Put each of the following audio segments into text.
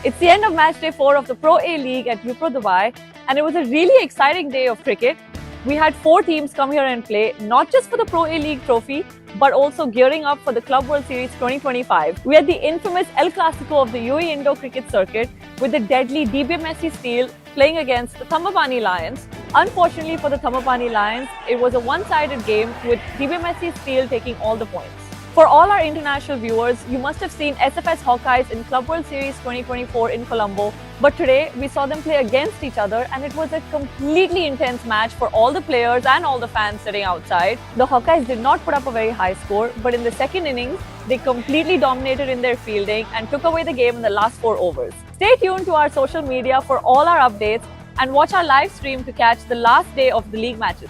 It's the end of match day 4 of the Pro A League at UPRO Dubai, and it was a really exciting day of cricket. We had 4 teams come here and play, not just for the Pro A League trophy, but also gearing up for the Club World Series 2025. We had the infamous El Clasico of the UAE Indo cricket circuit with the deadly DBMSC Steel playing against the Thambapanni Lions. Unfortunately for the Thambapanni Lions, it was a one-sided game with DBMSC Steel taking all the points. For all our international viewers, you must have seen SFS Hawkeyes in Club World Series 2024 in Colombo, but today we saw them play against each other and it was a completely intense match for all the players and all the fans sitting outside. The Hawkeyes did not put up a very high score, but in the second innings, they completely dominated in their fielding and took away the game in the last 4 overs. Stay tuned to our social media for all our updates and watch our live stream to catch the last day of the league matches.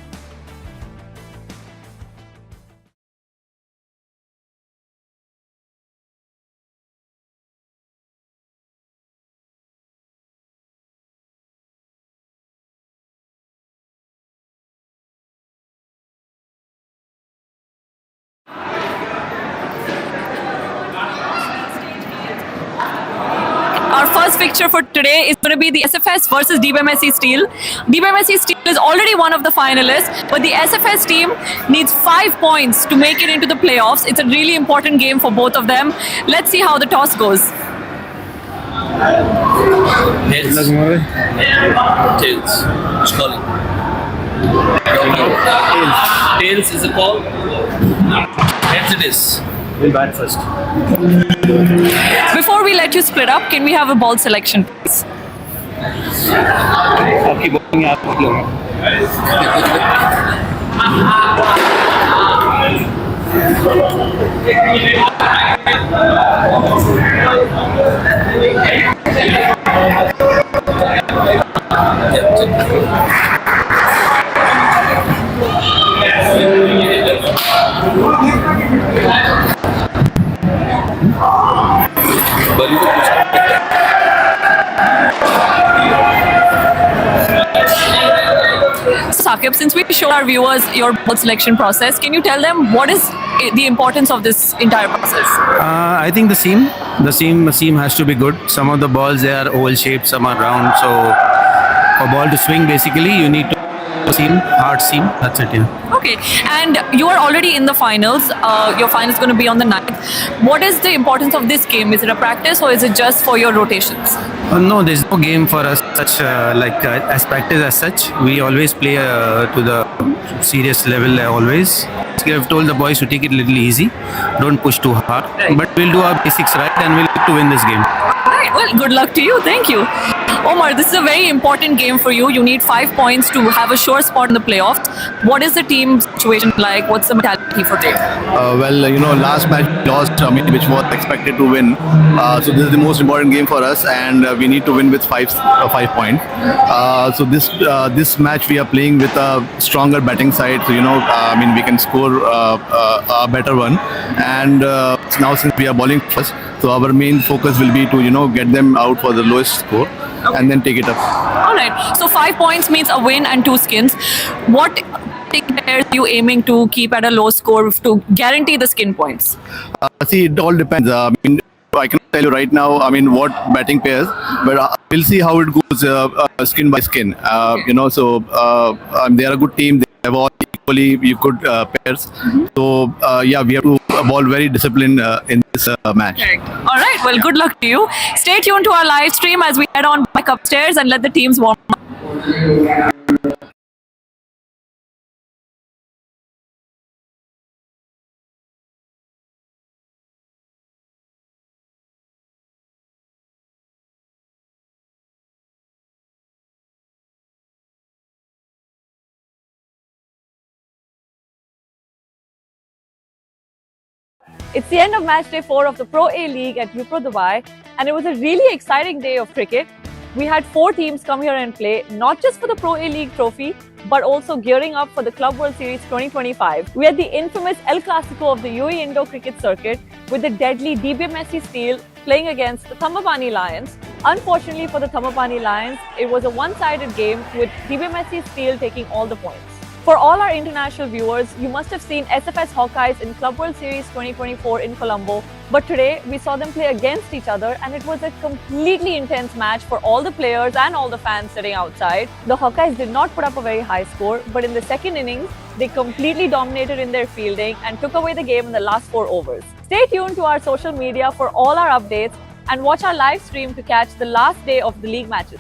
Our first fixture for today is going to be the SFS versus DBMSC Steel. DBMSC Steel is already one of the finalists, but the SFS team needs 5 points to make it into the playoffs. It's a really important game for both of them. Let's see how the toss goes. Heads. Tails. Which calling? Tails is a call. Heads it is. We'll bat first. Before we let you split up, can we have a ball selection, please? आपकी bowling आप देख लो। Saqib, since we showed our viewers your ball selection process, can you tell them what is the importance of this entire process? I think the seam has to be good. Some of the balls, they are oval shaped, some are round. So for ball to swing, basically you need to hard seam. That's it. Yeah. Okay, and you are already in the finals. Your final is going to be on the 9th. What is the importance of this game? Is it a practice or is it just for your rotations? No, there's no game for us such as practice as such. We always play to the serious level always. We have told the boys to take it a little easy. Don't push too hard. Right. But we'll do our basics right and we'll look to win this game. Right. Well, good luck to you. Thank you. Omar, this is a very important game for you. You need 5 points to have a sure spot in the playoffs. What is the team situation like? What's the mentality for today? Last match we lost, which was expected to win. So this is the most important game for us, and we need to win with 5 points. So this match we are playing with a stronger batting side. So we can score a better one. And now since we are bowling first, so our main focus will be to get them out for the lowest score. Okay. And then take it up. Alright, so 5 points means a win and 2 skins. What players are you aiming to keep at a low score to guarantee the skin points? See, it all depends. I cannot tell you right now, what batting pairs, but we'll see how it goes skin by skin. Okay. So they are a good team. They have all equally good pairs. Mm-hmm. So, we have to bowl very disciplined in this match. Correct. All right. Well, good luck to you. Stay tuned to our live stream as we head on back upstairs and let the teams warm up. It's the end of match day 4 of the Pro A League at UPRO Dubai, and it was a really exciting day of cricket. We had 4 teams come here and play, not just for the Pro A League trophy, but also gearing up for the Club World Series 2025. We had the infamous El Clasico of the UAE Indo cricket circuit with the deadly DBMSC Steel playing against the Thambapanni Lions. Unfortunately for the Thambapanni Lions, it was a one-sided game with DBMSC Steel taking all the points. For all our international viewers, you must have seen SFS Hawkeyes in Club World Series 2024 in Colombo, But today, we saw them play against each other and it was a completely intense match for all the players and all the fans sitting outside. The Hawkeyes did not put up a very high score, but in the second innings, they completely dominated in their fielding and took away the game in the last 4 overs. Stay tuned to our social media for all our updates and watch our live stream to catch the last day of the league matches.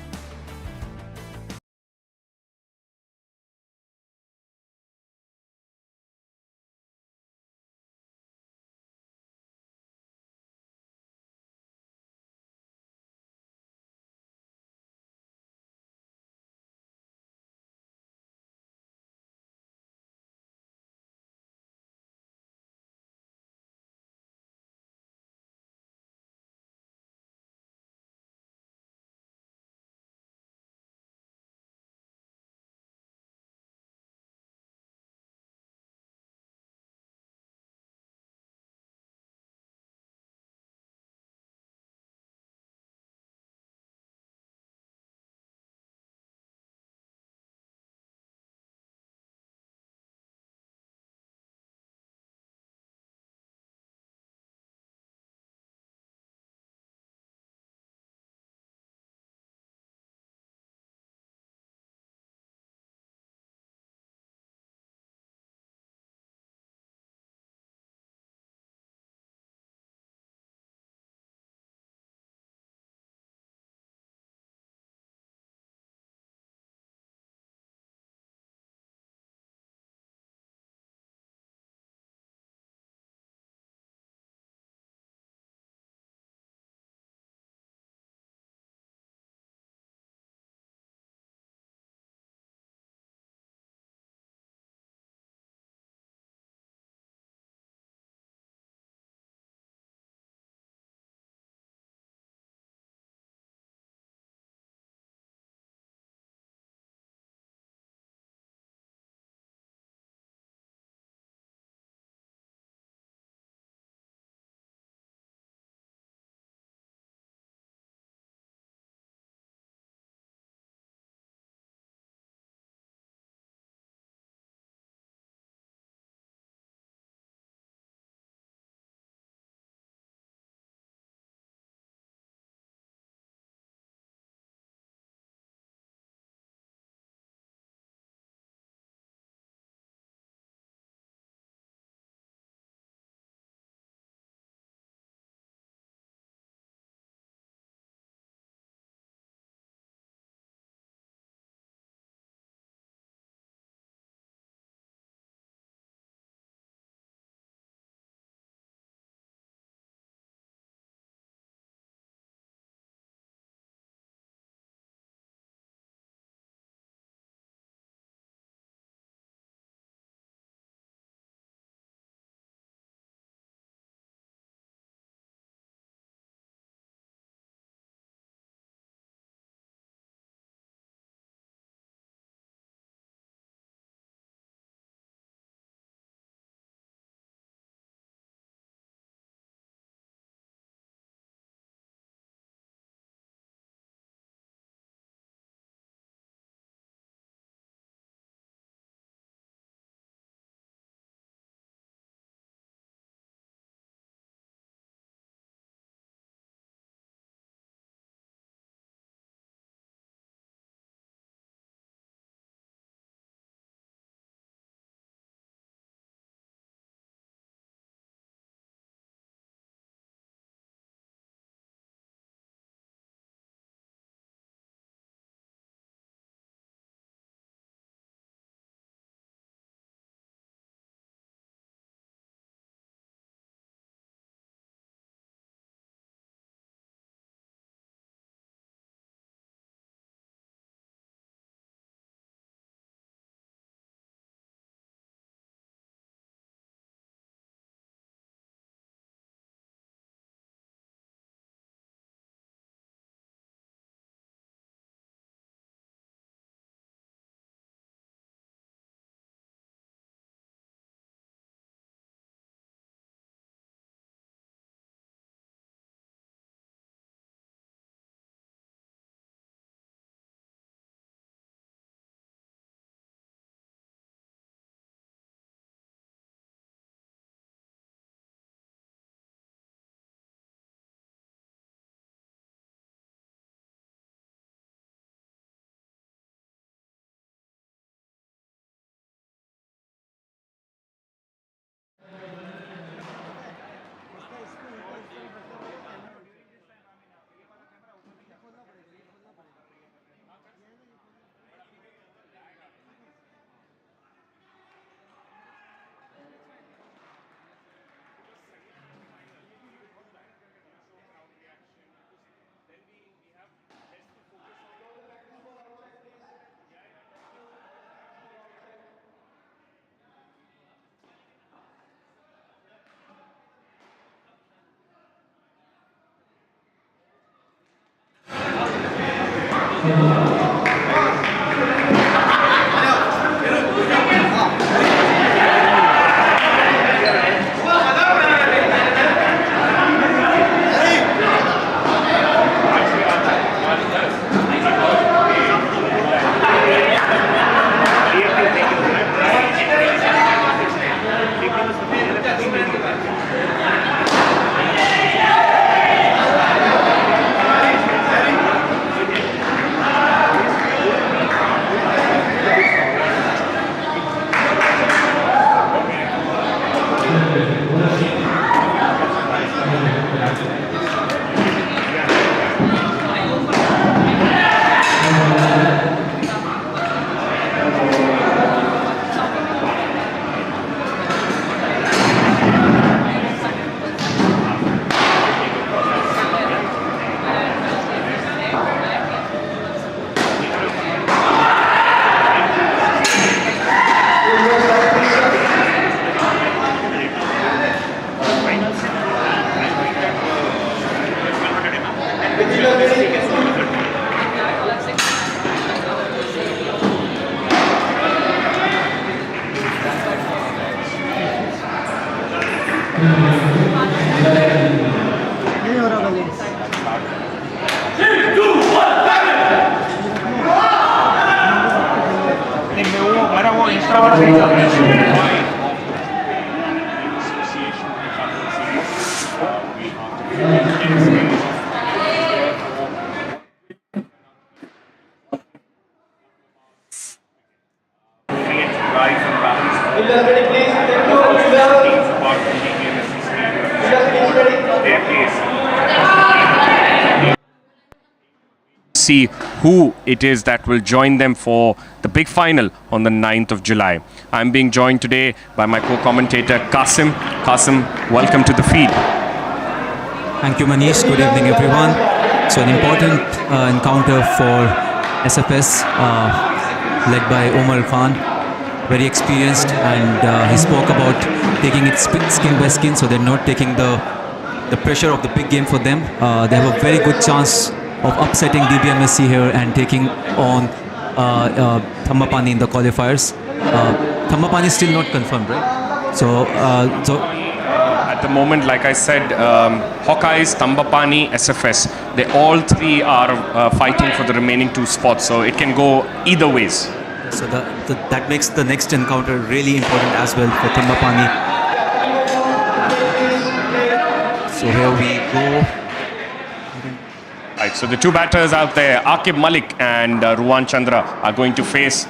See who it is that will join them for the big final on the 9th of July. I'm being joined today by my co-commentator Qasim. Qasim, welcome to the feed. Thank you, Manish. Good evening, everyone. So an important encounter for SFS, led by Omar Khan, very experienced, and he spoke about taking it skin by skin, so they're not taking the pressure of the big game for them. They have a very good chance of upsetting DBMSC here and taking on Thambapanni in the qualifiers. Thambapanni is still not confirmed, right? So at the moment, like I said, Hawkeyes, Thambapanni, SFS, they all three are fighting for the remaining 2 spots, so it can go either ways. So that makes the next encounter really important as well for Thambapanni. So here we go. Right, so the 2 batters out there, Aqib Malik and Ruwan Chandra, are going to face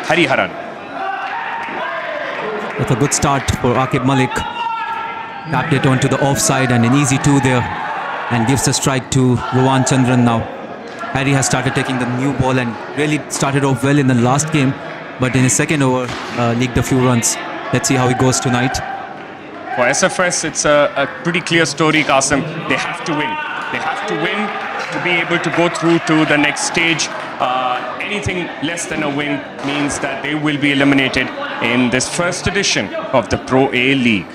Hariharan. That's a good start for Aqib Malik. Tapped it onto the offside and an easy 2 there, and gives a strike to Ruwan Chandran now. Harry has started taking the new ball and really started off well in the last game, but in his second over, leaked a few runs. Let's see how he goes tonight. For SFS, it's a pretty clear story, Qasim. They have to win. They have to win to be able to go through to the next stage. Anything less than a win means that they will be eliminated in this first edition of the Pro A League.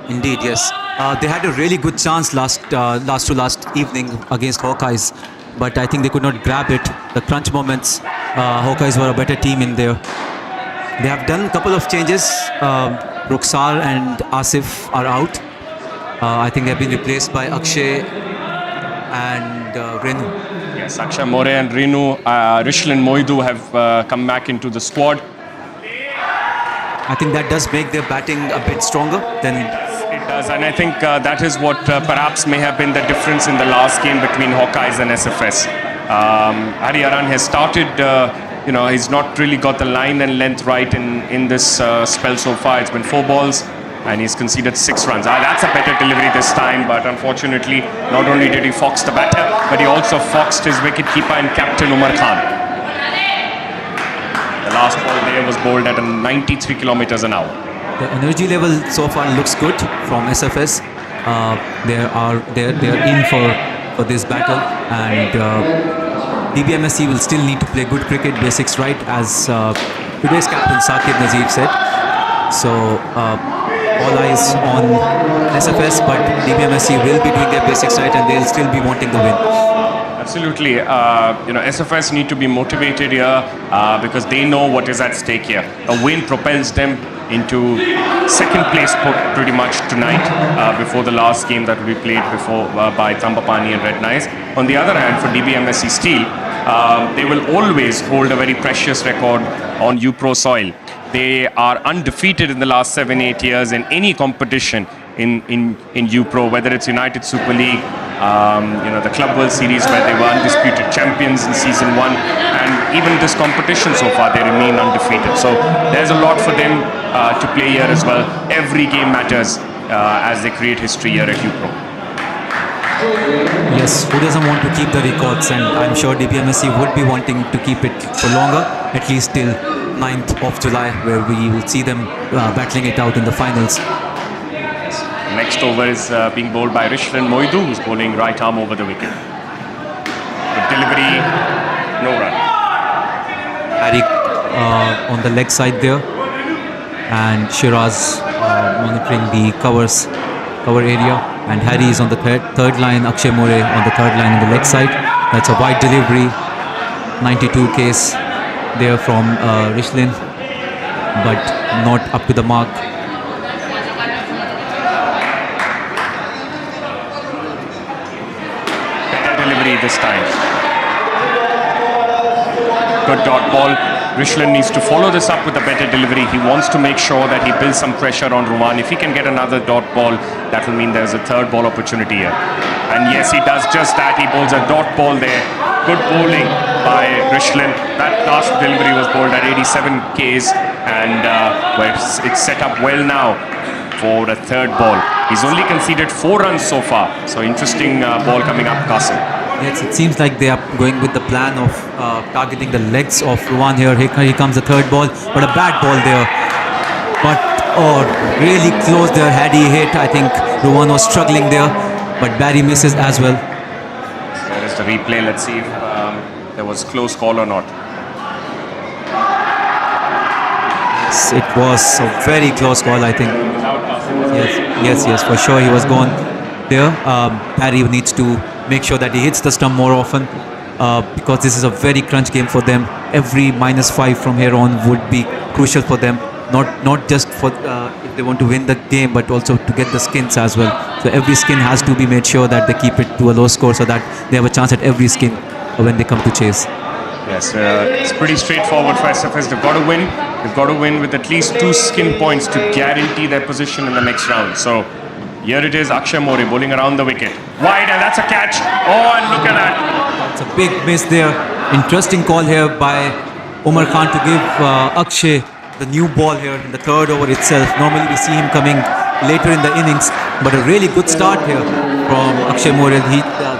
Indeed, yes. They had a really good chance last evening against Hawkeyes, but I think they could not grab it. The crunch moments, Hawkeyes were a better team in there. They have done a couple of changes. Ruksar and Asif are out. I think they have been replaced by Akshay and Renu. Yes, Akshay More and Renu, Rishlin Moidu have come back into the squad. I think that does make their batting a bit stronger than it does, and I think that is what perhaps may have been the difference in the last game between Hawkeyes and SFS. Hariharan has started, he's not really got the line and length right in this spell so far. It's been 4 balls and he's conceded 6 runs. That's a better delivery this time, but unfortunately, not only did he fox the batter, but he also foxed his wicketkeeper and captain Umar Khan. The last ball there was bowled at 93 kilometers an hour. The energy level so far looks good from SFS. They're in for this battle, and DBMSC will still need to play good cricket basics right, as today's captain Saqib Nazir said. So all eyes on SFS, but DBMSC will be doing their basics right, and they'll still be wanting the win. Absolutely. SFS need to be motivated here because they know what is at stake here. A win propels them into second place pretty much tonight before the last game that we played before by Thambapanni and Red Knights. On the other hand, for DBMSC Steel, they will always hold a very precious record on UPRO soil. They are undefeated in the last 7-8 years in any competition in UPRO, whether it's United Super League, the Club World Series where they were undisputed champions in season 1, and even this competition so far they remain undefeated. So there's a lot for them to play here as well. Every game matters as they create history here at UPRO. Yes, who doesn't want to keep the records, and I'm sure DBMSC would be wanting to keep it for longer, at least till 9th of July, where we will see them battling it out in the finals. Next over is being bowled by Rishlin Moidu, who's bowling right arm over the wicket. The delivery, no run. Harry on the leg side there, and Shiraz monitoring the cover area, and Harry is on the third line, Akshay More on the third line on the leg side. That's a wide delivery, 92 case there from Rishlin, but not up to the mark. This time. Good dot ball. Rishlin needs to follow this up with a better delivery. He wants to make sure that he builds some pressure on Rohan. If he can get another dot ball, that will mean there's a third ball opportunity here. And yes, he does just that. He bowls a dot ball there. Good bowling by Rishlin. That last delivery was bowled at 87 Ks, and it's set up well now for a third ball. He's only conceded 4 runs so far. So interesting ball coming up, Qasim. Yes, it seems like they are going with the plan of targeting the legs of Rohan here. Here comes the third ball, but a bad ball there. But really close there. Had he hit, I think Rohan was struggling there, but Barry misses as well. There is the replay. Let's see if there was close call or not. Yes, it was a very close call, I think. Yes, for sure he was gone there. Barry needs to make sure that he hits the stump more often because this is a very crunch game for them. Every -5 from here on would be crucial for them, not just for if they want to win the game, but also to get the skins as well. So every skin has to be made sure that they keep it to a low score so that they have a chance at every skin when they come to chase. Yes, it's pretty straightforward for SFS. They've got to win. They've got to win with at least 2 skin points to guarantee their position in the next round. So here it is, Akshay More bowling around the wicket. Wide, and that's a catch. Oh, and look at that. It's a big miss there. Interesting call here by Umar Khan to give Akshay the new ball here in the third over itself. Normally we see him coming later in the innings, but a really good start here from Akshay More.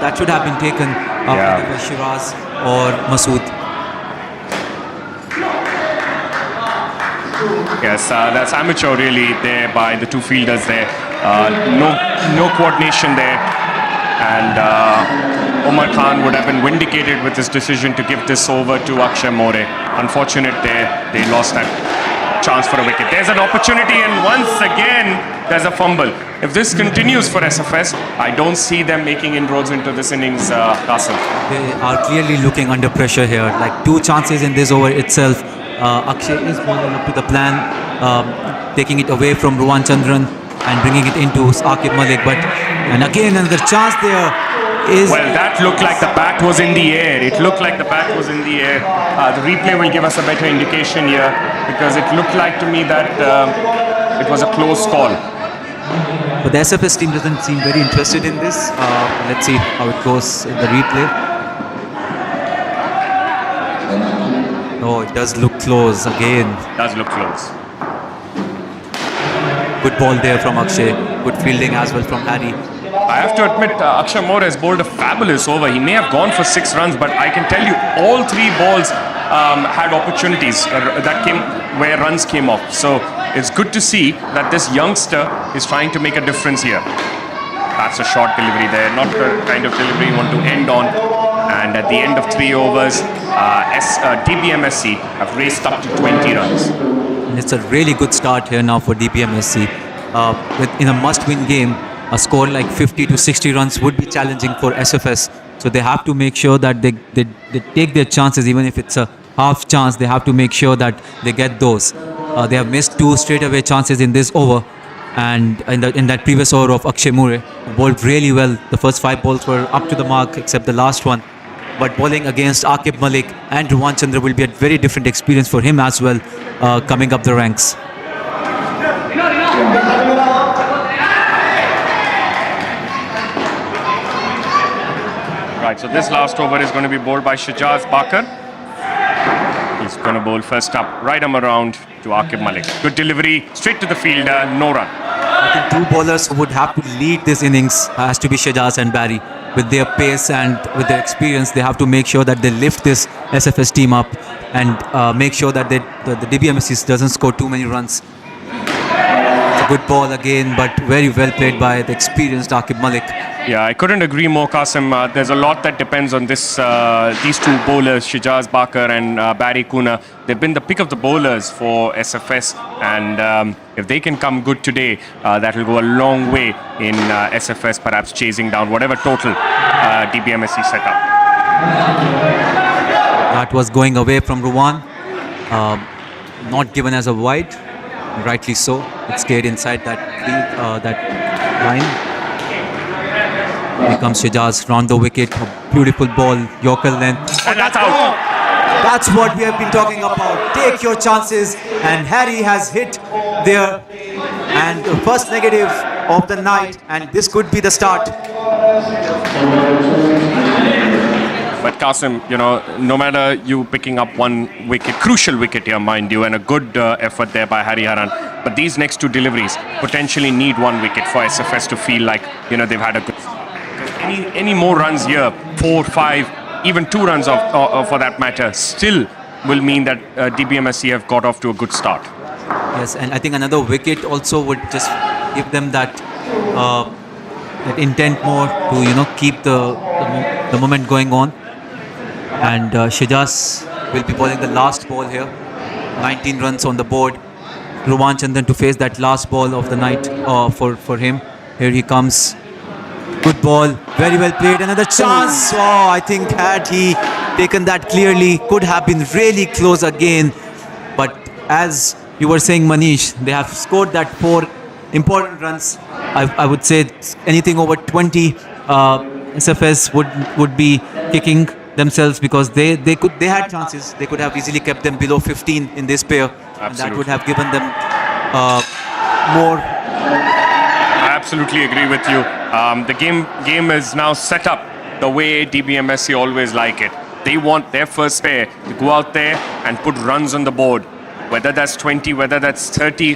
That should have been taken after by Shiraz or Masood. Yes, that's amateur really there by the 2 fielders there. No coordination there, and Umar Khan would have been vindicated with his decision to give this over to Akshay More. Unfortunate there, they lost that chance for a wicket. There's an opportunity, and once again there's a fumble. If this continues for SFS, I don't see them making inroads into this innings, Qasim. They are clearly looking under pressure here. Like 2 chances in this over itself. Akshay is bowling up to the plan, taking it away from Rohan Chandran and bringing it into Aqib Malik. And again another chance there. Well, that looked like the bat was in the air. It looked like the bat was in the air. The replay will give us a better indication here because it looked like to me that it was a close call. But the SFS team doesn't seem very interested in this. Let's see how it goes in the replay. Oh, it does look close again. Does look close. Good ball there from Akshay. Good fielding as well from Harry. I have to admit, Akshay More has bowled a fabulous over. He may have gone for 6 runs, but I can tell you all 3 balls had opportunities that came where runs came off. So it's good to see that this youngster is trying to make a difference here. That's a short delivery there, not the kind of delivery you want to end on. And at the end of 3 overs, DBMSC have raced up to 20 runs. And it's a really good start here now for DBMSC. In a must-win game, a score like 50 to 60 runs would be challenging for SFS. So they have to make sure that they take their chances, even if it's a half chance. They have to make sure that they get those. They have missed 2 straightaway chances in this over, and in that previous over of Akshay Murray, bowled really well. The first 5 balls were up to the mark, except the last one. But bowling against Akib Malik and Ruwan Chandra will be a very different experience for him as well, coming up the ranks. Right, so this last over is going to be bowled by Shajaz Bakar. He's going to bowl first up, right arm around to Akib Malik. Good delivery, straight to the fielder, no run. I think 2 bowlers who would have to lead this innings has to be Shajaz and Barry. With their pace and with their experience, they have to make sure that they lift this SFS team up and make sure that the DBMSC doesn't score too many runs. It's a good ball again, but very well played by the experienced Akib Malik. Yeah, I couldn't agree more, Qasim. There's a lot that depends on these 2 bowlers, Shajaz Bakar and Barry Kuna. They've been the pick of the bowlers for SFS, and if they can come good today, that will go a long way in SFS perhaps chasing down whatever total DBMSC set up. That was going away from Ruwan, not given as a wide, rightly so. It stayed inside that line. Here comes Shajaz round the wicket, a beautiful ball, Yorker length. And that's out. That's what we have been talking about. Take your chances, and Harry has hit there. And the first negative of the night, and this could be the start. But Qasim, no matter you picking up 1 wicket, crucial wicket here, mind you, and a good effort there by Harry Haran. But these next 2 deliveries potentially need 1 wicket for SFS to feel like, they've had a good... Any more runs here, 4, 5, even 2 runs for that matter, still will mean that DBMSC have got off to a good start. Yes, and I think another wicket also would just give them that intent more to keep the moment going on. And Shajaz will be bowling the last ball here. 19 runs on the board. Ruwan Chandran to face that last ball of the night for him. Here he comes. Good ball, very well played. Another chance. Oh, I think had he taken that clearly, could have been really close again. But as you were saying, Manish, they have scored that 4 important runs. I would say anything over 20 SFS would be kicking themselves, because they had chances. They could have easily kept them below 15 in this pair. And that would have given them more. I absolutely agree with you. The game is now set up the way DBMSC always like it. They want their first pair to go out there and put runs on the board. Whether that's 20, whether that's 30,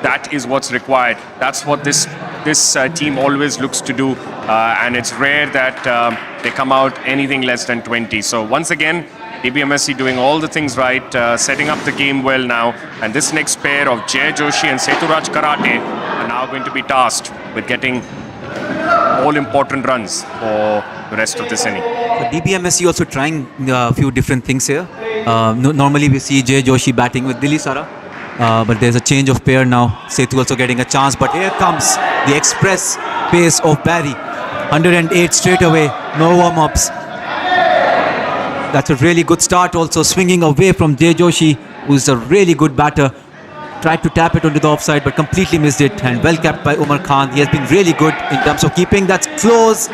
that is what's required. That's what this team always looks to do. And it's rare that they come out anything less than 20. So once again, DBMSC doing all the things right, setting up the game well now. And this next pair of Jay Joshi and Seturaj Karate are now going to be tasked with getting all important runs for the rest of this inning. So DBMSC also trying a few different things here. Normally we see Jay Joshi batting with Dilli Sara, but there's a change of pair now. Setu also getting a chance, but here comes the express pace of Barry. 108 straight away, no warm-ups. That's a really good start also, swinging away from Jay Joshi, who's a really good batter. Tried to tap it onto the offside, but completely missed it, and well kept by Umar Khan. He has been really good in terms of keeping. That's close.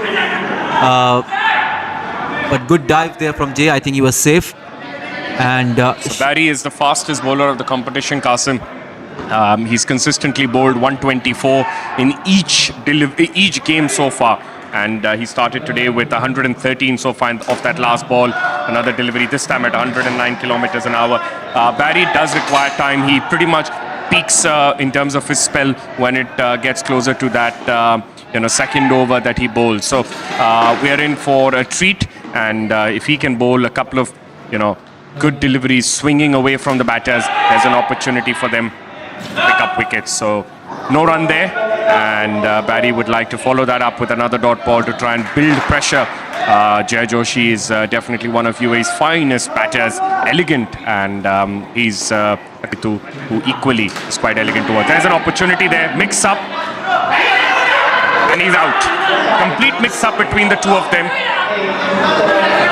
But good dive there from Jay. I think he was safe. And so Barry is the fastest bowler of the competition, Qasim. He's consistently bowled 124 in each game so far. And he started today with 113 so far off that last ball. Another delivery, this time at 109 kilometers an hour. Barry does require time. He pretty much peaks in terms of his spell when it gets closer to that second over that he bowls. So we are in for a treat. And if he can bowl a couple of good deliveries, swinging away from the batters, there's an opportunity for them to pick up wickets. So no run there, and Barry would like to follow that up with another dot ball to try and build pressure. Jay Joshi is definitely one of UAE's finest batters, elegant, and he's who equally is quite elegant towards. There's an opportunity there, mix up. and he's out. Complete mix-up between the two of them.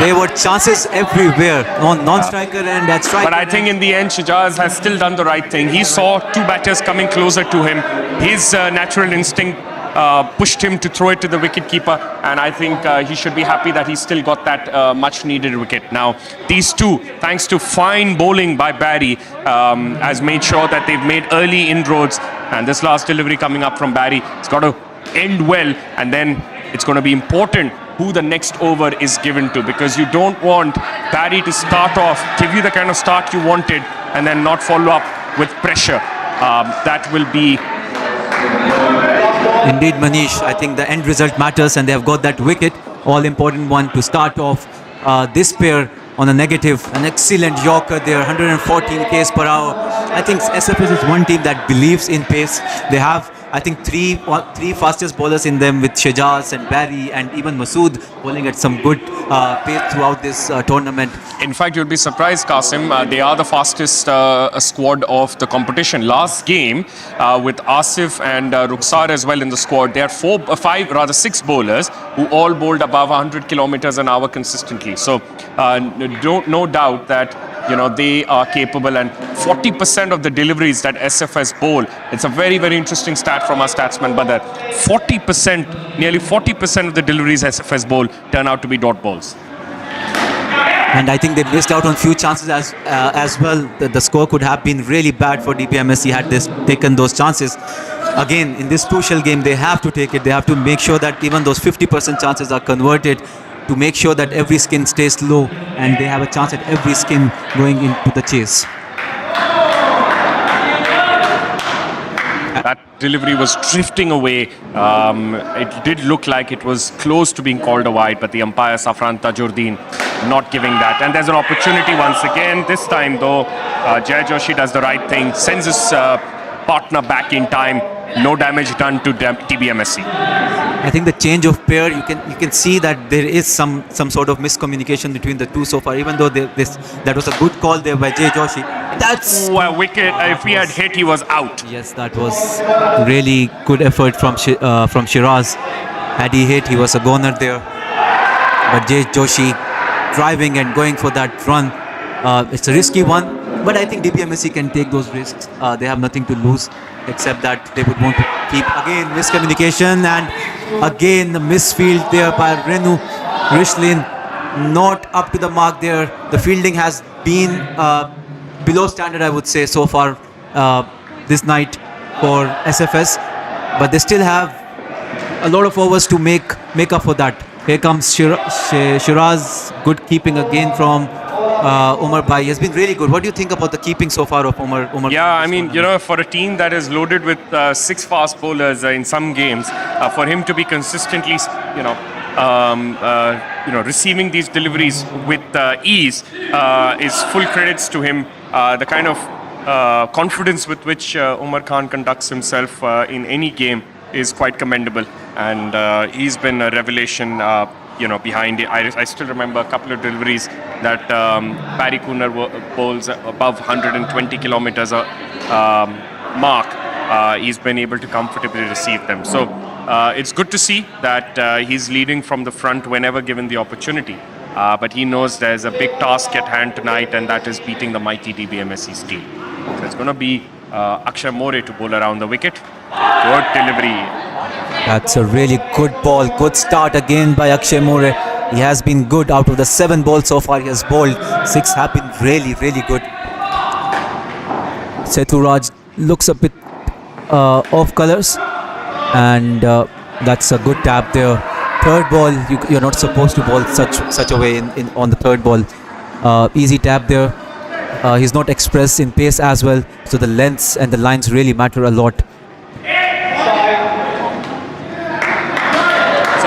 There were chances everywhere on non-striker and at striker. But I think in the end, Shajaz has still done the right thing. He saw two batters coming closer to him. His natural instinct pushed him to throw it to the wicket-keeper, and I think he should be happy that he still got that much-needed wicket. Now, these two, thanks to fine bowling by Barry, has made sure that they've made early inroads, and this last delivery coming up from Barry, it's got to end well, and then it's going to be important who the next over is given to, because you don't want Barry to start off, give you the kind of start you wanted, and then not follow up with pressure. That will be... Indeed, Manish, I think the end result matters, and they have got that wicket, all important one to start off this pair on a negative. An excellent Yorker there, 114 k's per hour. I think SFS is one team that believes in pace. They have, I think, three fastest bowlers in them, with Shajaz and Barry and even Masood bowling at some good pace throughout this tournament. In fact, you'll be surprised, Qasim. They are the fastest squad of the competition. Last game, with Asif and Rukhsar as well in the squad, there are 6 bowlers who all bowled above 100 kilometers an hour consistently. So, no doubt that they are capable, and 40% of the deliveries that SFS bowl, it's a very, very interesting stat from our statsman, but that nearly 40% of the deliveries SFS bowl turn out to be dot balls. And I think they missed out on few chances as well. The score could have been really bad for DBMSC had they taken those chances. Again, in this crucial game, they have to take it. They have to make sure that even those 50% chances are converted, to make sure that every skin stays low and they have a chance at every skin going into the chase. That delivery was drifting away. It did look like it was close to being called a wide, but the umpire Safran Tajurdeen not giving that. And there's an opportunity once again. This time though, Jay Joshi does the right thing, sends his partner back in time. No damage done to DBMSC. I think the change of pair, you can see that there is some sort of miscommunication between the two so far. Even though that was a good call there by Jay Joshi. That's a wicket. If he had hit, he was out. Yes, that was really good effort from Shiraz. Had he hit, he was a goner there. But Jay Joshi driving and going for that run. It's a risky one, but I think DBMSC can take those risks. They have nothing to lose, except that they would want to keep. Again, miscommunication, and again the misfield there by Renu Rishlin. Not up to the mark there. The fielding has been below standard, I would say, so far this night for SFS, but they still have a lot of overs to make up for that. Here comes Shiraz. Good keeping again from Omar Bhai. He has been really good. What do you think about the keeping so far of Omar? Yeah, I mean, for a team that is loaded with 6 fast bowlers in some games, for him to be consistently, receiving these deliveries with ease is full credits to him. The kind of confidence with which Umar Khan conducts himself in any game is quite commendable, and he's been a revelation. Behind it, I still remember a couple of deliveries that Barry Cooner bowls above 120 kilometers mark. He's been able to comfortably receive them. So it's good to see that he's leading from the front whenever given the opportunity. But he knows there's a big task at hand tonight, and that is beating the mighty DBMSC steel. So it's going to be Akshay More to bowl around the wicket. Good delivery. That's a really good ball. Good start again by Akshay More. He has been good. Out of the 7 balls so far, he has bowled 6 have been really, really good. Seturaj looks a bit off colours, and that's a good tap there. Third ball, you're not supposed to bowl such a way on the third ball. Easy tap there. He's not expressed in pace as well, so the lengths and the lines really matter a lot.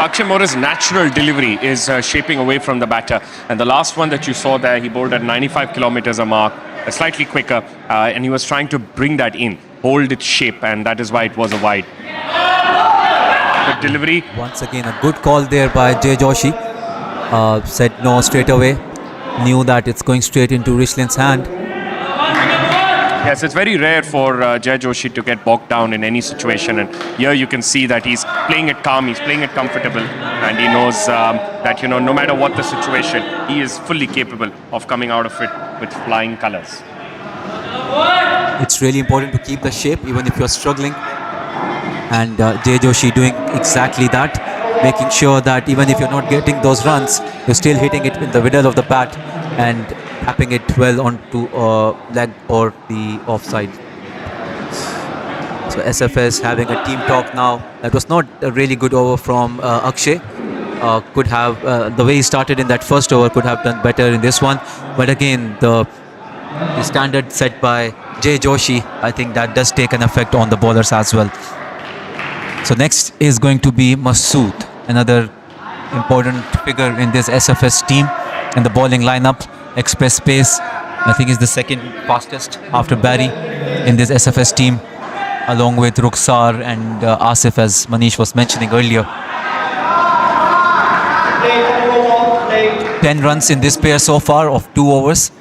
Akshay More's natural delivery is shaping away from the batter, and the last one that you saw there, he bowled at 95 kilometers a mark, slightly quicker, and he was trying to bring that in, hold its shape, and that is why it was a wide. Good delivery. Once again, a good call there by Jay Joshi. Said no straight away, knew that it's going straight into Rishlin's hand. Yes, it's very rare for Jay Joshi to get bogged down in any situation, and here you can see that he's playing it calm, he's playing it comfortable, and he knows that no matter what the situation, he is fully capable of coming out of it with flying colours. It's really important to keep the shape even if you're struggling, and Jay Joshi doing exactly that, making sure that even if you're not getting those runs, you're still hitting it in the middle of the bat and tapping it well onto leg or the offside. So SFS having a team talk now. That was not a really good over from Akshay. Could have the way he started in that first over, could have done better in this one. But again, the standard set by Jay Joshi, I think that does take an effect on the bowlers as well. So next is going to be Masood, another important figure in this SFS team in the bowling lineup. Express pace, I think is the second fastest after Barry in this SFS team, along with Rukhsar and Asif, as Manish was mentioning earlier. 10 runs in this pair so far of 2 overs.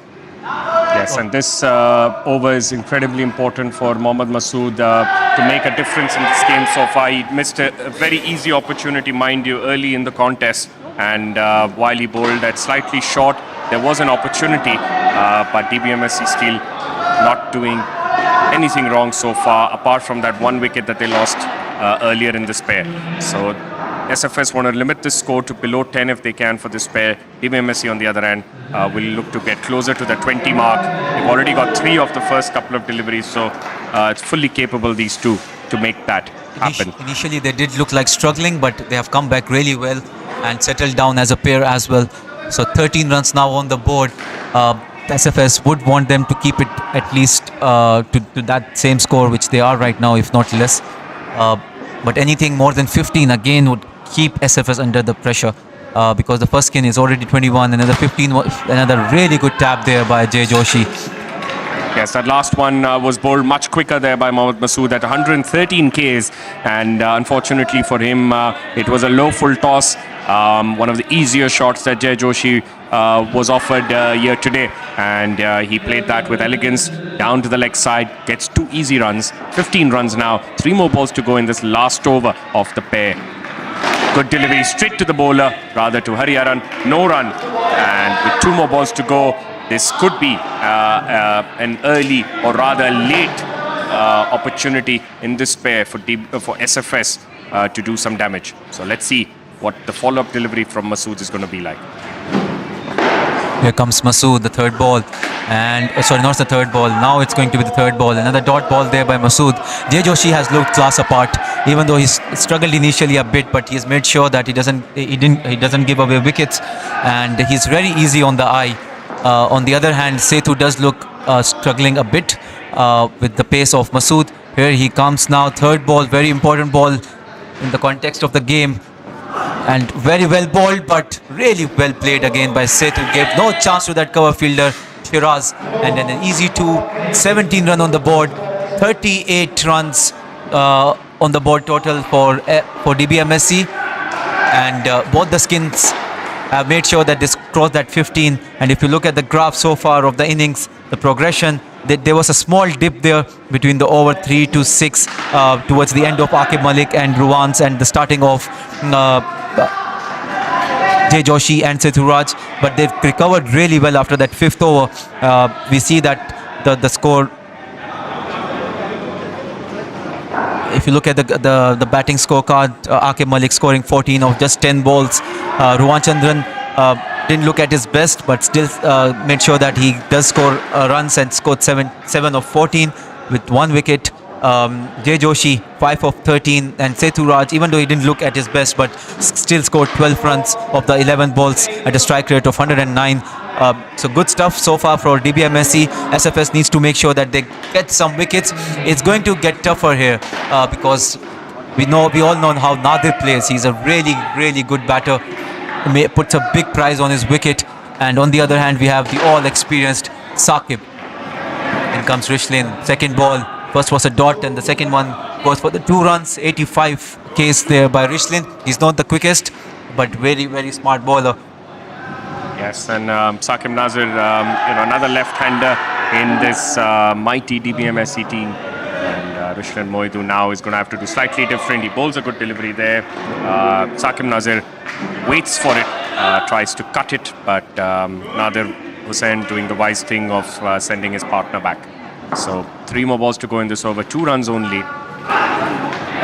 Yes, and this over is incredibly important for Mohammad Masood to make a difference in this game so far. He missed a very easy opportunity, mind you, early in the contest, and while he bowled that slightly short, there was an opportunity, but DBMSC still not doing anything wrong so far, apart from that 1 wicket that they lost earlier in this pair. So SFS want to limit this score to below 10 if they can for this pair. DBMSC on the other hand will look to get closer to the 20 mark. They've already got 3 of the first couple of deliveries, so it's fully capable, these two, to make that happen. Initially they did look like struggling, but they have come back really well and settled down as a pair as well. So 13 runs now on the board. SFS would want them to keep it at least to that same score which they are right now, if not less. But anything more than 15 again would keep SFS under the pressure, because the first skin is already 21. Another 15, another really good tap there by Jay Joshi. Yes, that last one was bowled much quicker there by Mohammad Masood at 113 Ks, and unfortunately for him, it was a low full toss. One of the easier shots that Jay Joshi was offered here today, and he played that with elegance down to the leg side, gets 2 easy runs, 15 runs now, 3 more balls to go in this last over of the pair. Good delivery straight to the bowler, rather to Hariharan, no run, and with 2 more balls to go, this could be an early or rather late opportunity in this pair for SFS to do some damage. So let's see what the follow-up delivery from Masood is going to be like. Here comes Masood, the third ball, and sorry, not the third ball. Now it's going to be the third ball. Another dot ball there by Masood. Jay Joshi has looked class apart, even though he's struggled initially a bit, but he's made sure that he doesn't give away wickets, and he's very easy on the eye. On the other hand, Sethu does look struggling a bit with the pace of Masood. Here he comes now, third ball, very important ball in the context of the game. And very well bowled, but really well played again by Sethu. Gave no chance to that cover fielder, Shiraz. And then an easy 17 run on the board. 38 runs on the board total for DBMSC. And both the skins have made sure that they crossed that 15. And if you look at the graph so far of the innings, the progression, there was a small dip there between the over 3 to 6 towards the end of Aqib Malik and Ruwan's and the starting of Jay Joshi and Sethu Raj, but they've recovered really well after that 5th over. We see that the score, if you look at the batting scorecard, Aqib Malik scoring 14 of just 10 balls. Ruwan Chandran didn't look at his best, but still made sure that he does score runs and scored 7 of 14 with 1 wicket. Jay Joshi 5 of 13, and Sethu Raj, even though he didn't look at his best, but still scored 12 runs of the 11 balls at a strike rate of 109. So good stuff so far for DBMSC. SFS needs to make sure that they get some wickets. It's going to get tougher here because we all know how Nadir plays. He's a really good batter. He puts a big prize on his wicket, and on the other hand we have the all-experienced Saqib. In comes Rishlin, second ball. First was a dot and the second one goes for the 2 runs. 85 Ks there by Rishlin. He's not the quickest, but very smart bowler. Yes, and Saqib Nazir, another left-hander in this mighty DBMSC team. And Ruslan Moidu now is going to have to do slightly different. He bowls a good delivery there. Saqib Nazir waits for it, tries to cut it, but Nadir Hussain doing the wise thing of sending his partner back. So 3 more balls to go in this over, 2 runs only.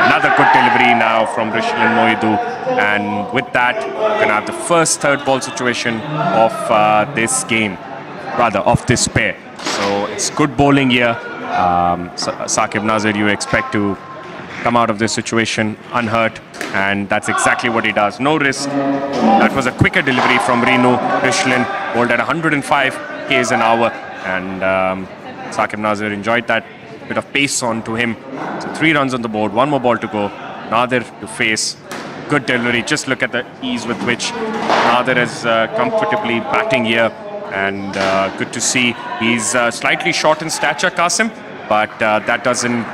Another good delivery now from Ruslan Moidu, and with that, we're going to have the first third ball situation of this game, rather of this pair. So it's good bowling here. Saqib Nazir, you expect to come out of this situation unhurt, and that's exactly what he does. No risk. That was a quicker delivery from Renu. Ruslan bowled at 105 k's an hour, and Saqib Nazir enjoyed that bit of pace onto him. So 3 runs on the board, 1 more ball to go. Nadir to face. Good delivery. Just look at the ease with which Nadir is comfortably batting here, and good to see. He's slightly short in stature, Qasim, but that doesn't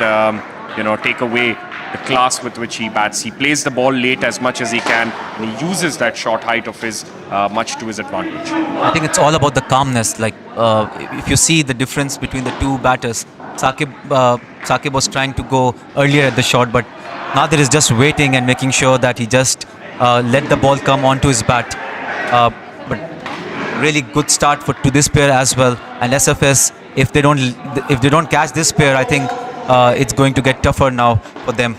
take away the class with which he bats. He plays the ball late as much as he can, and he uses that short height of his much to his advantage. I think it's all about the calmness. Like if you see the difference between the 2 batters, Saqib was trying to go earlier at the shot, but Nadir is just waiting and making sure that he just let the ball come onto his bat. But really good start to this pair as well. And SFS, if they don't catch this pair, I think it's going to get tougher now for them,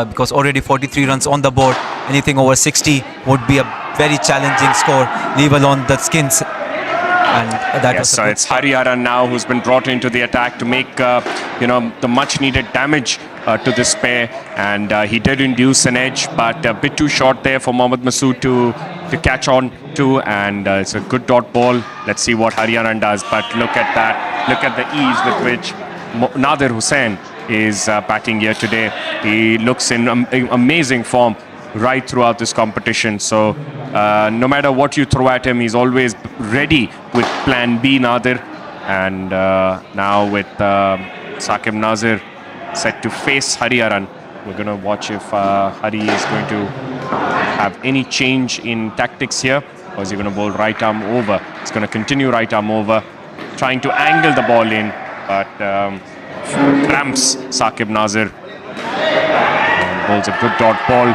because already 43 runs on the board. Anything over 60 would be a very challenging score, leave alone the skins. And that yes, so it's Hariharan now who's been brought into the attack to make the much needed damage to this pair, and he did induce an edge, but a bit too short there for Mohammad Masood to catch on to, and it's a good dot ball. Let's see what Hariharan does, but look at that. Look at the ease with which Nadir Hussain is batting here today. He looks in amazing form right throughout this competition. So no matter what you throw at him, he's always ready with plan B, Nadir. And now with Saqib Nazir set to face Hariharan, we're going to watch if Hari is going to have any change in tactics here, or is he going to bowl right arm over? He's going to continue right arm over, trying to angle the ball in, but cramps Saqib Nazir. Bowls a good dot ball.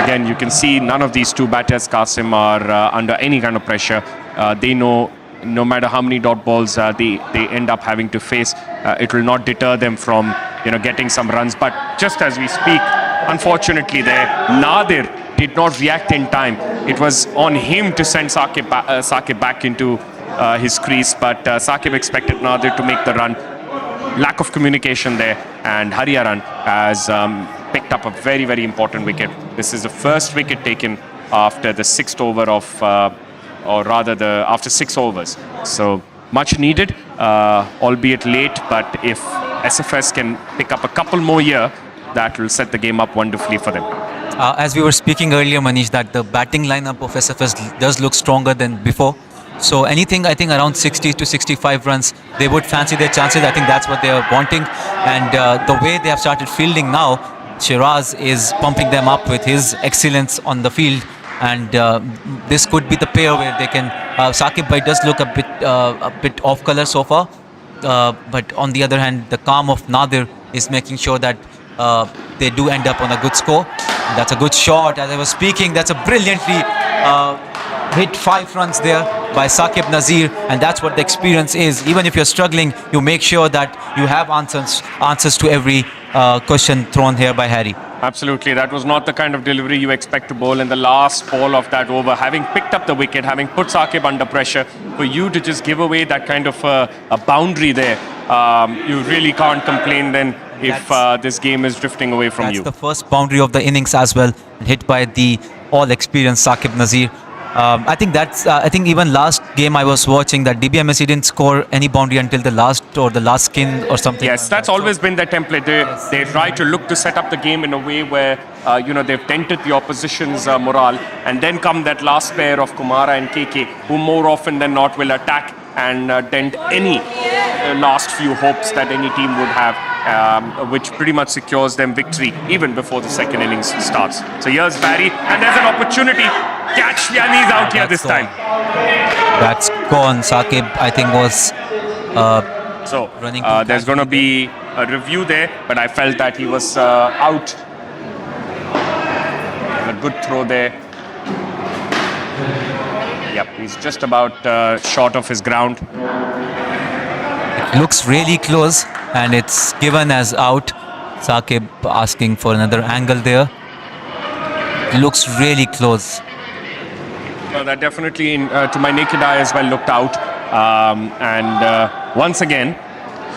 Again, you can see none of these 2 batters, Qasim, are under any kind of pressure. They know no matter how many dot balls they end up having to face, it will not deter them from getting some runs. But just as we speak, unfortunately there, Nadir did not react in time. It was on him to send Saqib back into his crease, but Saqib expected Nadir to make the run. Lack of communication there, and Hariharan has picked up a very, very important wicket. This is the first wicket taken after the 6th over of, after 6 overs. So much needed, albeit late, but if SFS can pick up a couple more here, that will set the game up wonderfully for them. As we were speaking earlier, Manish, that the batting lineup of SFS does look stronger than before. So anything, I think, around 60 to 65 runs, they would fancy their chances. I think that's what they are wanting. And the way they have started fielding now, Shiraz is pumping them up with his excellence on the field. And this could be the pair where they can... Saqib Bhai does look a bit off color so far. But on the other hand, the calm of Nadir is making sure that they do end up on a good score. That's a good shot. As I was speaking, that's a brilliantly hit 5 runs there by Saqib Nazir, and that's what the experience is. Even if you're struggling, you make sure that you have answers to every question thrown here by Harry. Absolutely, that was not the kind of delivery you expect to bowl in the last ball of that over. Having picked up the wicket, having put Saqib under pressure, for you to just give away that kind of a boundary there, you really can't complain then if this game is drifting away from you. That's the first boundary of the innings as well, hit by the all-experienced Saqib Nazir. I think even last game I was watching that DBMSC didn't score any boundary until the last skin or something. Yes, that's always been their template. They try to look to set up the game in a way where they've dented the opposition's morale, and then come that last pair of Kumara and KK, who more often than not will attack and dent any last few hopes that any team would have, which pretty much secures them victory even before the second innings starts. So here's Barry, and there's an opportunity. Catch, and he's out here this time. That's gone. Saqib, I think, was So Running too there's going to be a review there, but I felt that he was out. A good throw there. Yep, he's just about short of his ground. It looks really close and it's given as out. Saqib asking for another angle there. It looks really close. So that definitely, to my naked eye as well, looked out. Once again,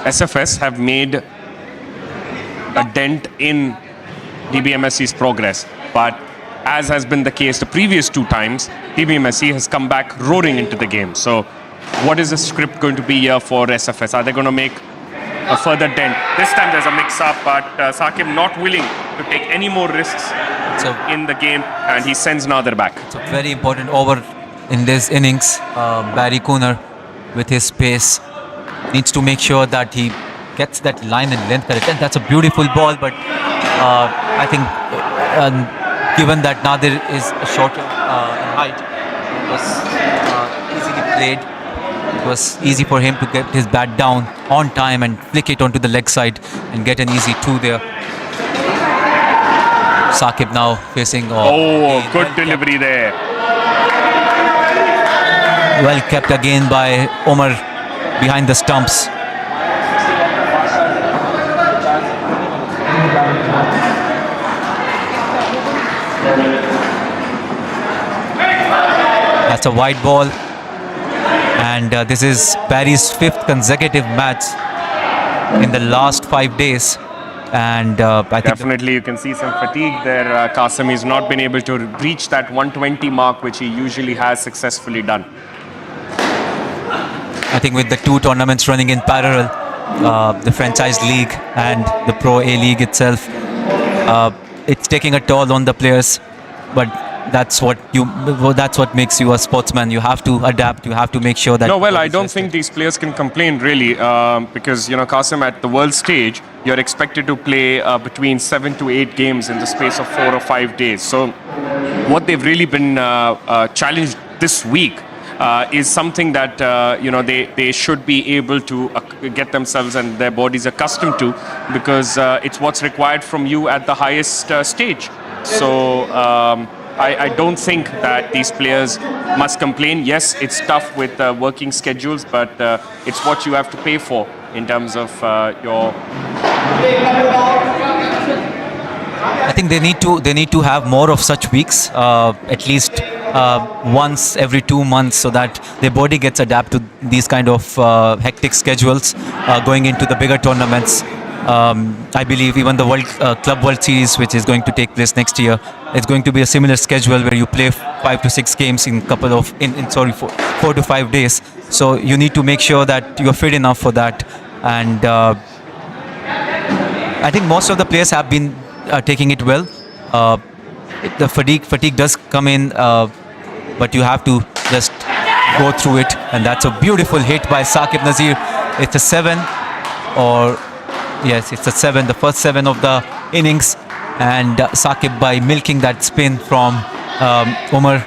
SFS have made a dent in DBMSC's progress. But as has been the case the previous two times, DBMSC has come back roaring into the game. So what is the script going to be here for SFS? Are they going to make a further dent? This time there's a mix-up, but Saqib not willing to take any more risks in the game, and he sends Nadir back. It's a very important over in this innings. Barry Cooner, with his pace, needs to make sure that he gets that line and length correct. And that's a beautiful ball, but I think given that Nadir is shorter in height, it was easily played. It was easy for him to get his bat down on time and flick it onto the leg side and get an easy 2 there. Saqib now facing... good delivery there. Well kept again by Omar behind the stumps. That's a wide ball. And this is Barry's 5th consecutive match in the last 5 days. And I think definitely you can see some fatigue there. Qasim has not been able to reach that 120 mark, which he usually has successfully done. I think with the 2 tournaments running in parallel, the franchise league and the Pro A League itself, it's taking a toll on the players. But that's what makes you a sportsman. You have to adapt. You have to make sure that... No, well, I don't think these players can complain really, because, you know, Qasim, at the world stage, you're expected to play between 7 to 8 games in the space of 4 or 5 days. So what they've really been challenged this week is something that they should be able to get themselves and their bodies accustomed to, because it's what's required from you at the highest stage. So I don't think that these players must complain. Yes, it's tough with working schedules, but it's what you have to pay for in terms of your... I think they need to have more of such weeks, at least once every 2 months, so that their body gets adapted to these kind of hectic schedules going into the bigger tournaments. I believe even the Club World Series, which is going to take place next year, it's going to be a similar schedule where you play 5 to 6 games in 4 to 5 days. So you need to make sure that you're fit enough for that. And I think most of the players have been taking it well. The fatigue does come in, but you have to just go through it. And that's a beautiful hit by Saqib Nazir. It's a 7, or yes, it's a 7, the first 7 of the innings. And Saqib, by milking that spin from Umar.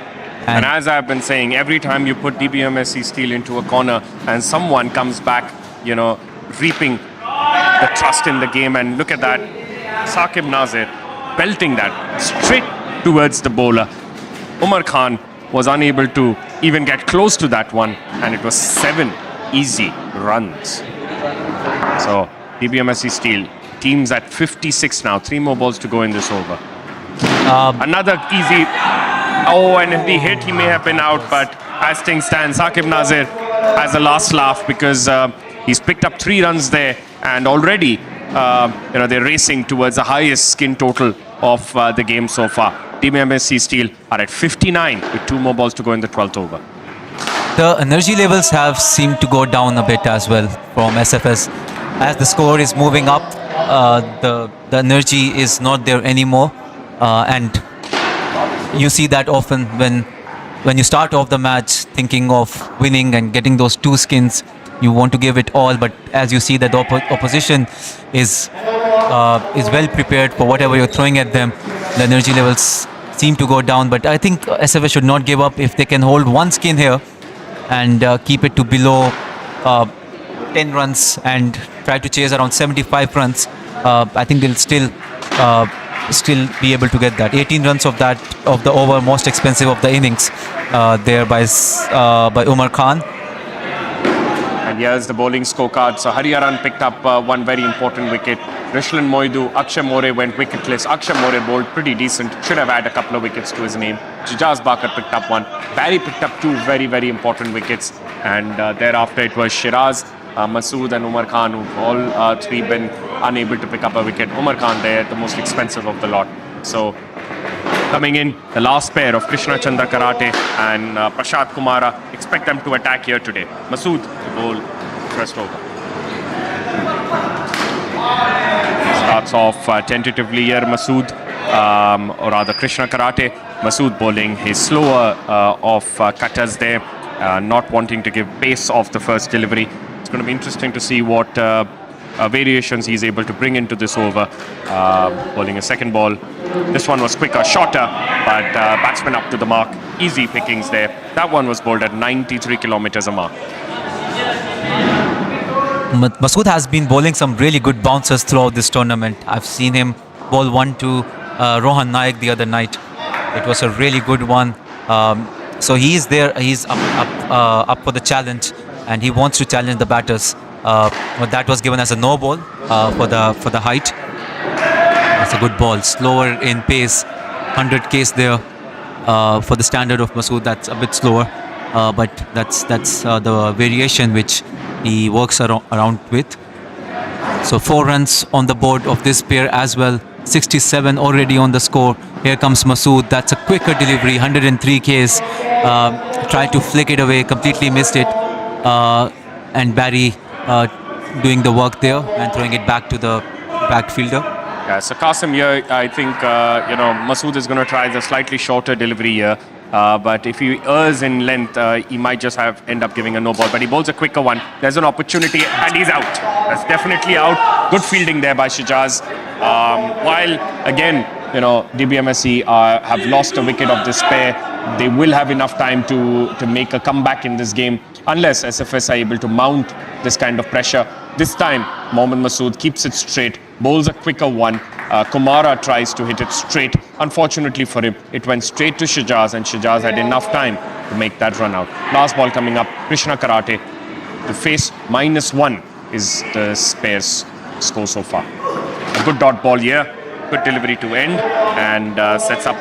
And as I've been saying, every time you put DBMSC Steel into a corner and someone comes back, you know, reaping the trust in the game. And look at that, Saqib Nazir belting that straight towards the bowler. Umar Khan was unable to even get close to that one, and it was 7 easy runs. So DBMSC Steel teams at 56 now. 3 more balls to go in this over. Another easy... Oh, and if he hit, he may have been out, but as things stand, Saqib Nazir has a last laugh, because he's picked up 3 runs there, and already they're racing towards the highest skin total of the game so far. DBMSC Steel are at 59 with 2 more balls to go in the 12th over. The energy levels have seemed to go down a bit as well from SFS. As the score is moving up, the energy is not there anymore, and you see that often when you start off the match thinking of winning and getting those 2 skins. You want to give it all, but as you see that the opposition is well prepared for whatever you're throwing at them, the energy levels seem to go down. But I think SFS should not give up. If they can hold 1 skin here and keep it to below 10 runs and try to chase around 75 runs, I think they'll still be able to get that. 18 runs of the over, most expensive of the innings, there by Umar Khan. And here's the bowling scorecard. So Hariharan picked up one very important wicket. Rishlan Moidu, Akshay More went wicketless. Akshay More bowled pretty decent. Should have had a couple of wickets to his name. Jujaz Bakar picked up one. Barry picked up two very, very important wickets. And thereafter it was Shiraz, Masood and Umar Khan, who've all three been unable to pick up a wicket. Umar Khan there, the most expensive of the lot. So coming in, the last pair of Krishna Chandra Karate and Prashad Kumara. Expect them to attack here today. Masood to bowl first over. Starts off tentatively here, Masood, or rather Krishna Karate. Masood bowling his slower off cutters there, not wanting to give pace off the first delivery. It's going to be interesting to see what variations he's able to bring into this over. Bowling a second ball. This one was quicker, shorter, but batsman up to the mark. Easy pickings there. That one was bowled at 93 kilometers a mark. Masood has been bowling some really good bouncers throughout this tournament. I've seen him bowl one to Rohan Naik the other night. It was a really good one. So he's there. He's up for the challenge, and he wants to challenge the batters. But that was given as a no ball for the height. That's a good ball. Slower in pace. 100 k's there for the standard of Masood. That's a bit slower, but that's the variation which he works around with. So 4 runs on the board of this pair as well. 67 already on the score. Here comes Masood. That's a quicker delivery. 103 k's. Tried to flick it away. Completely missed it. And Barry doing the work there and throwing it back to the back fielder. Yeah, so Qasim here, I think, Masood is going to try the slightly shorter delivery here. But if he errs in length, he might just end up giving a no ball. But he bowls a quicker one. There's an opportunity and he's out. That's definitely out. Good fielding there by Shijaz. While, again, DBMSC have lost a wicket of this pair, they will have enough time to make a comeback in this game unless SFS are able to mount this kind of pressure. This time, Mohammad Masood keeps it straight, bowls a quicker one. Kumara tries to hit it straight. Unfortunately for him, it went straight to Shijaz, and Shijaz had enough time to make that run out. Last ball coming up, Krishna Karate. To face -1 is the pair's score so far. A good dot ball here. Good delivery to end, and sets up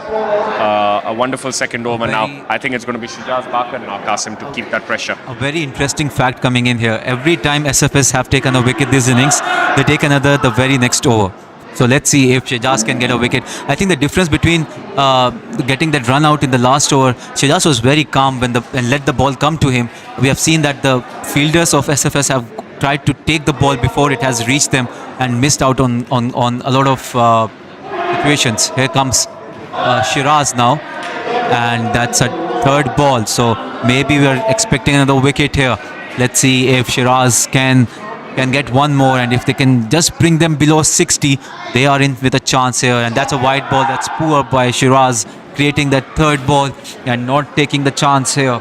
a wonderful second over now. I think it's going to be Shijaz Bakar now, Qasim, to keep that pressure. A very interesting fact coming in here. Every time SFS have taken a wicket this innings, they take another the very next over. So let's see if Shijaz can get a wicket. I think the difference between getting that run out in the last over, Shijaz was very calm and let the ball come to him. We have seen that the fielders of SFS have tried to take the ball before it has reached them and missed out on a lot of situations. Here comes Shiraz now, and that's a third ball. So maybe we're expecting another wicket here. Let's see if Shiraz can get one more, and if they can just bring them below 60, they are in with a chance here. And that's a wide ball. That's poor by Shiraz, creating that third ball and not taking the chance here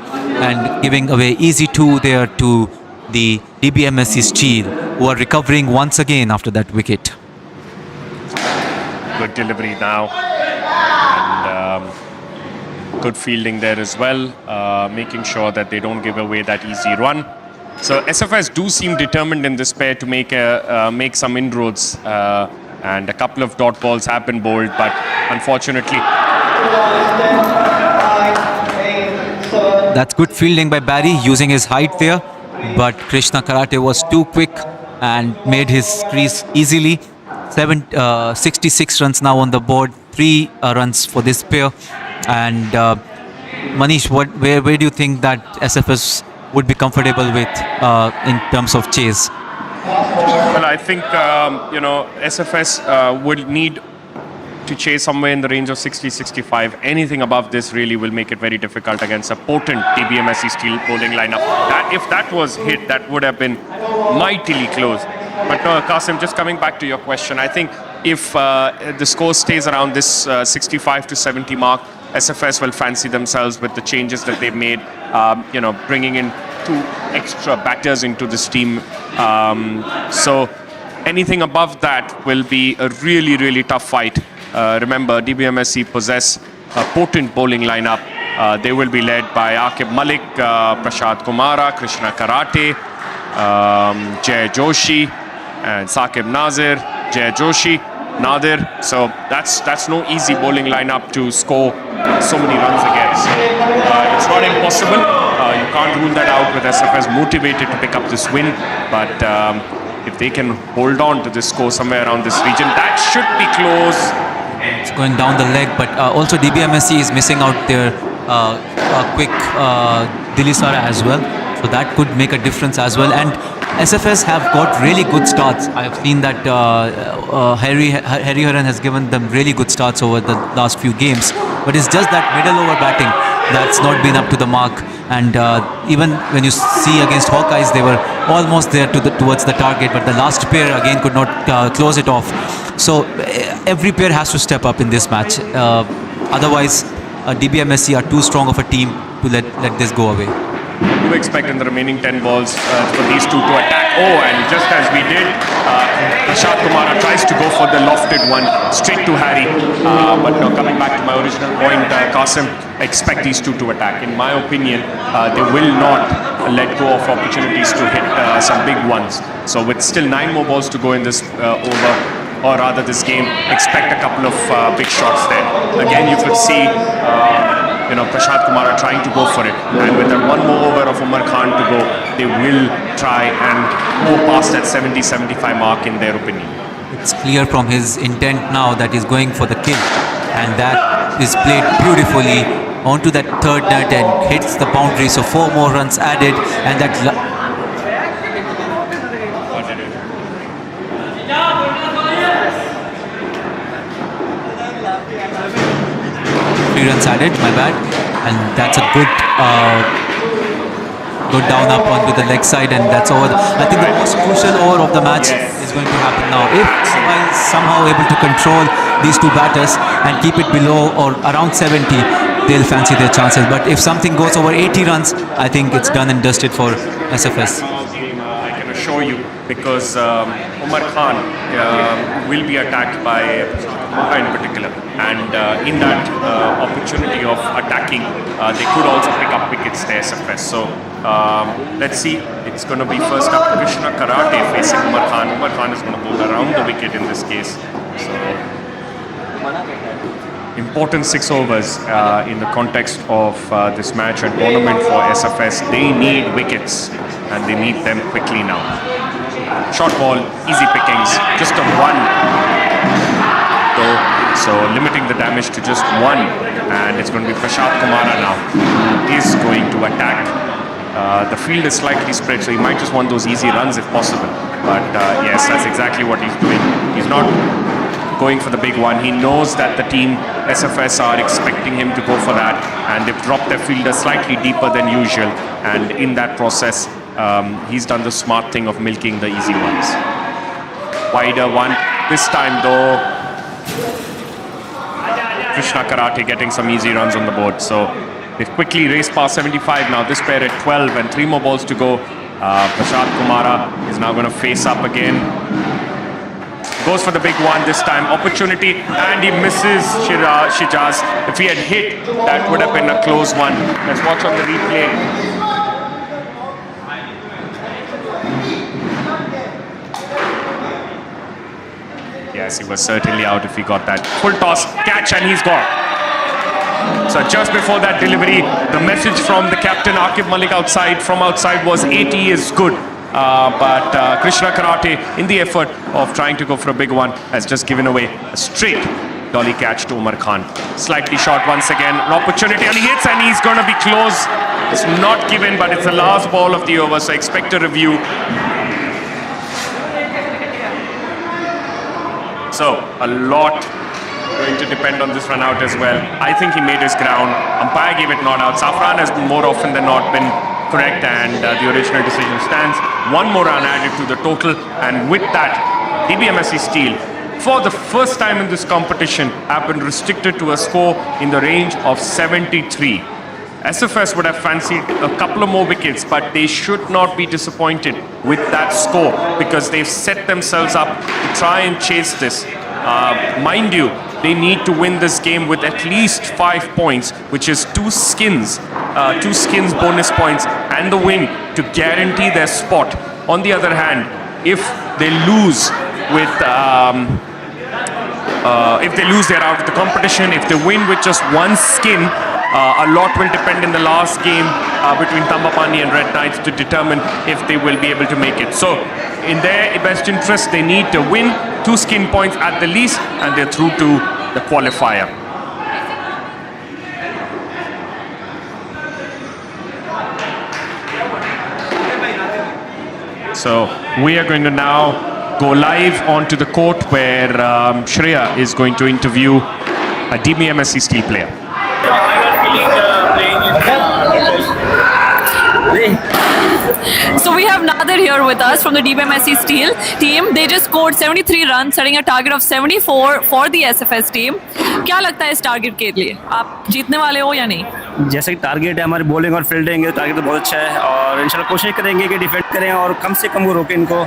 and giving away easy 2 there to the DBMSC Steel, who are recovering once again after that wicket. Good delivery now, and good fielding there as well, making sure that they don't give away that easy run. So SFS do seem determined in this pair to make some inroads, and a couple of dot balls have been bowled, but unfortunately. That's good fielding by Barry, using his height there, but Krishna Karate was too quick and made his crease easily. 66 runs now on the board, 3 runs for this pair. And Manish, where do you think that SFS would be comfortable with in terms of chase? Well, I think SFS would need to chase somewhere in the range of 60-65. Anything above this really will make it very difficult against a potent DBMSC Steel bowling lineup. If that was hit, that would have been mightily close. But no, Qasim, just coming back to your question, I think if the score stays around this 65 to 70 mark, SFS will fancy themselves with the changes that they've made, bringing in 2 extra batters into this team. So anything above that will be a really, really tough fight. Remember, DBMSC possess a potent bowling lineup. They will be led by Akib Malik, Prashad Kumara, Krishna Karate, Jay Joshi, and Saqib Nazir, Jay Joshi, Nadir. So that's no easy bowling lineup to score so many runs against. So it's not impossible. You can't rule that out with SFS motivated to pick up this win. But if they can hold on to this score somewhere around this region, that should be close. It's going down the leg, but also DBMSC is missing out their quick Dilisara as well. So that could make a difference as well. And SFS have got really good starts. I have seen that Harry Haran has given them really good starts over the last few games. But it's just that middle over batting that's not been up to the mark. And even when you see against Hawkeyes, they were almost there towards the target. But the last pair again could not close it off. So every pair has to step up in this match. Otherwise, DBMSC are too strong of a team to let this go away. You expect in the remaining 10 balls for these two to attack. Oh, and just as we did, Prashad Kumara tries to go for the lofted one straight to Harry. But now coming back to my original point, Qasim, expect these two to attack. In my opinion, they will not let go of opportunities to hit some big ones. So with still 9 more balls to go in this over, or rather this game, expect a couple of big shots there. Again, you could see Prashad Kumara trying to go for it, and with that one more over of Umar Khan to go, they will try and go past that 70-75 mark in their opinion. It's clear from his intent now that he's going for the kill, and that is played beautifully onto that third net and hits the boundary. So 4 more runs added, and that 3 runs added, my bad, and that's a good down up onto the leg side, and that's over. I think the most crucial over of the match is going to happen now. If Sahai is somehow able to control these 2 batters and keep it below or around 70, they'll fancy their chances. But if something goes over 80 runs, I think it's done and dusted for SFS. I can assure you, because Umar Khan will be attacked by Muka in particular, and in that opportunity of attacking, they could also pick up wickets there, SFS. So let's see. It's going to be first up Krishna Karate facing Umar Khan. Umar Khan is going to bowl around the wicket in this case. So important 6 overs in the context of this match and tournament for SFS. They need wickets, and they need them quickly now. Short ball, easy pickings, just a 1 though, so limiting the damage to just 1, and it's going to be Prashad Kumara now. He's going to attack. The field is slightly spread, so he might just want those easy runs if possible. But yes, that's exactly what he's doing. He's not going for the big one. He knows that the team SFS are expecting him to go for that, and they've dropped their fielder slightly deeper than usual, and in that process he's done the smart thing of milking the easy ones. Wider one this time though. Krishna Karate getting some easy runs on the board, so they've quickly raced past 75 now. This pair at 12 and 3 more balls to go. Prashad Kumara is now going to face up again. Goes for the big one this time. Opportunity, and he misses Shijaz. If he had hit, that would have been a close one. Let's watch on the replay. Yes, he was certainly out if he got that. Full toss, catch, and he's gone. So just before that delivery, the message from the captain Akib Malik from outside was 80 is good. But Krishna Karate, in the effort of trying to go for a big one, has just given away a straight dolly catch to Umar Khan. Slightly short once again, an opportunity, and he hits, and he's going to be close. It's not given, but it's the last ball of the over, so expect a review. So a lot going to depend on this run out as well. I think he made his ground. Umpire gave it not out. Safran has more often than not been correct, and the original decision stands. 1 more run added to the total, and with that, DBMSC steal, for the first time in this competition, have been restricted to a score in the range of 73. SFS would have fancied a couple of more wickets, but they should not be disappointed with that score because they've set themselves up to try and chase this. Mind you, they need to win this game with at least 5 points, which is 2 skins bonus points and the win to guarantee their spot. On the other hand, if they lose they're out of the competition. If they win with just 1 skin, a lot will depend in the last game between Thambapanni and Red Knights to determine if they will be able to make it. So, in their best interest, they need to win 2 skin points at the least, and they're through to the qualifier. So, we are going to now go live onto the court where Shreya is going to interview a DBMSC Steel player. So we have Nadir here with us from the DBMSC Steel team. They just scored 73 runs, setting a target of 74 for the SFS team. क्या लगता है इस target के लिए? आप जीतने वाले हो या नहीं? जैसे कि टारगेट है हमारी बॉलिंग और फील्डिंग, टारगेट तो बहुत अच्छा है और इंशाल्लाह कोशिश करेंगे कि डिफेंड करें और कम से कम वो रोकें इनको।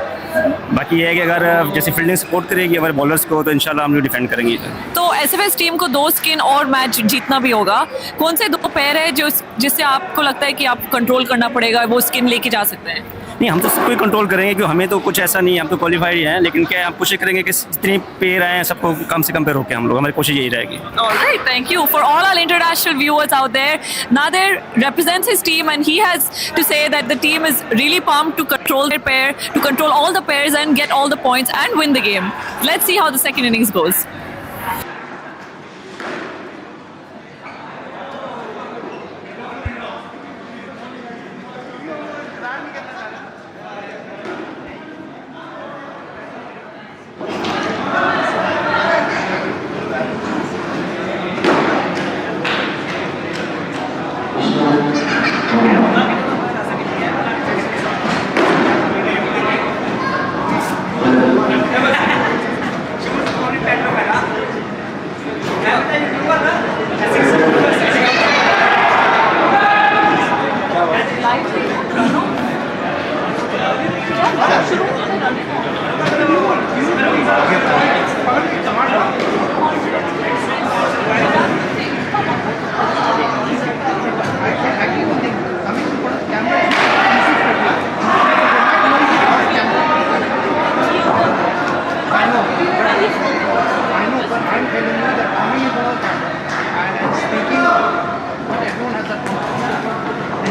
बाकी ये है कि अगर जैसे फील्डिंग सपोर्ट करेगी हमारे बॉलर्स को तो इंशाल्लाह हम लोग डिफेंड करेंगे। तो एसएफएस टीम को 2 स्किन और मैच जीतना भी होगा। कौन से 2 पैर है जिससे आपको लगता है कि आप कंट्रोल करना पड़ेगा, वो स्किन लेके जा सकते हैं? नहीं, हम तो सबको ही कंट्रोल करेंगे क्योंकि हमें तो कुछ ऐसा नहीं है, हम तो क्वालिफाइड ही हैं, लेकिन क्या हम कोशिश करेंगे कि जितने पेयर आए हैं सबको कम से कम पे रोकें हम लोग, हमारी कोशिश यही रहेगी। Alright, thank you. For all our international viewers out there, Nadir represents his team and he has to say that the team is really pumped to control their pair, to control all the pairs and get all the points and win the game. Let's see how the second innings goes.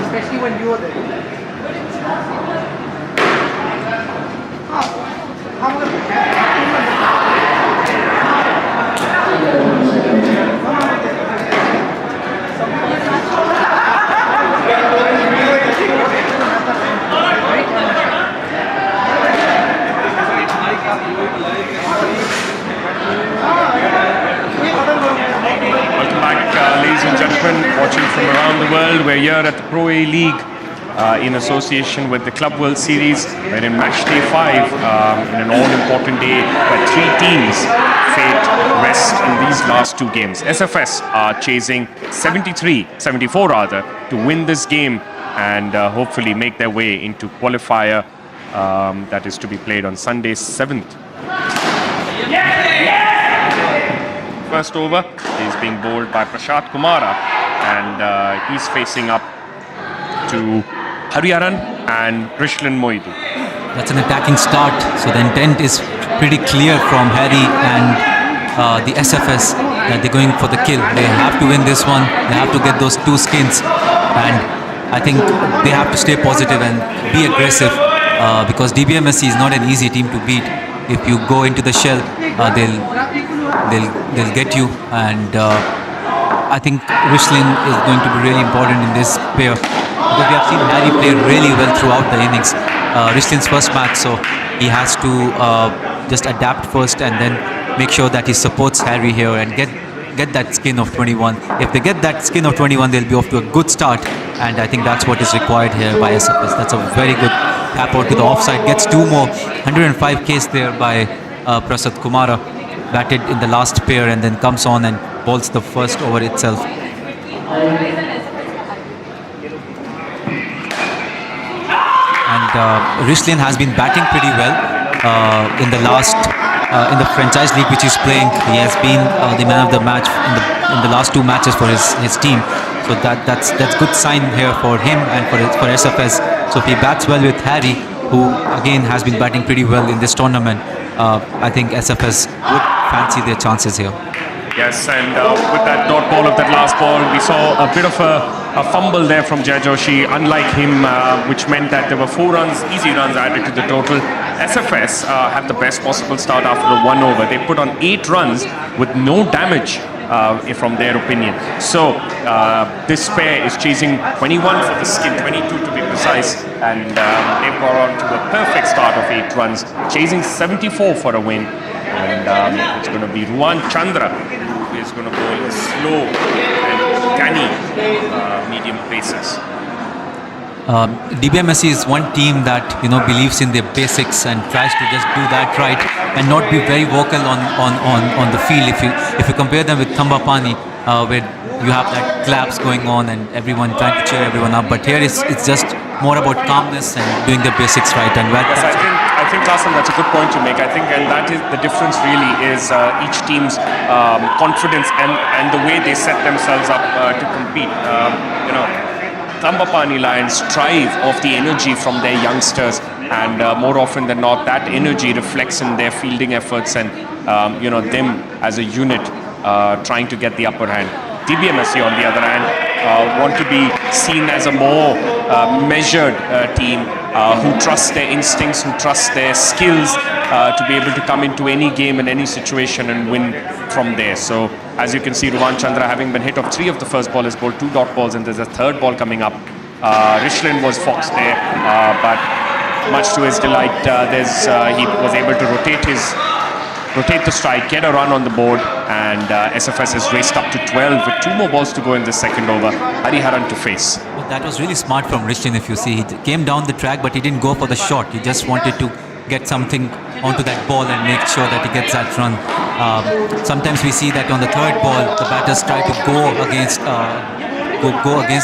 Especially when you were there. Welcome back, ladies and gentlemen, watching from around the world. We're here at the Pro A League in association with the Club World Series. We're in match day 5 in an all-important day where 3 teams fade west in these last 2 games. SFS are chasing 74 rather, to win this game and hopefully make their way into qualifier that is to be played on Sunday 7th. First over is being bowled by Prashant Kumara and he's facing up to Hariharan and Rishlin Moidu. That's an attacking start, so the intent is pretty clear from Harry and the SFS that they're going for the kill. They have to win this one, they have to get those 2 skins, and I think they have to stay positive and be aggressive because DBMSC is not an easy team to beat. If you go into the shell, they'll get you, and I think Rishlin is going to be really important in this pair because we have seen Harry play really well throughout the innings. Rishlin's first match, so he has to just adapt first and then make sure that he supports Harry here and get that skin of 21. If they get that skin of 21, they'll be off to a good start, and I think that's what is required here by SFS. That's a very good tap out to the offside, gets 2 more, 105 Ks there by Prasad Kumara, batted in the last pair and then comes on and bowls the first over itself. Rishlin has been batting pretty well in the last in the franchise league which he's playing. He has been the man of the match in the last 2 matches for his team. So that's good sign here for him and for SFS. So if he bats well with Harry, who again has been batting pretty well in this tournament, I think SFS would fancy their chances here. Yes, and with that dot ball of that last ball, we saw a bit of a fumble there from Jai Joshi, unlike him, which meant that there were 4 runs, easy runs added to the total. SFS had the best possible start after the 1 over. They put on 8 runs with no damage from their opinion. So this pair is chasing 21 for the skin, 22 to be precise, and they've got on to a perfect start of 8 runs, chasing 74 for a win. And it's going to be Ruwan Chandra who is going to bowl slow and canny medium paces. DBMSC is one team that believes in their basics and tries to just do that right and not be very vocal on the field. If you compare them with Thambapanni, where you have that claps going on and everyone trying to cheer everyone up, but here it's just more about calmness and doing the basics right. And yes, I think Qasim, that's a good point to make. I think, and that is the difference really, is each team's confidence and the way they set themselves up to compete. Thambapanni Lions thrive off the energy from their youngsters, and more often than not, that energy reflects in their fielding efforts and them as a unit trying to get the upper hand. DBMSC, on the other hand, want to be seen as a more measured team who trust their instincts, who trust their skills to be able to come into any game in any situation and win from there. So as you can see, Ruwan Chandra, having been hit off 3 of the first ball, has bowled 2 dot balls, and there's a 3rd ball coming up. Rishlin was foxed there, but much to his delight, he was able to rotate the strike, get a run on the board, and SFS has raced up to 12 with 2 more balls to go in the 2nd over. Hariharan to face. Well, that was really smart from Rishlin. If you see, he came down the track, but he didn't go for the shot. He just wanted to get something onto that ball and make sure that he gets that run. Sometimes we see that on the 3rd ball, the batters try to go against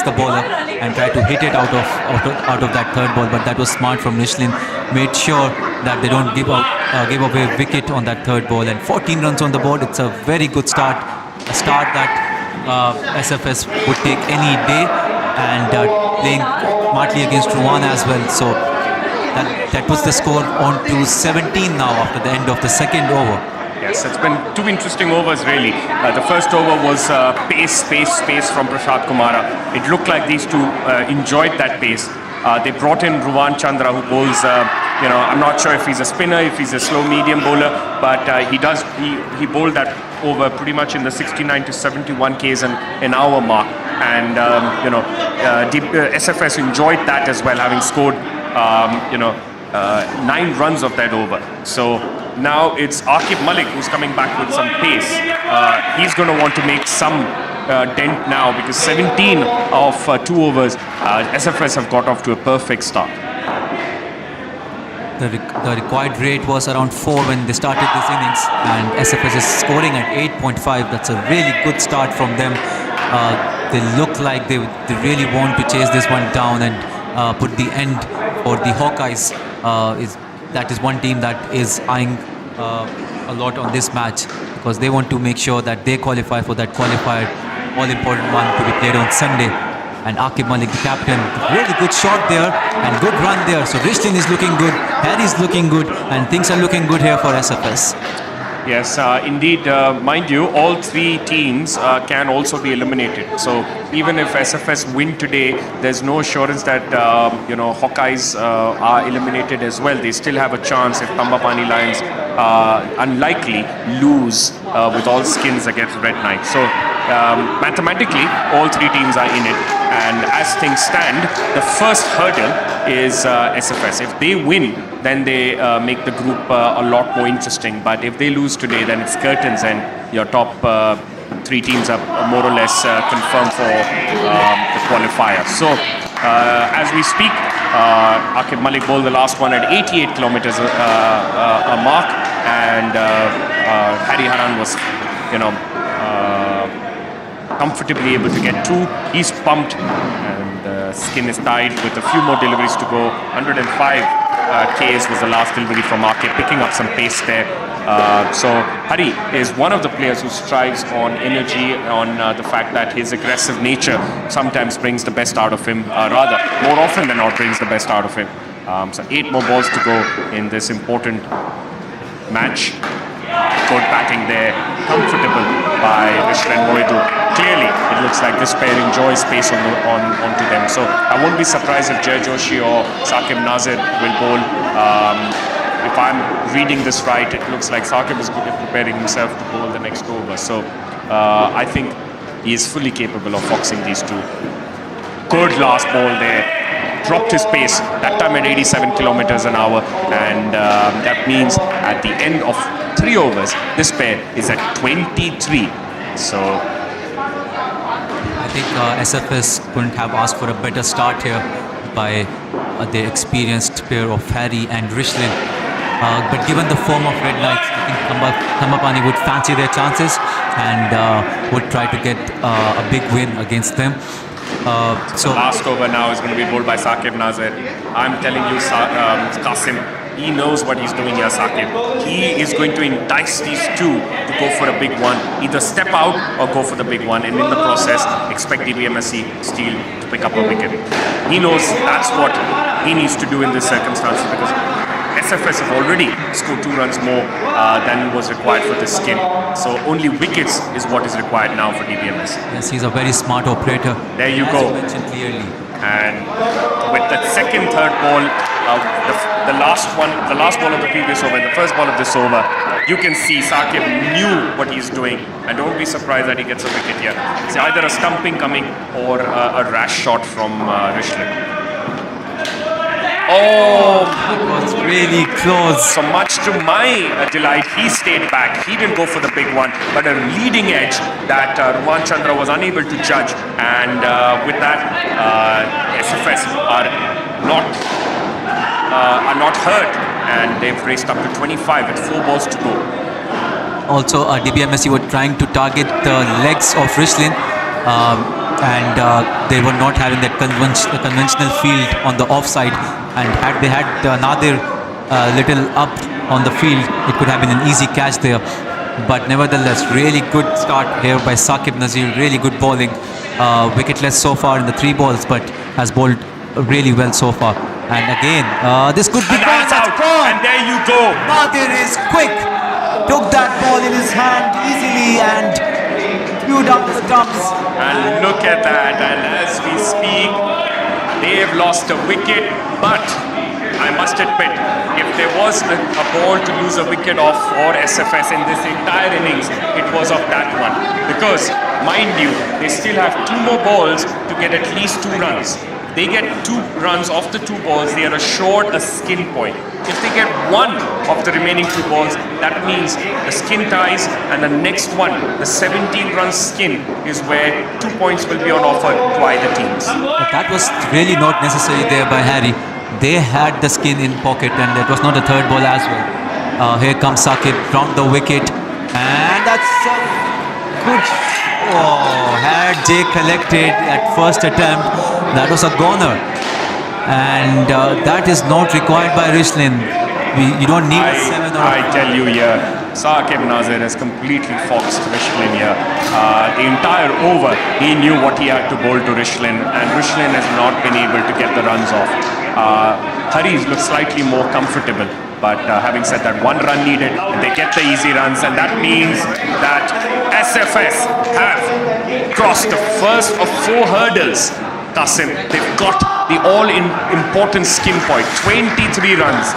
the bowler and try to hit it out of that 3rd ball, but that was smart from Rishlin. Made sure that they don't give away a wicket on that 3rd ball, and 14 runs on the board. It's a very good start, a start that SFS would take any day, and playing smartly against Ruwan as well. So that was the score on to 17 now after the end of the 2nd over. Yes, it's been 2 interesting overs really. The first over was pace from Prashad Kumara. It looked like these 2 enjoyed that pace. They brought in Ruwan Chandra, who bowls, I'm not sure if he's a spinner, if he's a slow medium bowler, but he bowled that over pretty much in the 69 to 71 Ks an hour mark. And, SFS enjoyed that as well, having scored, 9 runs of that over. So now it's Aqib Malik who's coming back with some pace. He's going to want to make some dent now, because 17 of 2 overs, SFS have got off to a perfect start. The required rate was around 4 when they started this innings, and SFS is scoring at 8.5. That's a really good start from them. They look like they really want to chase this one down and put the end for the Hawkeyes. That is one team that is eyeing a lot on this match, because they want to make sure that they qualify for that qualified all-important one to be played on Sunday. And Aqib Malik, the captain, really good shot there and good run there. So Rishlin is looking good, Harry's looking good, and things are looking good here for SFS. Yes, indeed. Mind you, all 3 teams can also be eliminated. So even if SFS win today, there's no assurance that Hawkeyes are eliminated as well. They still have a chance if Thambapanni Lions unlikely lose with all skins against Red Knights. So mathematically, all 3 teams are in it. And as things stand, the first hurdle is SFS. If they win, then they make the group a lot more interesting. But if they lose today, then it's curtains, and your top 3 teams are more or less confirmed for the qualifier. So as we speak, Aqib Malik bowled the last one at 88 kilometers a mark, and Hariharan was, comfortably able to get 2. He's pumped, and the skin is tied with a few more deliveries to go. 105 Ks was the last delivery from RK, picking up some pace there. So Hari is one of the players who strives on energy, on the fact that his aggressive nature sometimes brings the best out of him, rather more often than not brings the best out of him. So 8 more balls to go in this important match. Good batting there, comfortable by Rishlin Moidu. Clearly, it looks like this pair enjoys space onto them. So I won't be surprised if Jay Joshi or Saqib Nazir will bowl. If I'm reading this right, it looks like Saqib is preparing himself to bowl the next over. So I think he is fully capable of foxing these two. Good last ball there. Dropped his pace, that time at 87 kilometers an hour, and that means at the end of 3 overs, this pair is at 23. So I think SFS couldn't have asked for a better start here by the experienced pair of Harry and Rishlin. But given the form of Red Knights, I think Thambapanni would fancy their chances and would try to get a big win against them. So last over now is going to be bowled by Saqib Nazir. I'm telling you, Qasim, he knows what he's doing here, Saqib. He is going to entice these two to go for a big one. Either step out or go for the big one, and in the process, expect DBMSC Steel to pick up a wicket. He knows that's what he needs to do in this circumstance, because SFS have already scored 2 runs more than was required for this skin. So only wickets is what is required now for DBMS. Yes, he's a very smart operator. There you as go. you mentioned clearly. And with the second, third ball, the last ball of the previous over, and the first ball of this over, you can see Saqib knew what he's doing, and don't be surprised that he gets a wicket here. It's either a stumping coming or a rash shot from Rishlin. Oh, That was really close. so much to my delight, he stayed back. He didn't go for the big one, but a leading edge that Ruwan Chandra was unable to judge. And with that, SFS are not hurt, and they've raced up to 25 with 4 balls to go. Also, DBMSC were trying to target the legs of Rishlin, and they were not having that conventional field on the offside. And had they had Nadir little up on the field, it could have been an easy catch there. But nevertheless, really good start here by Saqib Nazir. Really good bowling. Wicketless so far in the 3 balls, but has bowled really well so far. And again, this could be And gone. that's out. And there you go. Nadir is quick. Took that ball in his hand easily and threw down the stumps. And look at that. And as we speak, they've lost a wicket. But I must admit, if there was a ball to lose a wicket off for SFS in this entire innings, it was of that one. Because, mind you, they still have 2 more balls to get at least 2 runs. They get 2 runs off the 2 balls, they are assured a skin point. If they get 1 of the remaining 2 balls, that means the skin ties, and the next one, the 17-run skin, is where 2 points will be on offer to either teams. But that was really not necessary there by Harry. They had the skin in pocket, and that was not a 3rd ball as well. Here comes Saqib round the wicket, and that's a good. Oh, had Jay collected at first attempt, that was a goner, and that is not required by Rishlin. You don't need a 7 or a I tell you here, Saqib Nazir has completely foxed Rishlin here. The entire over, he knew what he had to bowl to Rishlin, and Rishlin has not been able to get the runs off. Hari looks slightly more comfortable, but having said that, 1 run needed, they get the easy runs, and that means that SFS have crossed the first of 4 hurdles. Qasim, they've got the all-important skin point, 23 runs.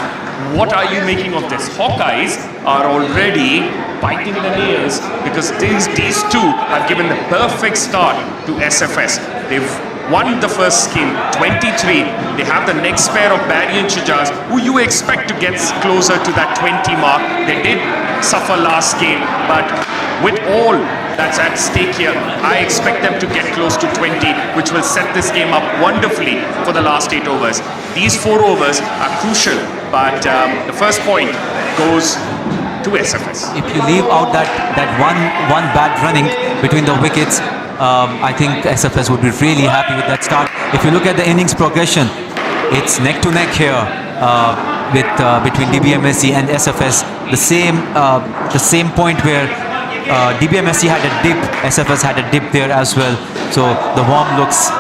What are you making of this? Hawkeyes are already biting the nails because these two have given the perfect start to SFS. They've won the first skin, 23. They have the next pair of Barry and Shajaz, who you expect to get closer to that 20 mark. They did suffer last game, but with all that's at stake here, I expect them to get close to 20, which will set this game up wonderfully for the last 8 overs. These 4 overs are crucial, but the first point goes to SFS. If you leave out that one bad running between the wickets, I think SFS would be really happy with that start. If you look at the innings progression, it's neck to neck here between DBMSC and SFS. The same point where DBMSC had a dip, SFS had a dip there as well. So the warm looks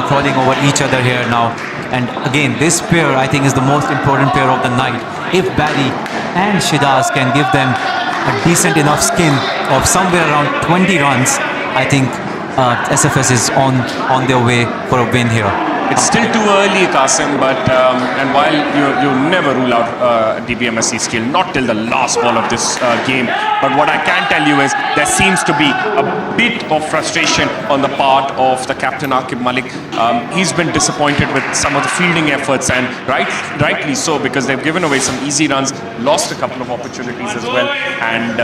crawling over each other here now. And again, this pair I think is the most important pair of the night. If Barry and Shidaz can give them a decent enough skin of somewhere around 20 runs, I think SFS is on their way for a win here. It's still too early, Qasim, but and while you never rule out DBMSC skill, not till the last ball of this game, but what I can tell you is there seems to be a bit of frustration on the part of the captain Aqib Malik. He's been disappointed with some of the fielding efforts, and rightly so, because they've given away some easy runs, lost a couple of opportunities as well, and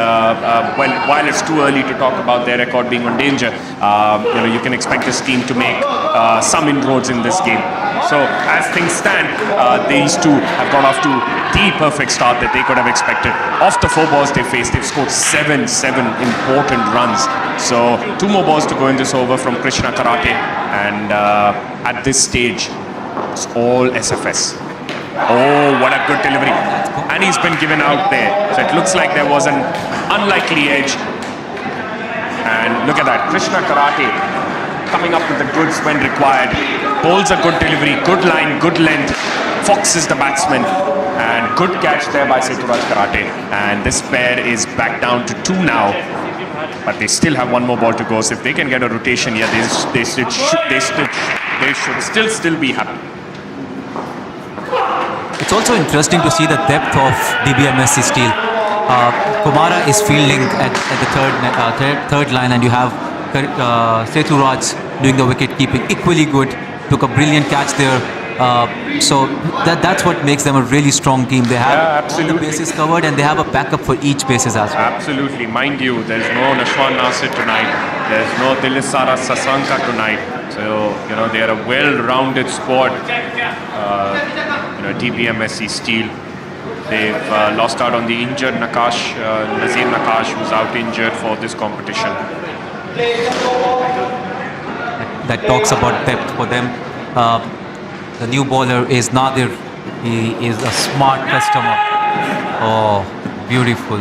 while it's too early to talk about their record being on danger, you can expect this team to make some inroads in this game. So as things stand, these two have gone off to the perfect start that they could have expected. Off the 4 balls they faced, they've scored 7 important runs. So 2 more balls to go in this over from Krishna Karate, and at this stage it's all SFS. Oh, what a good delivery. And he's been given out there. So it looks like there was an unlikely edge. And look at that, Krishna Karate coming up with the goods when required. Bowls a good delivery, good line, good length. Fox is the batsman. And good catch there by Seturaj Karate. And this pair is back down to 2 now. But they still have 1 more ball to go. So if they can get a rotation here, they should still be happy. It's also interesting to see the depth of DBMSC Steel. Kumara is fielding at the third line, and you have Seturaj doing the wicket keeping equally good. Took a brilliant catch there. So that's what makes them a really strong team. They have all the bases covered, and they have a backup for each bases as well. Absolutely. Mind you, there's no Nashwan Nasir tonight. There's no Dilisara Sasanka tonight. So, they are a well-rounded squad. DBMSC Steel. They've lost out on the injured Nazim Nakash, who's out injured for this competition. That talks about depth for them. The new bowler is Nadir. He is a smart customer. Oh, beautiful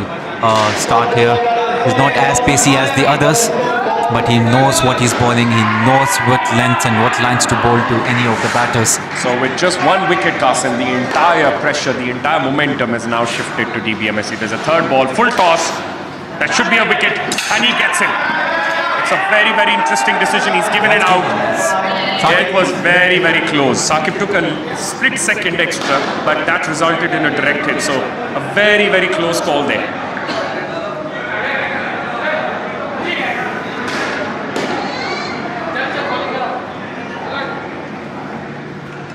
start here. He's not as pacey as the others, but he knows what he's bowling. He knows what lengths and what lines to bowl to any of the batters. So with just 1 wicket, Qasim, the entire pressure, the entire momentum is now shifted to DBMSC. There's a 3rd ball, full toss. That should be a wicket, and he gets it. It's a very, very interesting decision. He's given it out. It was very, very close. Saqib took a split second extra, but that resulted in a direct hit. So a very, very close call there.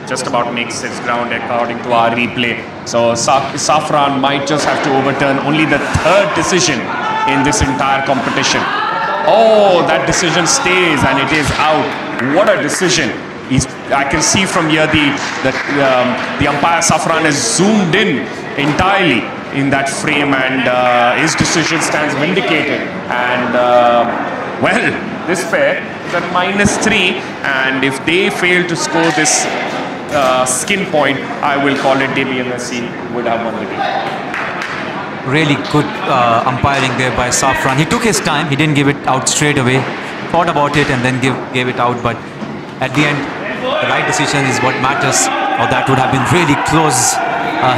Just about makes his ground according to our replay. So Safran might just have to overturn only the 3rd decision in this entire competition. Oh, that decision stays and it is out. What a decision. I can see from here the umpire Safran is zoomed in entirely in that frame, and his decision stands vindicated. And well, this pair is at -3, and if they fail to score this skin point, I will call it DBMSC would have won the game. Really good umpiring there by Safran. He took his time. He didn't give it out straight away. Thought about it and then gave it out. But at the end, the right decision is what matters. Oh, that would have been really close.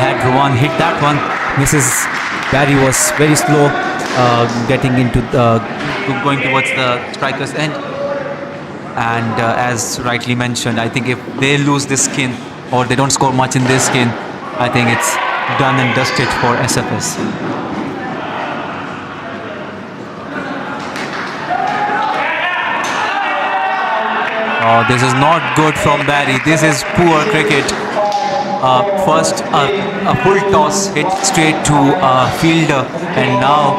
Had Rowan hit that one. Mrs. Barry was very slow getting into going towards the striker's end. And as rightly mentioned, I think if they lose this skin or they don't score much in this skin, I think it's done and dusted for SFS. Oh, this is not good from Barry. This is poor cricket. First, a full toss hit straight to fielder, and now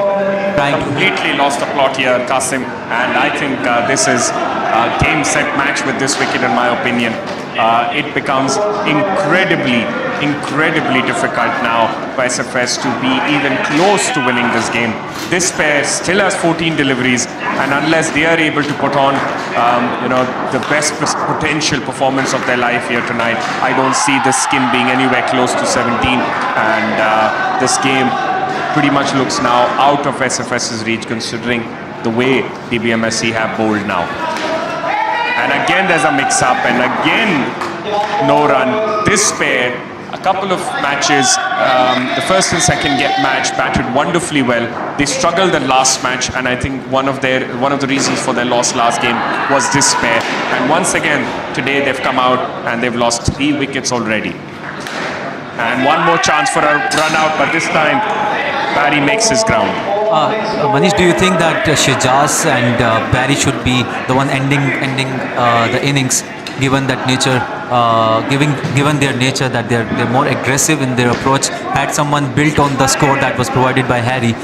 trying to completely lost the plot here, Qasim. And I think this is a game set match with this wicket, in my opinion. It becomes incredibly incredibly difficult now for SFS to be even close to winning this game. This pair still has 14 deliveries, and unless they are able to put on, the best potential performance of their life here tonight, I don't see the skin being anywhere close to 17. And this game pretty much looks now out of SFS's reach, considering the way DBMSC have bowled now. And again there's a mix-up, and again no run. This pair, a couple of matches, the first and second match batted wonderfully well. They struggled the last match, and I think one of the reasons for their loss last game was this pair. And once again today they've come out and they've lost 3 wickets already. And one more chance for a run out, but this time Barry makes his ground. Manish, do you think that Shejaz and Barry should be the one ending the innings, given that nature, given their nature that they're more aggressive in their approach? Had someone built on the score that was provided by Harry,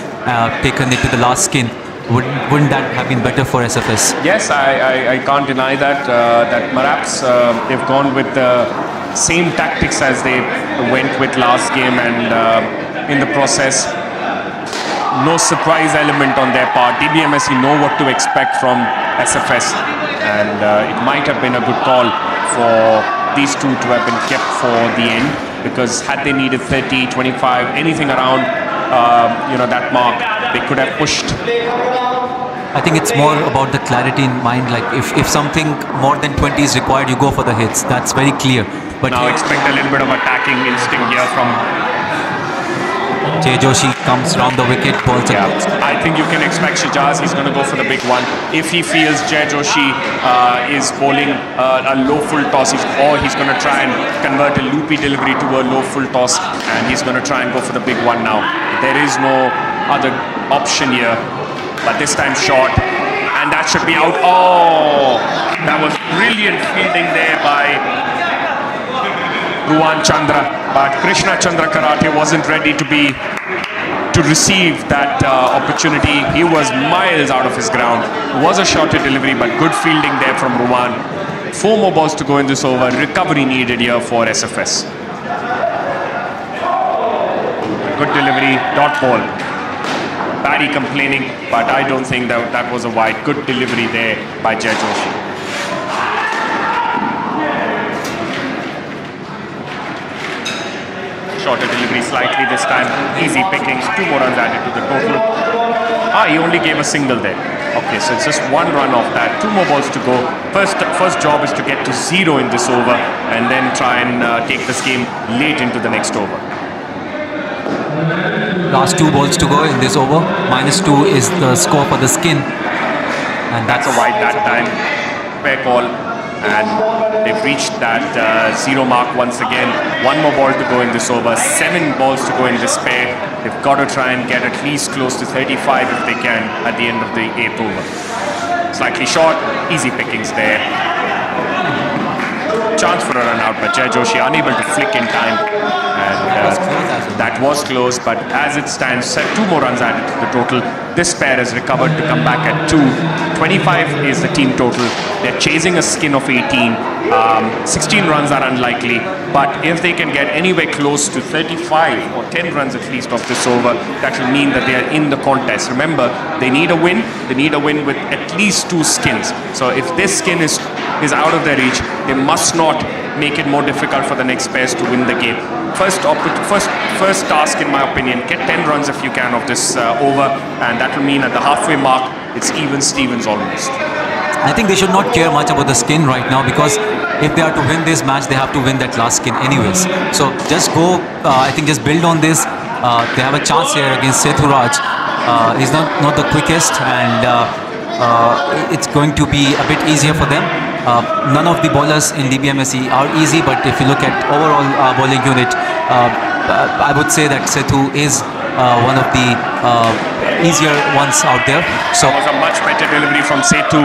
taken it to the last skin, wouldn't that have been better for SFS? Yes, I can't deny that. That perhaps they've gone with the same tactics as they went with last game, and in the process, no surprise element on their part. DBMSC know what to expect from SFS, and it might have been a good call for these two to have been kept for the end, because had they needed 30, 25, anything around that mark, they could have pushed. I think it's more about the clarity in mind. Like if something more than 20 is required, you go for the hits. That's very clear. But now expect a little bit of attacking instinct here from Jay Joshi comes round the wicket, balls yeah. against. I think you can expect Shejaz, he's going to go for the big one. If he feels Jay Joshi is bowling a low full toss, or he's going to try and convert a loopy delivery to a low full toss, and he's going to try and go for the big one now. There is no other option here, but this time short, and that should be out. Oh, that was brilliant fielding there by Ruwan Chandra, but Krishna Chandra Karate wasn't ready to receive that opportunity. He was miles out of his ground. It was a shorter delivery, but good fielding there from Ruwan. 4 more balls to go in this over. Recovery needed here for SFS. Good delivery, dot ball. Barry complaining, but I don't think that was a wide. Good delivery there by Jay Joshi. Shorter delivery slightly this time. Easy pickings. 2 more runs added to the total. He only gave a single there. Okay, so it's just 1 run off that. 2 more balls to go. First job is to get to 0 in this over, and then try and take this game late into the next over. Last 2 balls to go in this over. -2 is the score for the skin, and That's a wide that time. Fair call. And they've reached that 0 mark once again. 1 more ball to go in this over. 7 balls to go in this pair. They've got to try and get at least close to 35 if they can at the end of the 8th over. Slightly short, easy pickings there. Chance for a run out, but Jay Joshi unable to flick in time. And that was close, but as it stands, 2 more runs added to the total. This pair has recovered to come back at 2. 25 is the team total. They're chasing a skin of 18. 16 runs are unlikely, but if they can get anywhere close to 35 or 10 runs at least off this over, that will mean that they are in the contest. Remember, they need a win. They need a win with at least 2 skins. So if this skin is out of their reach, they must not make it more difficult for the next pairs to win the game. First task, in my opinion, get 10 runs if you can of this over, and that will mean at the halfway mark, it's even Stevens almost. I think they should not care much about the skin right now, because if they are to win this match, they have to win that last skin anyways. So just go, I think just build on this. They have a chance here against Sethuraj. He's not the quickest, and it's going to be a bit easier for them. None of the bowlers in DBMSC are easy, but if you look at overall bowling unit, I would say that Sethu is one of the easier ones out there. So it was a much better delivery from Sethu,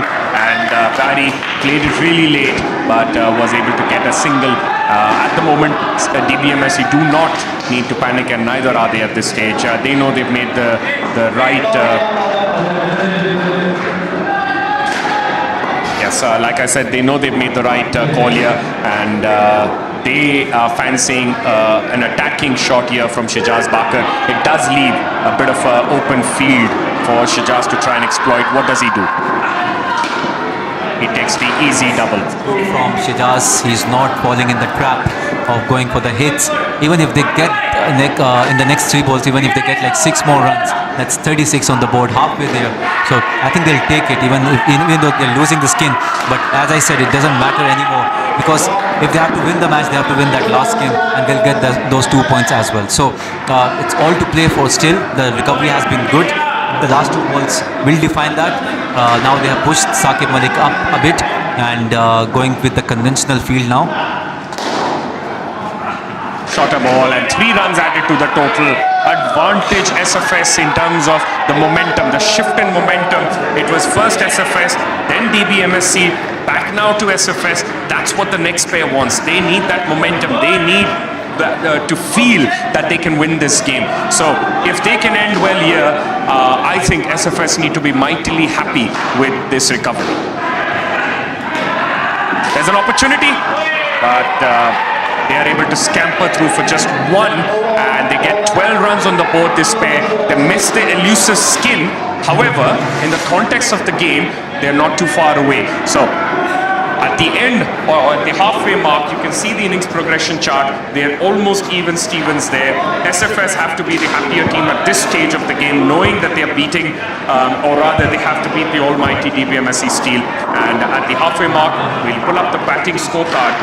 and Barry played it really late, but was able to get a single. At the moment, DBMSC do not need to panic, and neither are they at this stage. They know they've made the right. Yes, like I said, they know they've made the right call here, and they are fancying an attacking shot here from Shijaz Bakar. It does leave a bit of an open field for Shijaz to try and exploit. What does he do? He takes the easy double. From Shijaz, he's not falling in the trap of going for the hits. Even if they get in the next 3 balls, even if they get like 6 more runs, that's 36 on the board, halfway there. So I think they'll take it, even though they're losing the skin. But as I said, it doesn't matter anymore, because if they have to win the match, they have to win that last skin, and they'll get those 2 points as well. So it's all to play for still. The recovery has been good. The last 2 balls will define that. Now they have pushed Saqib Malik up a bit and going with the conventional field now. Shorter ball and 3 runs added to the total. Advantage SFS in terms of the momentum, the shift in momentum. It was first SFS, then DBMSC, back now to SFS. That's what the next pair wants. They need that momentum. They need to feel that they can win this game. So if they can end well here, I think SFS need to be mightily happy with this recovery. There's an opportunity, but they are able to scamper through for just 1, and they get 12 runs on the board, this pair. They miss the elusive skin. However, in the context of the game, they're not too far away. So at the end, or at the halfway mark, you can see the innings progression chart. They're almost even Stevens there. SFS have to be the happier team at this stage of the game, knowing that they're beating, or rather they have to beat the almighty DBMSC Steel. And at the halfway mark, we'll pull up the batting scorecard.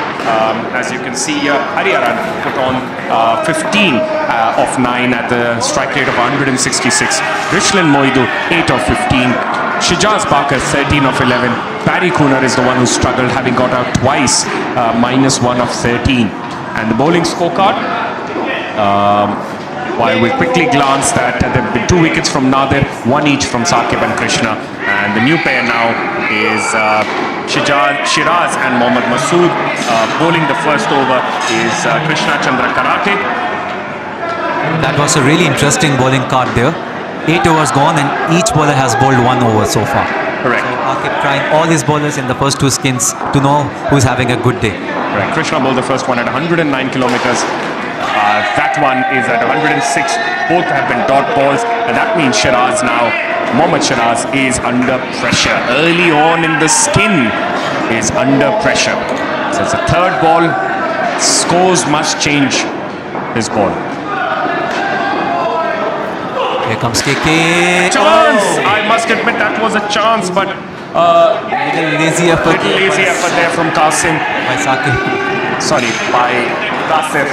As you can see here, Hariharan put on 15 of 9 at the strike rate of 166. Rishlin Moidu, 8 of 15. Shijaz Bakar, 13 of 11. Barry Cooner is the one who struggled, having got out twice, -1 of 13. And the bowling scorecard, while we quickly glanced at, there have been 2 wickets from Nadir, 1 each from Saqib and Krishna. And the new pair now is Shiraz and Mohammad Masood. Bowling the first over is Krishna Chandra Karate. That was a really interesting bowling card there. 8 overs gone, and each bowler has bowled 1 over so far. Correct. So Akib trying all his bowlers in the first 2 skins to know who's having a good day. Right. Krishna bowled the first one at 109 kilometers. That one is at 106. Both have been dot balls, and that means Shiraz now, Mohammad Shiraz, is under pressure. Early on in the skin is under pressure. So it's a 3rd ball. Scores must change this ball. Here comes KK. Chance! I must admit that was a chance, but Little lazy effort. little lazy effort there from Qasim. By Saqib. Sorry, by Qasim.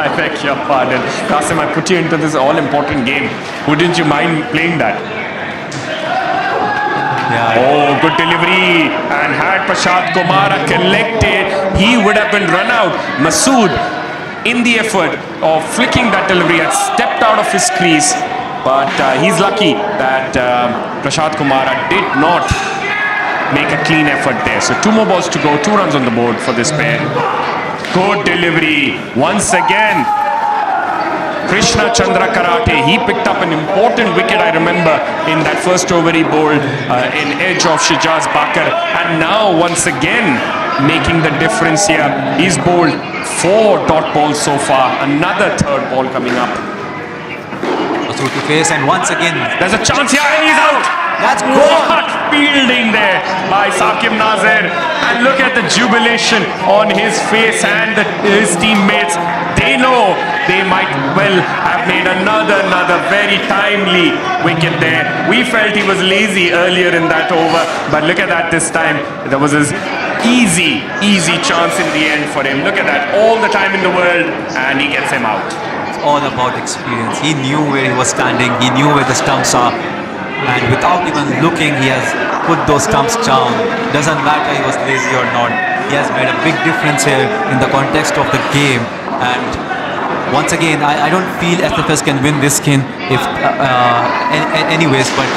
I beg your pardon. Qasim, I put you into this all-important game. Wouldn't you mind playing that? Yeah. Oh, good delivery. And had Prashant Kumara collected, he would have been run out. Masood, in the effort of flicking that delivery, had stepped out of his crease. But he's lucky that Prashant Kumara did not make a clean effort there. So 2 more balls to go, 2 runs on the board for this pair. Good delivery. Once again, Krishna Chandra Karate, he picked up an important wicket, I remember, in that first over he bowled in edge of Shijaz Bakar. And now, once again, making the difference here. He's bowled 4 dot balls so far. Another 3rd ball coming up. Through to face, and once again, There's a chance here, and he's out. that's good. What fielding there by Saqib Nazir. And look at the jubilation on his face and his teammates. They know they might well have made another very timely wicket there. We felt he was lazy earlier in that over, but look at that this time. There was this easy chance in the end for him. Look at that, all the time in the world, and he gets him out. All about experience. He knew where he was standing, he knew where the stumps are, and without even looking, he has put those stumps down. Doesn't matter he was lazy or not. He has made a big difference here in the context of the game. And once again, I don't feel SFS can win this skin if anyways, but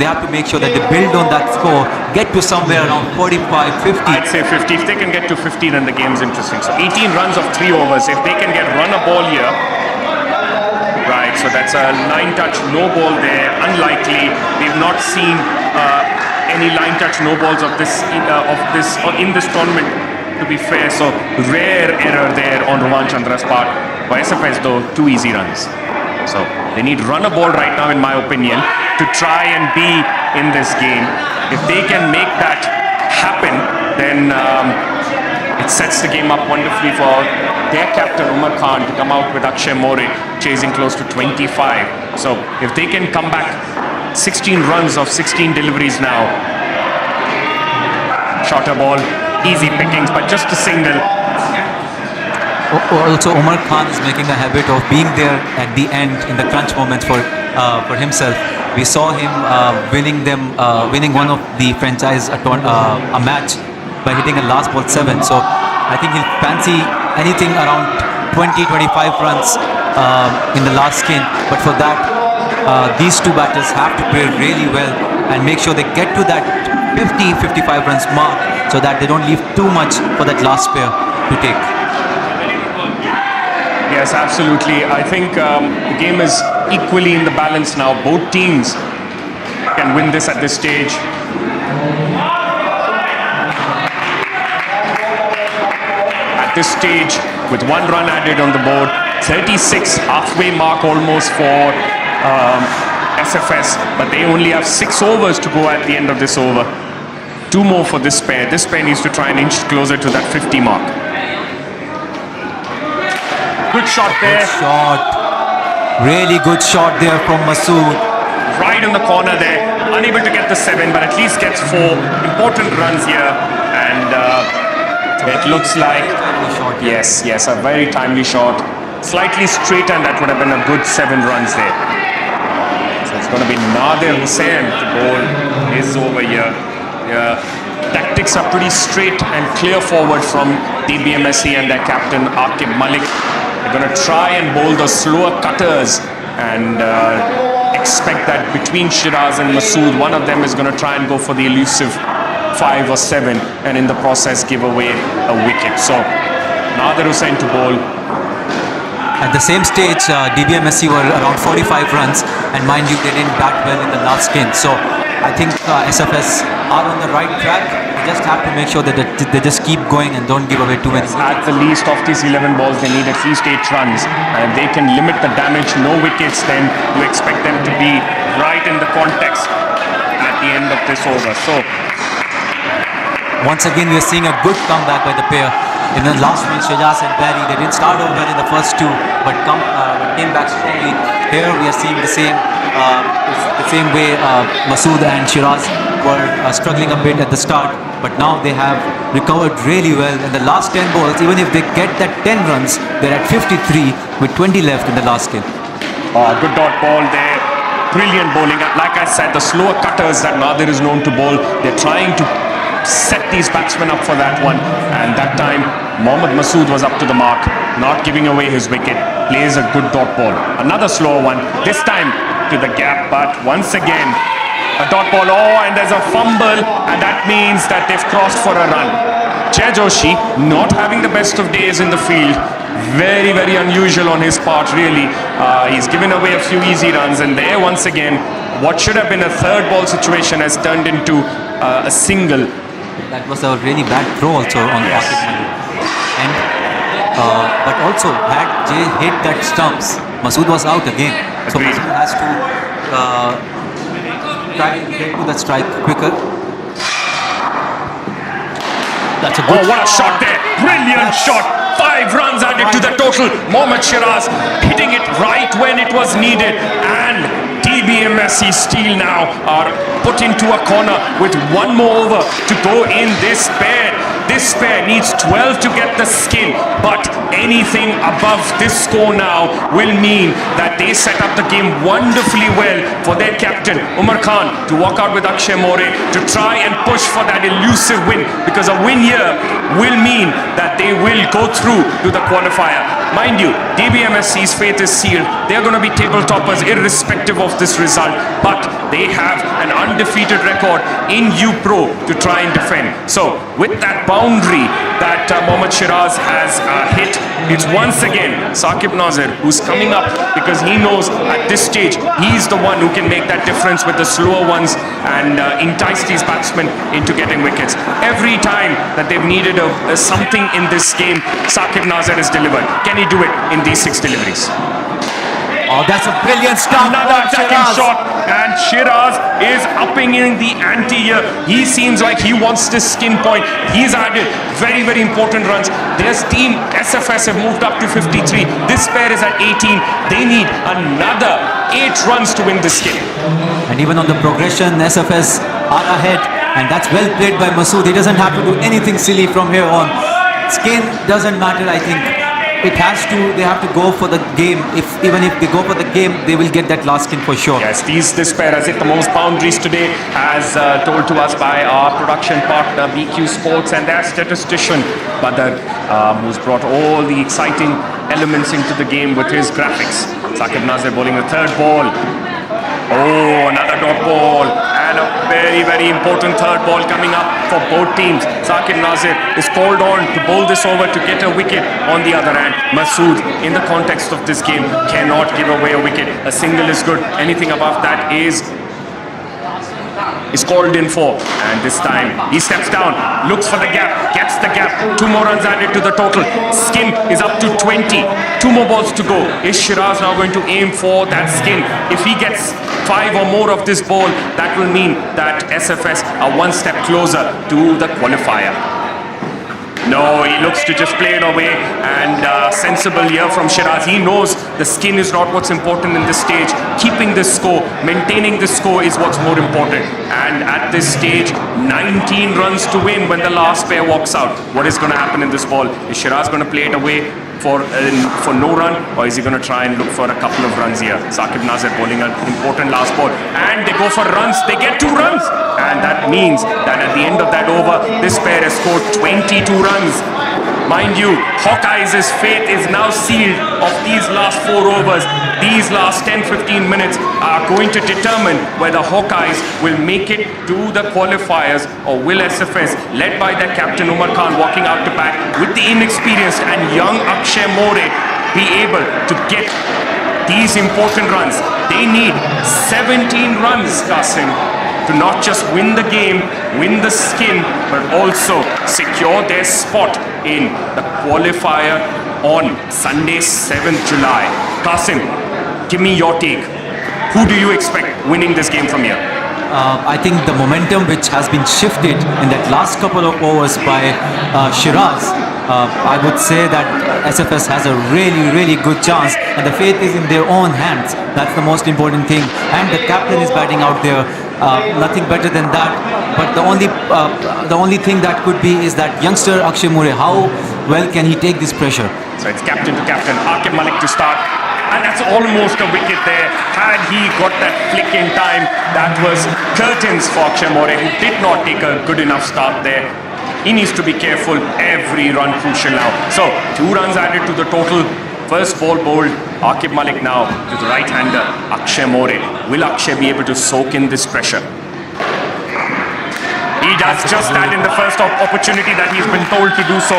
they have to make sure that they build on that score, get to somewhere around 45, 50. I'd say 50. If they can get to 50, then the game's interesting. So 18 runs of 3 overs. If they can run a ball here, right, so that's a 9-touch no ball there. Unlikely. We've not seen any line touch no balls of this in this tournament, to be fair. So rare error there on Rohan Chandra's part. For SFS though, 2 easy runs. So they need run a ball right now, in my opinion, to try and be in this game. If they can make that happen, then it sets the game up wonderfully for their captain Umar Khan to come out with Akshay More chasing close to 25. So if they can come back 16 runs of 16 deliveries now, shorter ball, easy pickings, but just a single. Also, Umar Khan is making a habit of being there at the end in the crunch moments for himself. We saw him winning one of the franchise a match by hitting a last ball 7. So I think he'll fancy anything around 20-25 runs in the last skin. But for that, these two batters have to play really well and make sure they get to that 50-55 runs mark, so that they don't leave too much for that last pair to take. Yes, absolutely. I think the game is equally in the balance now. Both teams can win this at this stage. At this stage, with 1 run added on the board, 36, halfway mark almost for SFS, but they only have 6 overs to go at the end of this over. 2 more for this pair. This pair needs to try and inch closer to that 50 mark. Good shot there. Good shot. Really good shot there from Masood. Right in the corner there. Unable to get the 7, but at least gets 4 important runs here. And it looks like... Yes, a very timely shot. Slightly straight, and that would have been a good 7 runs there. So it's going to be Nadir Hussain to bowl his over here. Tactics are pretty straight and clear forward from DBMSC and their captain Aqib Malik. They're going to try and bowl the slower cutters and expect that between Shiraz and Masood, one of them is going to try and go for the elusive 5 or 7 and in the process give away a wicket. So Nadir Hussain to bowl. At the same stage, DBMSC were around 45 runs, and mind you, they didn't bat well in the last game. So I think SFS are on the right track. They just have to make sure that they just keep going and don't give away too many. At the least of these 11 balls, they need at least 8 runs. And if they can limit the damage, no wickets, then you expect them to be right in the context at the end of this over. So once again, we are seeing a good comeback by the pair. In the last one, Shajaz and Barry, they didn't start over well in the first 2, but came back strongly. Here we are seeing the same way Masood and Shiraz were struggling a bit at the start, but now they have recovered really well. In the last 10 balls, even if they get that 10 runs, they're at 53 with 20 left in the last game. Good dot ball there. Brilliant bowling. Like I said, the slower cutters that Nadir is known to bowl, they're trying to set these batsmen up for that one, and that time Mohammad Masood was up to the mark, not giving away his wicket. Plays a good dot ball. Another slower one, this time to the gap, but once again a dot ball. And there's a fumble, and that means that they've crossed for a run. Jai Joshi not having the best of days in the field. Very, very unusual on his part, really. He's given away a few easy runs, and there once again what should have been a 3rd ball situation has turned into a single. That was a really bad throw also on Aqib Malik. And but also had Jay hit that stumps, Masood was out again. So Masood has to try to get to that strike quicker. That's a good what a shot there! Brilliant shot! 5 runs added to the total. Mohammad Shiraz hitting it right when it was needed, and DBMSC Steel now are put into a corner with 1 more over to go in this pair. This pair needs 12 to get the skin, but anything above this score now will mean that they set up the game wonderfully well for their captain Umar Khan to walk out with Akshay More to try and push for that elusive win, because a win here will mean that they will go through to the qualifier. Mind you, DBMSC's fate is sealed. They're going to be table toppers irrespective of this result, but they have an undefeated record in UPRO to try and defend. So with that boundary that Mohammad Shiraz has hit. It's once again Saqib Nazir who's coming up because he knows at this stage he's the one who can make that difference with the slower ones and entice these batsmen into getting wickets. Every time that they've needed something in this game, Saqib Nazir has delivered. Can he do it in these 6 deliveries? Oh, that's a brilliant start. Another attacking shot, and Shiraz is upping in the ante here. He seems like he wants this skin point. He's added very, very important runs. Their team, SFS, have moved up to 53. This pair is at 18. They need another 8 runs to win this game. And even on the progression, SFS are ahead. And that's well played by Masood. He doesn't have to do anything silly from here on. Skin doesn't matter, I think. They have to go for the game. Even if they go for the game, they will get that last skin for sure. Yes, this pair has hit the most boundaries today, as told to us by our production partner BQ Sports and their statistician Badar, who's brought all the exciting elements into the game with his graphics. Saqib Nazir bowling the 3rd ball. Oh, another dot ball, and a very, very important 3rd ball coming up for both teams. Saqib Nazir is called on to bowl this over to get a wicket. On the other hand, Masood, in the context of this game, cannot give away a wicket. A single is good. Anything above that is called in for, and this time he steps down, looks for the gap, gets the gap. 2 more runs added to the total. Skin is up to 20. 2 more balls to go. Is Shiraz now going to aim for that skin? If he gets 5 or more of this ball, that will mean that SFS are 1 step closer to the qualifier. No, he looks to just play it away, and sensible here from Shiraz. He knows the skin is not what's important in this stage. Keeping this score, maintaining this score is what's more important. And at this stage, 19 runs to win when the last pair walks out. What is going to happen in this ball? Is Shiraz going to play it away for no run, or is he going to try and look for a couple of runs here? Saqib Nazir bowling an important last ball, and they go for runs. They get 2 runs, and that means that at the end of that over, this pair has scored 22 runs. Mind you, Hawkeyes' fate is now sealed of these last 4 overs. These last 10-15 minutes are going to determine whether Hawkeyes will make it to the qualifiers, or will SFS, led by their captain Umar Khan walking out to bat with the inexperienced and young Akshay More, be able to get these important runs. They need 17 runs, Qasim, to not just win the game, win the skin, but also secure their spot in the qualifier on Sunday, 7th July. Qasim, give me your take. Who do you expect winning this game from here? I think the momentum which has been shifted in that last couple of overs by Shiraz, I would say that SFS has a really, really good chance, and the faith is in their own hands. That's the most important thing. And the captain is batting out there. Nothing better than that. But the only thing that could be is that youngster Akshay More. How well can he take this pressure? So it's captain to captain. Aqib Malik to start. And that's almost a wicket there. Had he got that flick in time, that was curtains for Akshay More, who did not take a good enough start there. He needs to be careful. Every run crucial now. So 2 runs added to the total. First ball bowled, Aqib Malik now to the right-hander, Akshay More. Will Akshay be able to soak in this pressure? He does just that in the first opportunity that he's been told to do so.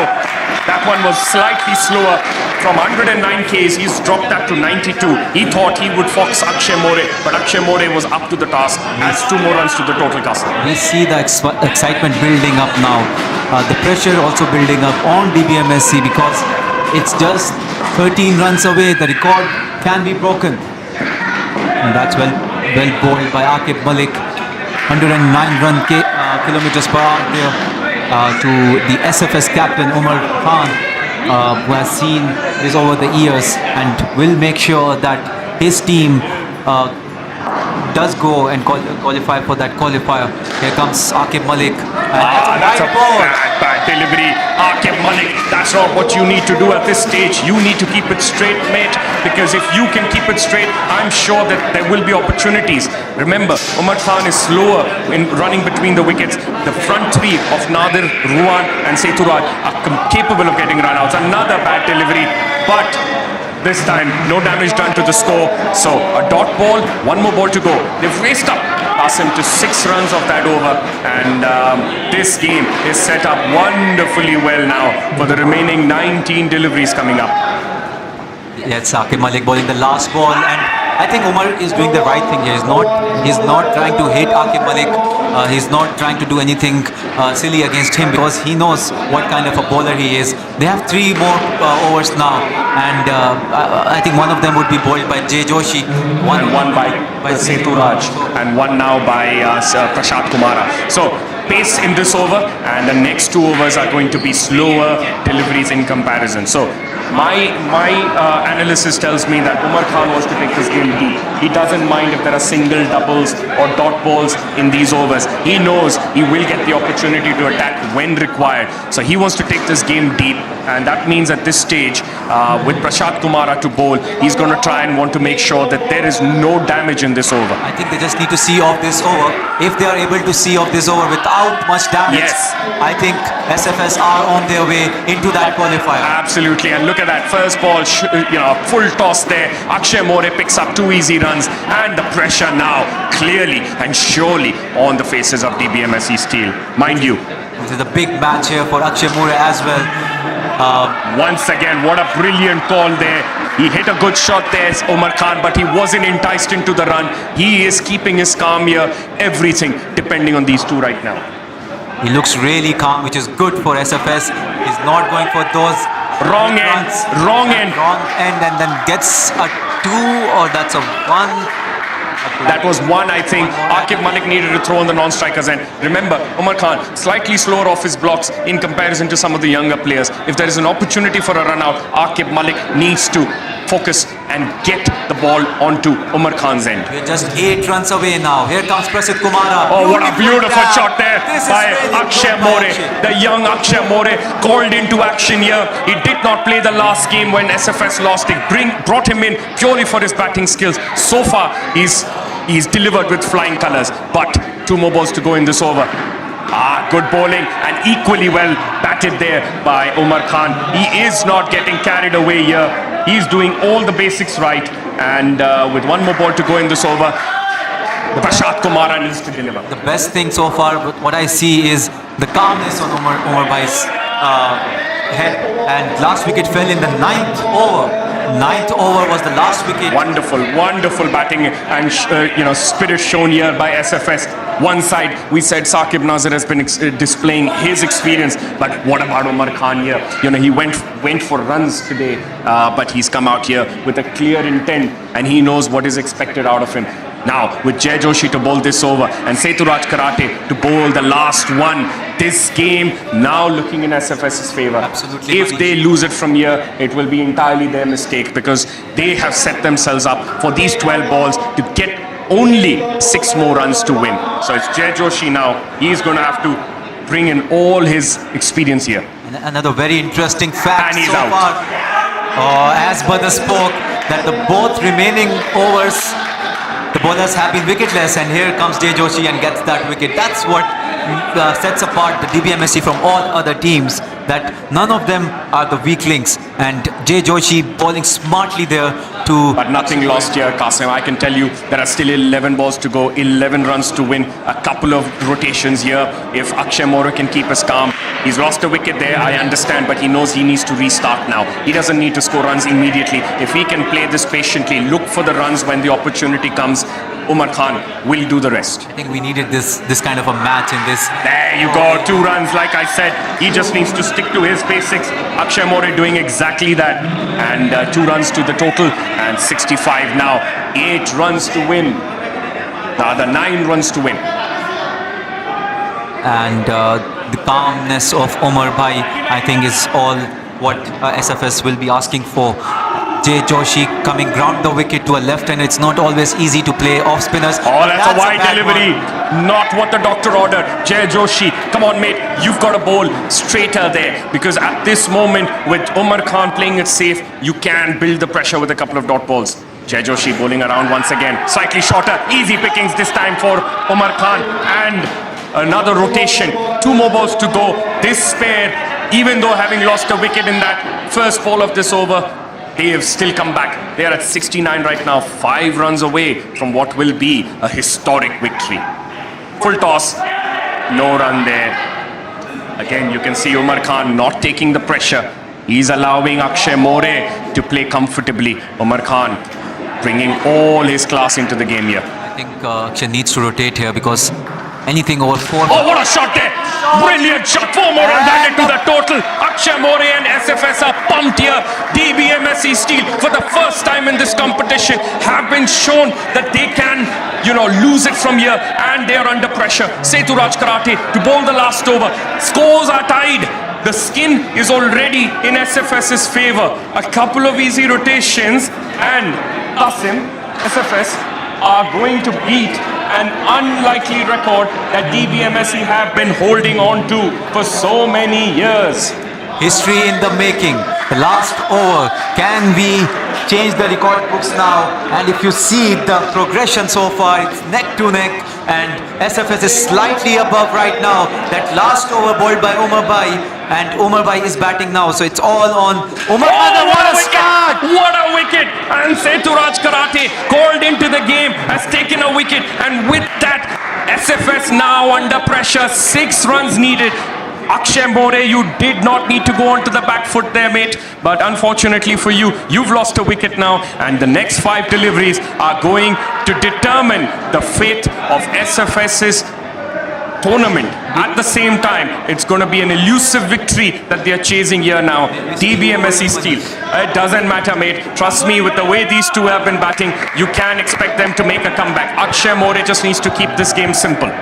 That one was slightly slower. From 109 Ks, he's dropped that to 92. He thought he would fox Akshay More, but Akshay More was up to the task. Adds 2 more runs to the total, Qasim. We see the excitement building up now. The pressure also building up on DBMSC, because it's just 13 runs away. The record can be broken. And that's well bowled by Aqib Malik. 109 kilometers per hour there to the SFS captain Umar Khan, who has seen this over the years and will make sure that his team does go and qualify for that qualifier. Here comes Aqib Malik. That's a bad delivery. Aqib Malik, that's not what you need to do at this stage. You need to keep it straight, mate, because if you can keep it straight, I'm sure that there will be opportunities. Remember, Umar Khan is slower in running between the wickets. The front 3 of Nadir, Ruwan and Seturaj are capable of getting run-outs. Another bad delivery, but this time, no damage done to the score. So, a dot ball, 1 more ball to go. They've raced up Qasim to 6 runs of that over, and this game is set up wonderfully well now for the remaining 19 deliveries coming up. Yes, Aqib Malik bowling the last ball, and I think Umar is doing the right thing here. He's not trying to hit Aqib Malik. He's not trying to do anything silly against him, because he knows what kind of a bowler he is. They have 3 more overs now, and I think one of them would be bowled by Jay Joshi. One by Setu Raj, and one now by Prashant Kumara. So pace in this over, and the next 2 overs are going to be slower deliveries in comparison. So my analysis tells me that Umar Khan wants to take this game deep. He doesn't mind if there are single, doubles or dot balls in these overs. He knows he will get the opportunity to attack when required. So he wants to take this game deep, and that means at this stage, with Prashant Kumara to bowl, he's going to try and want to make sure that there is no damage in this over. I think they just need to see off this over. If they are able to see off this over without much damage, Yes. I think SFS are on their way into that qualifier. Absolutely, and look at that first ball, full toss there. Akshay More picks up 2 easy runs, and the pressure now clearly and surely on the faces of DBMSC Steel. Mind you, This is a big match here for Akshay More as well. once again, what a brilliant call there. He hit a good shot there, Umar Khan, but he wasn't enticed into the run. He is keeping his calm here. Everything depending on these 2 right now. He looks really calm, which is good for SFS. He's not going for those Wrong end, runs. wrong end. Wrong end, and then gets a 2, or that's a 1. That was 1, I think. Aqib Malik needed to throw on the non-strikers end. Remember, Umar Khan slightly slower off his blocks in comparison to some of the younger players. If there is an opportunity for a run out, Aqib Malik needs to focus and get the ball onto Umar Khan's end. We're just 8 runs away now. Here comes Prasidh Kumara. Oh, what a beautiful tap. shot there This is by really Akshay good by More. Akshay. The young Akshay More called into action here. He did not play the last game when SFS lost. It brought him in purely for his batting skills. So far, he's delivered with flying colours. But 2 more balls to go in this over. Good bowling, and equally well batted there by Umar Khan. He is not getting carried away here. He's doing all the basics right, and with 1 more ball to go in this over, Prashant Kumara needs to deliver. The best thing so far, what I see, is the calmness on Umar Bhai's head. And last wicket fell in the 9th over. 9th over was the last wicket. Wonderful batting and spirit shown here by SFS. One side, we said Saqib Nazir has been displaying his experience, but what about Umar Khan here? He went for runs today, but he's come out here with a clear intent, and he knows what is expected out of him. Now, with Jay Joshi to bowl this over and Seturaj Karate to bowl the last one, this game now looking in SFS's favour. Absolutely. If they lose it from here, it will be entirely their mistake, because they have set themselves up for these 12 balls to get only 6 more runs to win. So it's Jay Joshi now. He's going to have to bring in all his experience here. Another very interesting fact And he's so out. far. As Badr spoke, that the both remaining overs, the bowlers have been wicketless, and here comes Jay Joshi and gets that wicket. That's what sets apart the DBMSC from all other teams, that none of them are the weak links, and Jay Joshi bowling smartly there to... But nothing lost here, Qasim. I can tell you there are still 11 balls to go, 11 runs to win, a couple of rotations here. If Akshay More can keep us calm, he's lost a wicket there, I understand, but he knows he needs to restart now. He doesn't need to score runs immediately. If he can play this patiently, look for the runs when the opportunity comes, Umar Khan will do the rest. I think we needed this kind of a match in this. There you go, 2 runs. Like I said, he just needs to stick to his basics. Akshay More doing exactly that, and 2 runs to the total, and 65 now. 8 runs to win. The other 9 runs to win. And the calmness of Umar Bhai, I think, is all what SFS will be asking for. Jay Joshi coming ground the wicket to a left, and it's not always easy to play off spinners. Oh, that's a wide bad delivery. one. Not what the doctor ordered. Jay Joshi, come on, mate. You've got to bowl straighter there, because at this moment, with Umar Khan playing it safe, you can build the pressure with a couple of dot balls. Jay Joshi bowling around once again. Slightly shorter. Easy pickings this time for Umar Khan. And another rotation. 2 more balls to go. This pair, even though having lost a wicket in that first ball of this over, they've still come back. They are at 69 right now, 5 runs away from what will be a historic victory. Full toss, no run there. Again, you can see Umar Khan not taking the pressure. He's allowing Akshay More to play comfortably. Umar Khan bringing all his class into the game here. I think Akshay needs to rotate here because anything over 4. Oh, what a shot there! Brilliant shot. 4 more runs added to the total. Akshay More and SFS are pumped here. DBMSC Steel, for the first time in this competition, have been shown that they can, lose it from here, and they are under pressure. Seturaj Karate to bowl the last over. Scores are tied. The skin is already in SFS's favor. A couple of easy rotations, and Qasim, SFS, are going to beat an unlikely record that DBMSC have been holding on to for so many years. History in the making. The last over. Can we change the record books now? And if you see the progression so far, it's neck to neck, and SFS is slightly above right now. That last over bowled by Umar Bhai, and Umar Bhai is batting now, so it's all on Umar Bhai. Oh, what a start! What a wicket! And Seturaj Karate called into the game, has taken a wicket, and with that, SFS now under pressure. 6 runs needed. Akshay More, you did not need to go onto the back foot there, mate. But unfortunately for you, you've lost a wicket now, and the next 5 deliveries are going to determine the fate of SFS's tournament. At the same time, it's going to be an elusive victory that they are chasing here now. DBMSC Steel. It doesn't matter, mate. Trust me, with the way these two have been batting, you can expect them to make a comeback. Akshay More just needs to keep this game simple.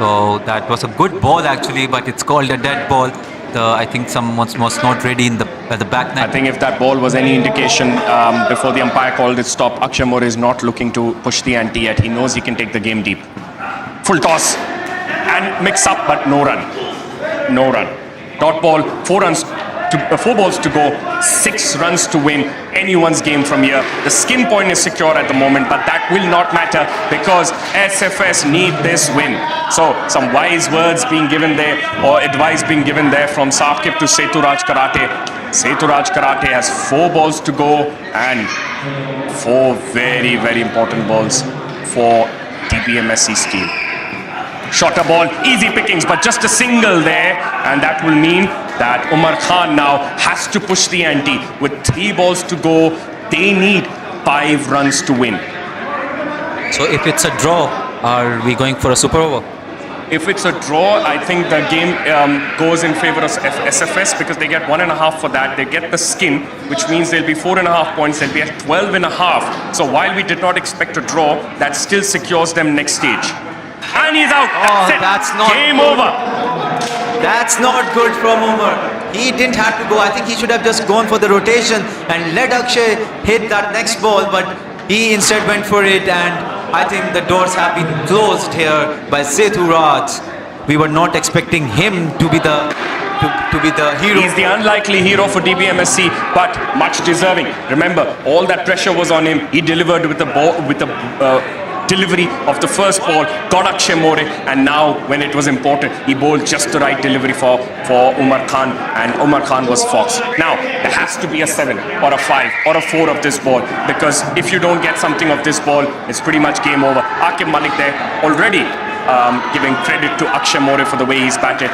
So that was a good ball actually, but it's called a dead ball. I think someone was not ready at the back net. I think if that ball was any indication before the umpire called it stop, Akshay More is not looking to push the ante yet. He knows he can take the game deep. Full toss and mix up, but no run. No run. Dot ball, 4 balls to go, 6 runs to win anyone's game from here. The skin point is secure at the moment, but that will not matter because SFS need this win. So some wise words being given there, or advice being given there from Saqib to Seturaj Karate. Seturaj Karate has 4 balls to go and 4 very, very important balls for DBMSC Steel. Shorter ball, easy pickings, but just a single there, and that will mean that Umar Khan now has to push the ante. With 3 balls to go, they need 5 runs to win. So if it's a draw, are we going for a super over? If it's a draw, I think the game goes in favor of SFS because they get 1.5 for that. They get the skin, which means they'll be 4.5 points. They'll be at 12.5. So while we did not expect a draw, that still secures them next stage. And he's out. That's not game good. over. That's not good from Umar. He didn't have to go. I think he should have just gone for the rotation and let Akshay hit that next ball, but he instead went for it, and I think the doors have been closed here by Seturaj. We were not expecting him to be the hero. He's the unlikely hero for DBMSC, but much deserving. Remember, all that pressure was on him. He delivered with the ball, delivery of the first ball, got Akshay More, and now when it was important, he bowled just the right delivery for Umar Khan, and Umar Khan was foxed. Now, there has to be a 7 or a 5 or a 4 of this ball, because if you don't get something of this ball, it's pretty much game over. Aqib Malik there already giving credit to Akshay More for the way he's batted.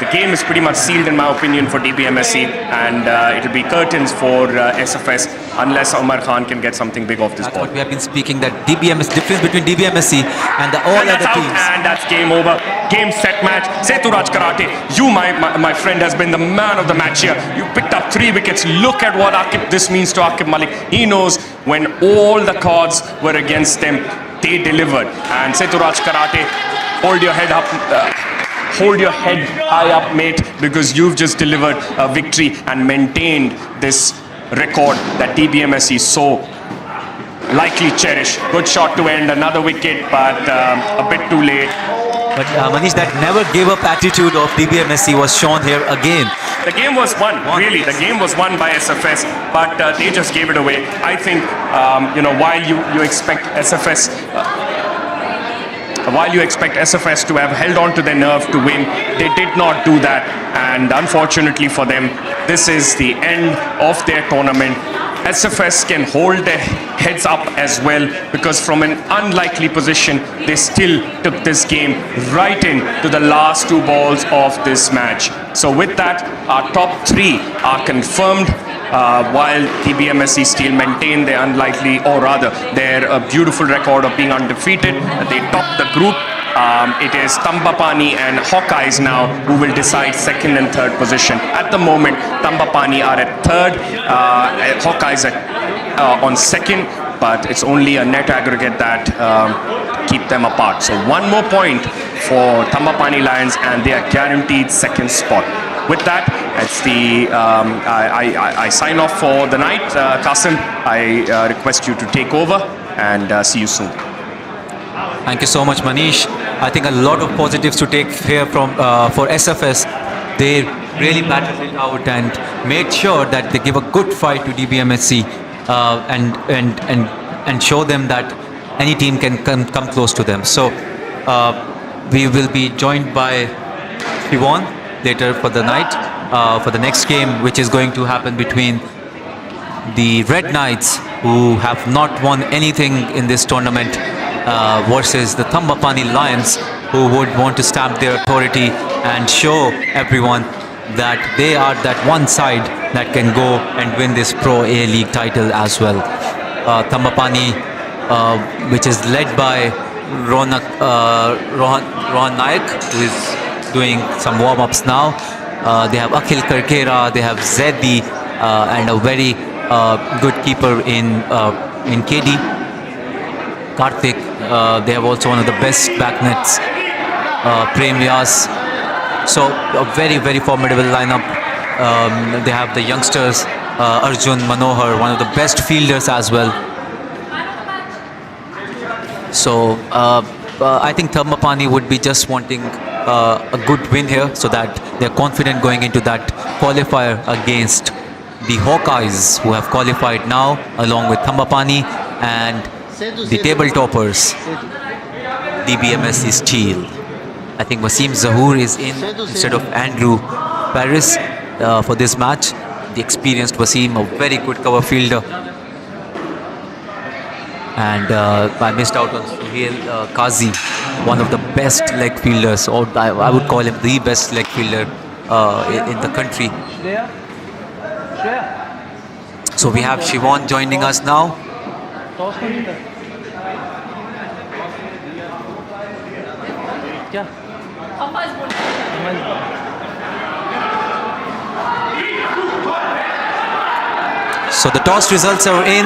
The game is pretty much sealed in my opinion for DBMSC, and it'll be curtains for SFS unless Umar Khan can get something big off this ball. What we have been speaking, that difference between DBMSC and all other teams. And that's game over. Game set match. Seturaj Karate, you my friend has been the man of the match here. You picked up 3 wickets. Look at what this means to Aqib Malik. He knows when all the cards were against them, they delivered. And Seturaj Karate, hold your head up. Hold your head high up, mate, because you've just delivered a victory and maintained this record that DBMSC so likely cherish. Good shot to end, another wicket, but a bit too late. But Manish, that never gave up attitude of DBMSC was shown here again. The game was won, really. Yes. The game was won by SFS, but they just gave it away. I think, while you expect SFS, while you expect SFS to have held on to their nerve to win, they did not do that. And unfortunately for them, this is the end of their tournament. SFS can hold their heads up as well, because from an unlikely position, they still took this game right in to the last 2 balls of this match. So with that, our top 3 are confirmed, while DBMSC still maintain their unlikely, or rather their beautiful record of being undefeated. They top the group. It is Thambapanni and Hawkeyes now who will decide 2nd and 3rd position. At the moment, Thambapanni are at 3rd, Hawkeyes on 2nd, but it's only a net aggregate that keep them apart. So 1 more point for Thambapanni Lions and they are guaranteed 2nd spot. With that, it's the I sign off for the night. Qasim, I request you to take over and see you soon. Thank you so much, Manish. I think a lot of positives to take here from for SFS. They really battled it out and made sure that they give a good fight to DBMSC and show them that any team can come close to them. So we will be joined by Siwan later for the night for the next game, which is going to happen between the Red Knights, who have not won anything in this tournament, versus the Thambapanni Lions, who would want to stamp their authority and show everyone that they are that one side that can go and win this Pro A League title as well. Thambapanni, which is led by Rohan Naik, who is doing some warm-ups now. They have Akhil Karkera, they have Zedi, and a very good keeper in KD, Karthik. They have also one of the best backnets, Prem Vyas. So a very, very formidable lineup. They have the youngsters, Arjun Manohar, one of the best fielders as well. So I think Thambapanni would be just wanting a good win here, so that they're confident going into that qualifier against the Hawkeyes, who have qualified now along with Thambapanni, and the table toppers, DBMSC Steel. I think Wasim Zahoor is in instead of Andrew Paris for this match. The experienced Wasim, a very good cover fielder. And I missed out on Suhail Qazi, one of the best leg fielders, or I would call him the best leg fielder in the country. So we have Siwan joining us now. So the toss results are in.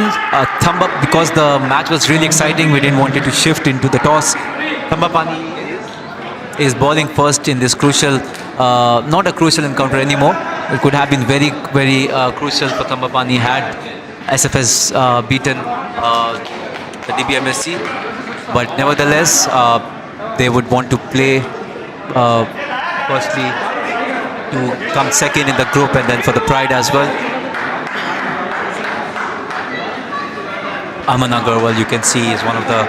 Because the match was really exciting, we didn't want it to shift into the toss. Thambapanni is bowling first in this crucial, not a crucial encounter anymore. It could have been very, very crucial for Thambapanni had SFS beaten the DBMSC. But nevertheless, they would want to play firstly to come 2nd in the group, and then for the pride as well. Aman Agarwal, you can see, is one of the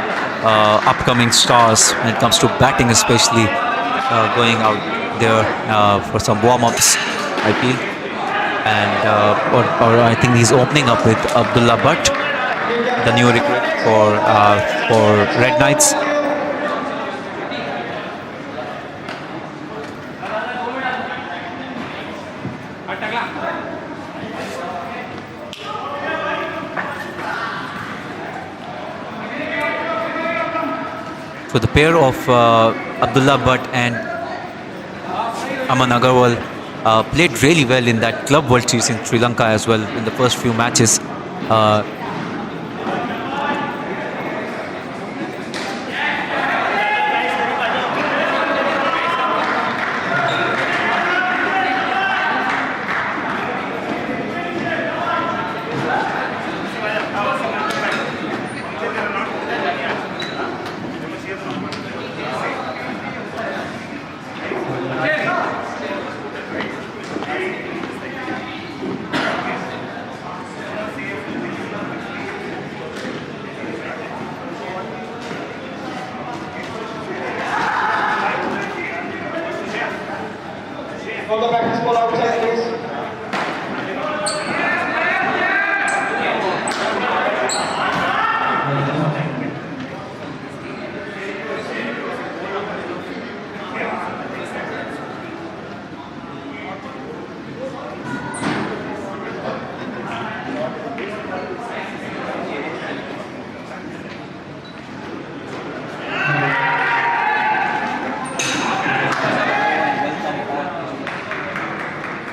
upcoming stars when it comes to batting, especially going out there for some warm-ups, I feel. And or I think he's opening up with Abdullah Butt, the new recruit for Red Knights. So the pair of Abdullah Butt and Aman Agarwal played really well in that Club World Series in Sri Lanka as well in the first few matches.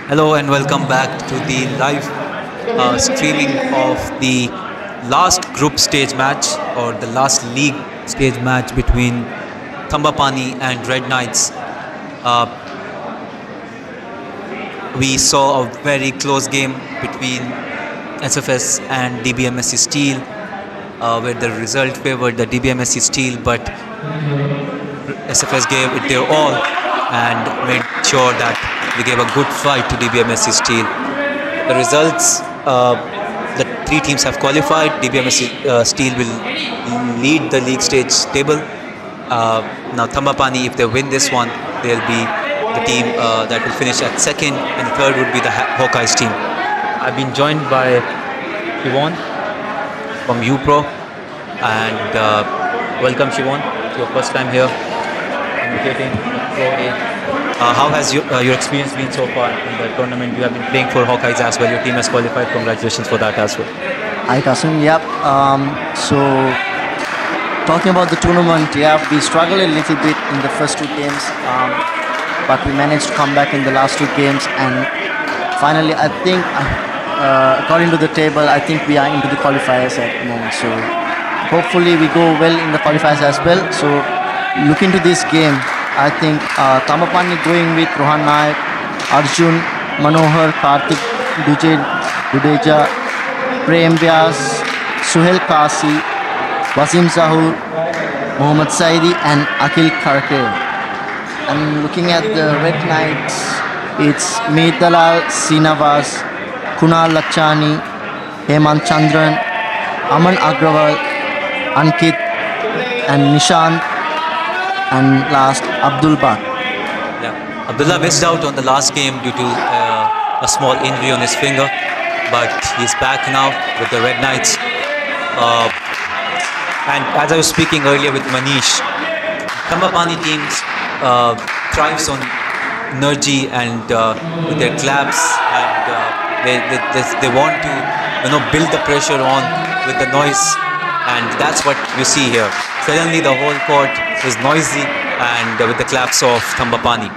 Hello and welcome back to the live streaming of the last group stage match or the last league stage match between Thambapanni and Red Knights. We saw a very close game between SFS and DBMSC Steel, where the result favored the DBMSC Steel, but SFS gave it their all and made sure that we gave a good fight to DBMSC Steel. The results, the three teams have qualified. DBMSC Steel will lead the league stage table. Now Thambapanni, if they win this one, they'll be the team that will finish at second, and the third would be the Hawkeyes team. I've been joined by Siobhan from UPRO, and welcome Siobhan, it's your first time here communicating with Pro A. How has your experience been so far in the tournament? You have been playing for Hawkeyes as well. Your team has qualified. Congratulations for that as well. Hi Kasim, yep. So talking about the tournament, yeah, we struggled a little bit in the first two games, but we managed to come back in the last two games, and finally I think, according to the table, I think we are into the qualifiers at the moment. So hopefully we go well in the qualifiers as well. So look into this game. I think Thambapanni going with Rohan Nayak, Arjun, Manohar, Karthik, Dudeja, Prem Vyas, Suhail Kasi, Wasim Zahur, Mohammad Saidi and Akhil Kharke. And looking at the Red Knights, it's Mehdalal Sinavas, Kunal Lachani, Hemant Chandran, Aman Agrawal, Ankit and Nishant, and last Abdul Bak. Yeah, Abdullah missed out on the last game due to a small injury on his finger, but he's back now with the Red Knights. And as I was speaking earlier with Manish, Thambapanni teams thrives on energy and with their claps, and they want to build the pressure on with the noise, and that's what you see here. Suddenly the whole court is noisy and with the claps of Thambapanni.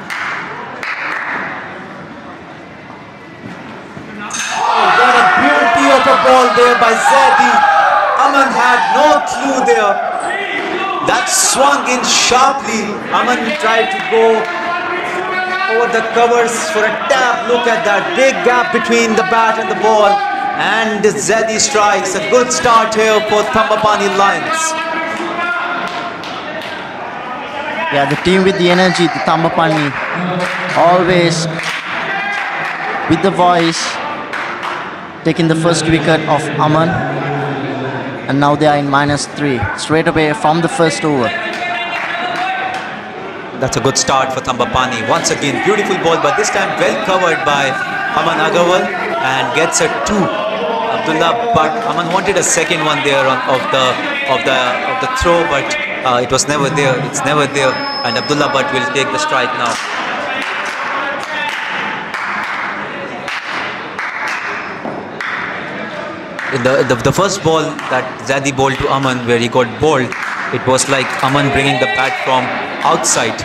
What a beauty of a ball there by Zadi. Aman had no clue there. That swung in sharply. Aman tried to go over the covers for a tap. Look at that big gap between the bat and the ball. And Zadi strikes. A good start here for Thambapanni Lions. Yeah, the team with the energy, the Thambapanni, always with the voice, taking the first wicket of Aman, and now they are in -3 straight away from the first over. That's a good start for Thambapanni. Once again, beautiful ball, but this time well covered by Aman Agrawal and gets a 2. Abdullah, but Aman wanted a second one there of the throw, but it was never there. It's never there, and Abdullah Butt will take the strike now. In the first ball that Zadi bowled to Aman, where he got bowled, it was like Aman bringing the bat from outside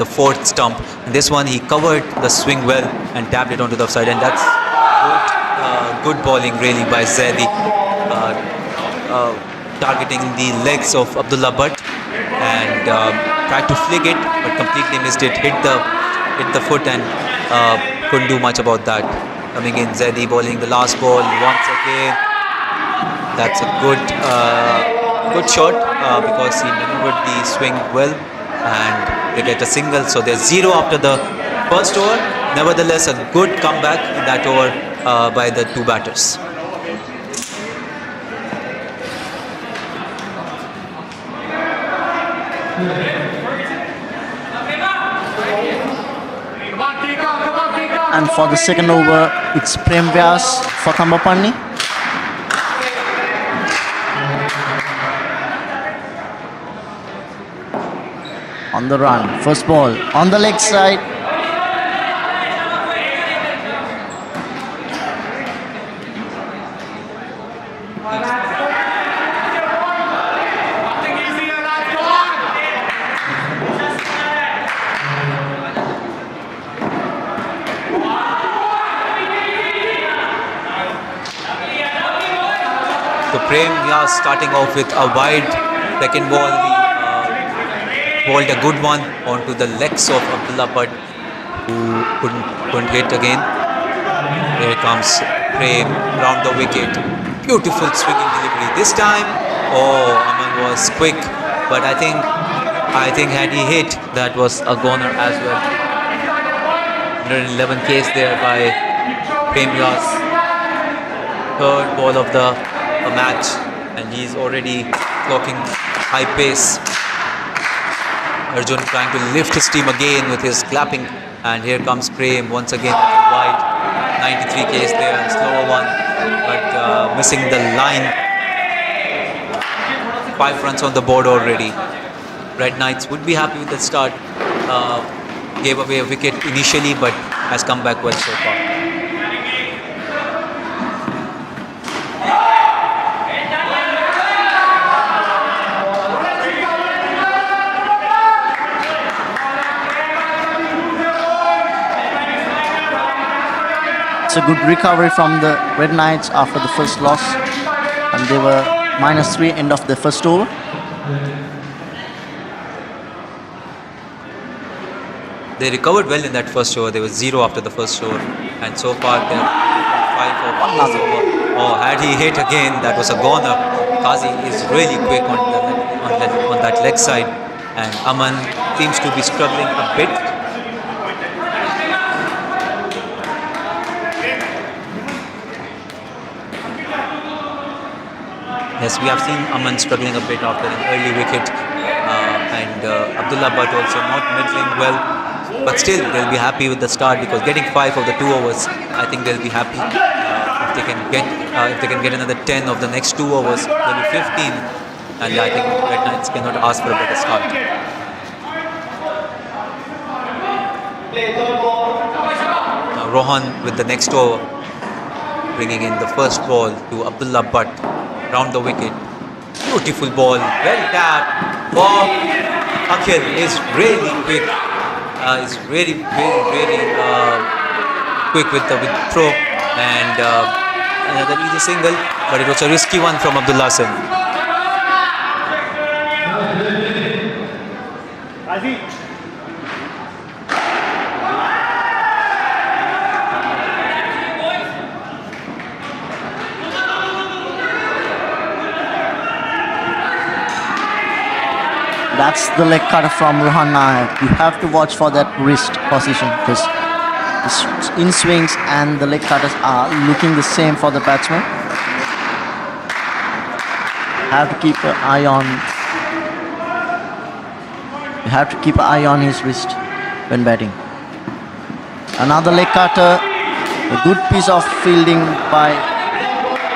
the fourth stump. And this one, he covered the swing well and tapped it onto the side, and that's good bowling really by Zadi, targeting the legs of Abdullah Butt, and tried to flick it, but completely missed it. Hit the foot and couldn't do much about that. Coming in, Zadi bowling the last ball once again. That's a good shot because he maneuvered the swing well, and they get a single. So they're 0 after the first over. Nevertheless, a good comeback in that over by the two batters. And for the second over, it's Prem Vyas for Thambapanni. On the run, first ball on the leg side. So Prem Vyas starting off with a wide second ball. He bowled a good one onto the legs of Abdullah Bhatt, who couldn't hit again. Here comes Prem round the wicket. Beautiful swinging delivery. This time, Aman was quick, but I think had he hit, that was a goner as well. 111 Ks there by Prem Vyas. Third ball of the match, and he's already clocking high pace. Arjun trying to lift his team again with his clapping, and here comes Prem once again wide. 93 Ks there, and slower one, but missing the line. 5 runs on the board already. Red Knights would be happy with the start. Gave away a wicket initially, but has come back well so far. It's a good recovery from the Red Knights after the first loss, and they were -3 end of the first over. They recovered well in that first over. There was 0 after the first over, and so far they're 5 for last over. Oh, had he hit again, that was a goner. Qazi is really quick on that leg side, and Aman seems to be struggling a bit. Yes, we have seen Aman struggling a bit after an early wicket, and Abdullah Bhatt also not middling well. But still, they'll be happy with the start, because getting 5 of the 2 overs, I think they'll be happy. If they can get another 10 of the next 2 overs, they'll be 15, and I think Red Knights cannot ask for a better start. Now Rohan with the next over, bringing in the first ball to Abdullah Bhatt, round the wicket. Beautiful ball, well tapped. Oh, Akhil is really quick. Is really quick with the throw, and another easy single, but it was a risky one from Abdullah Sen. That's the leg cutter from Rohan Nair. You have to watch for that wrist position, because his in swings and the leg cutters are looking the same for the batsman. Have to keep an eye on. You have to keep an eye on his wrist when batting. Another leg cutter. A good piece of fielding by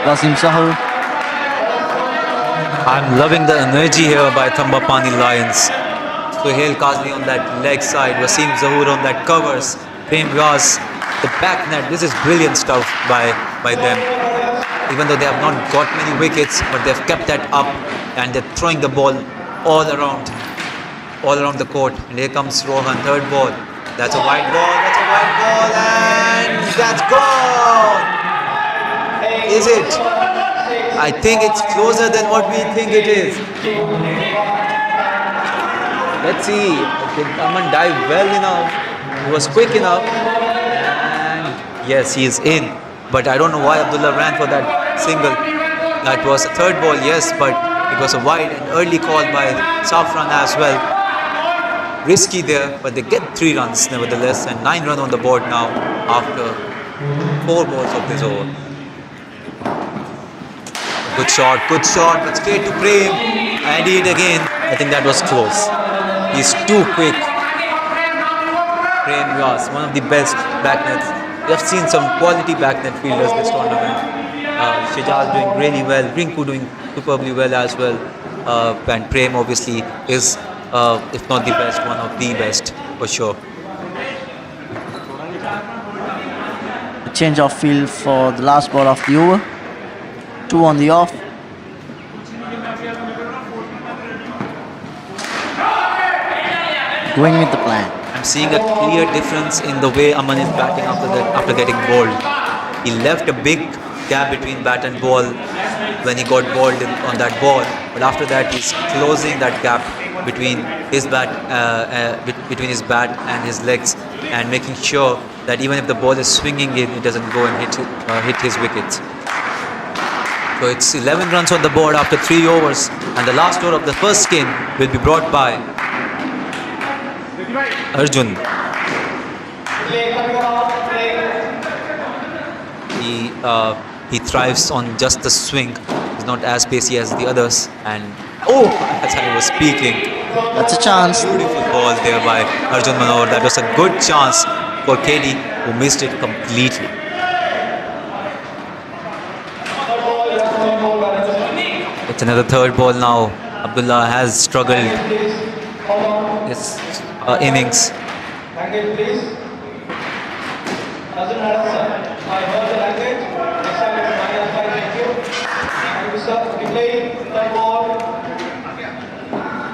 Wasim Sahul. I'm loving the energy here by Thambapanni Lions. Sohail Qazi on that leg side, Wasim Zahoor on that covers, Prem Vyas, the back net. This is brilliant stuff by them. Even though they have not got many wickets, but they've kept that up, and they're throwing the ball all around the court. And here comes Rohan, third ball. That's a wide ball, and that's gone! Is it? I think it's closer than what we think it is. Let's see. Did Aman dive well enough? He was quick enough. And yes, he is in. But I don't know why Abdullah ran for that single. That was a third ball, yes, but it was a wide and early call by Safran as well. Risky there, but they get 3 runs nevertheless, and 9 runs on the board now after 4 balls of this over. Good shot, but straight to Prem, and he hit again. I think that was close. He's too quick. Prem Vyas, one of the best backnets. We have seen some quality backnet fielders this tournament. Shijaz doing really well, Rinku doing superbly well as well, and Prem obviously is, if not the best, one of the best for sure. A change of field for the last ball of the over. 2 on the off. Going with the plan. I'm seeing a clear difference in the way Aman is batting after getting bowled. He left a big gap between bat and ball when he got balled on that ball. But after that, he's closing that gap between his bat and his legs, and making sure that even if the ball is swinging in, it doesn't go and hit his wickets. So it's 11 runs on the board after 3 overs, and the last over of the first game will be brought by Arjun. He thrives on just the swing. He's not as pacey as the others. And as I was speaking, That's a chance. beautiful ball there by Arjun Manohar. That was a good chance for KD, who missed it completely. It's another third ball now. Abdullah has struggled this innings.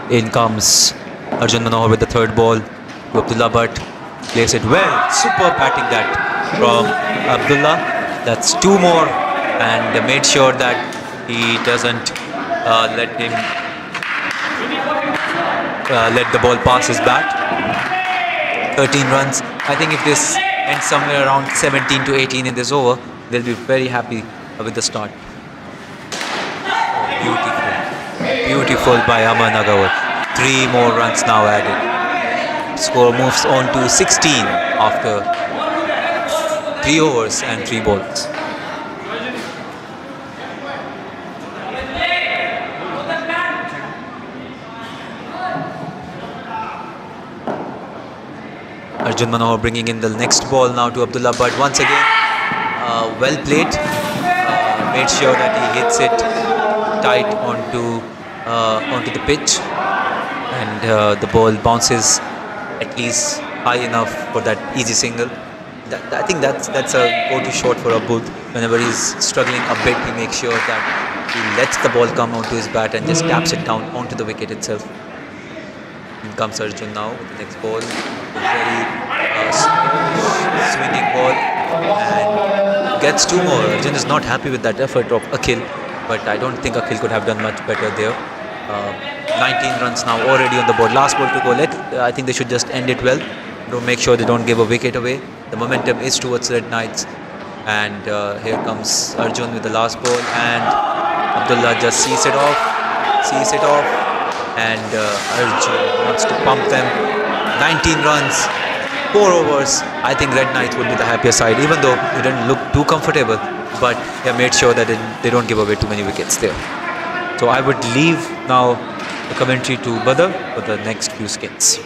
In comes Arjun Manohar with the third ball to Abdullah, but plays it well. Superb batting that from Abdullah. That's 2 more, and made sure that he doesn't let the ball pass his bat. 13 runs. I think if this ends somewhere around 17 to 18 in this over, they'll be very happy with the start. Beautiful by Aman Agarwal. 3 more runs now added. Score moves on to 16 after 3 overs and 3 balls. Arjun Manohar bringing in the next ball now to Abdullah, but once again, well played. Made sure that he hits it tight onto the pitch, and the ball bounces at least high enough for that easy single. I think that's a go-to shot for Abud. Whenever he's struggling a bit, he makes sure that he lets the ball come onto his bat and just taps it down onto the wicket itself. In comes Arjun now with the next ball. Very swinging ball, and gets 2 more. Arjun is not happy with that effort of Akhil, but I don't think Akhil could have done much better there. 19 runs now already on the board. Last ball to go. I think they should just end it well. Don't make sure they don't give a wicket away. The momentum is towards Red Knights, and here comes Arjun with the last ball, and Abdullah just sees it off, and Arjun wants to pump them. 19 runs, 4 overs. I think Red Knights would be the happier side, even though they didn't look too comfortable, but they made sure that they don't give away too many wickets there. So I would leave now the commentary to Badr for the next few skits.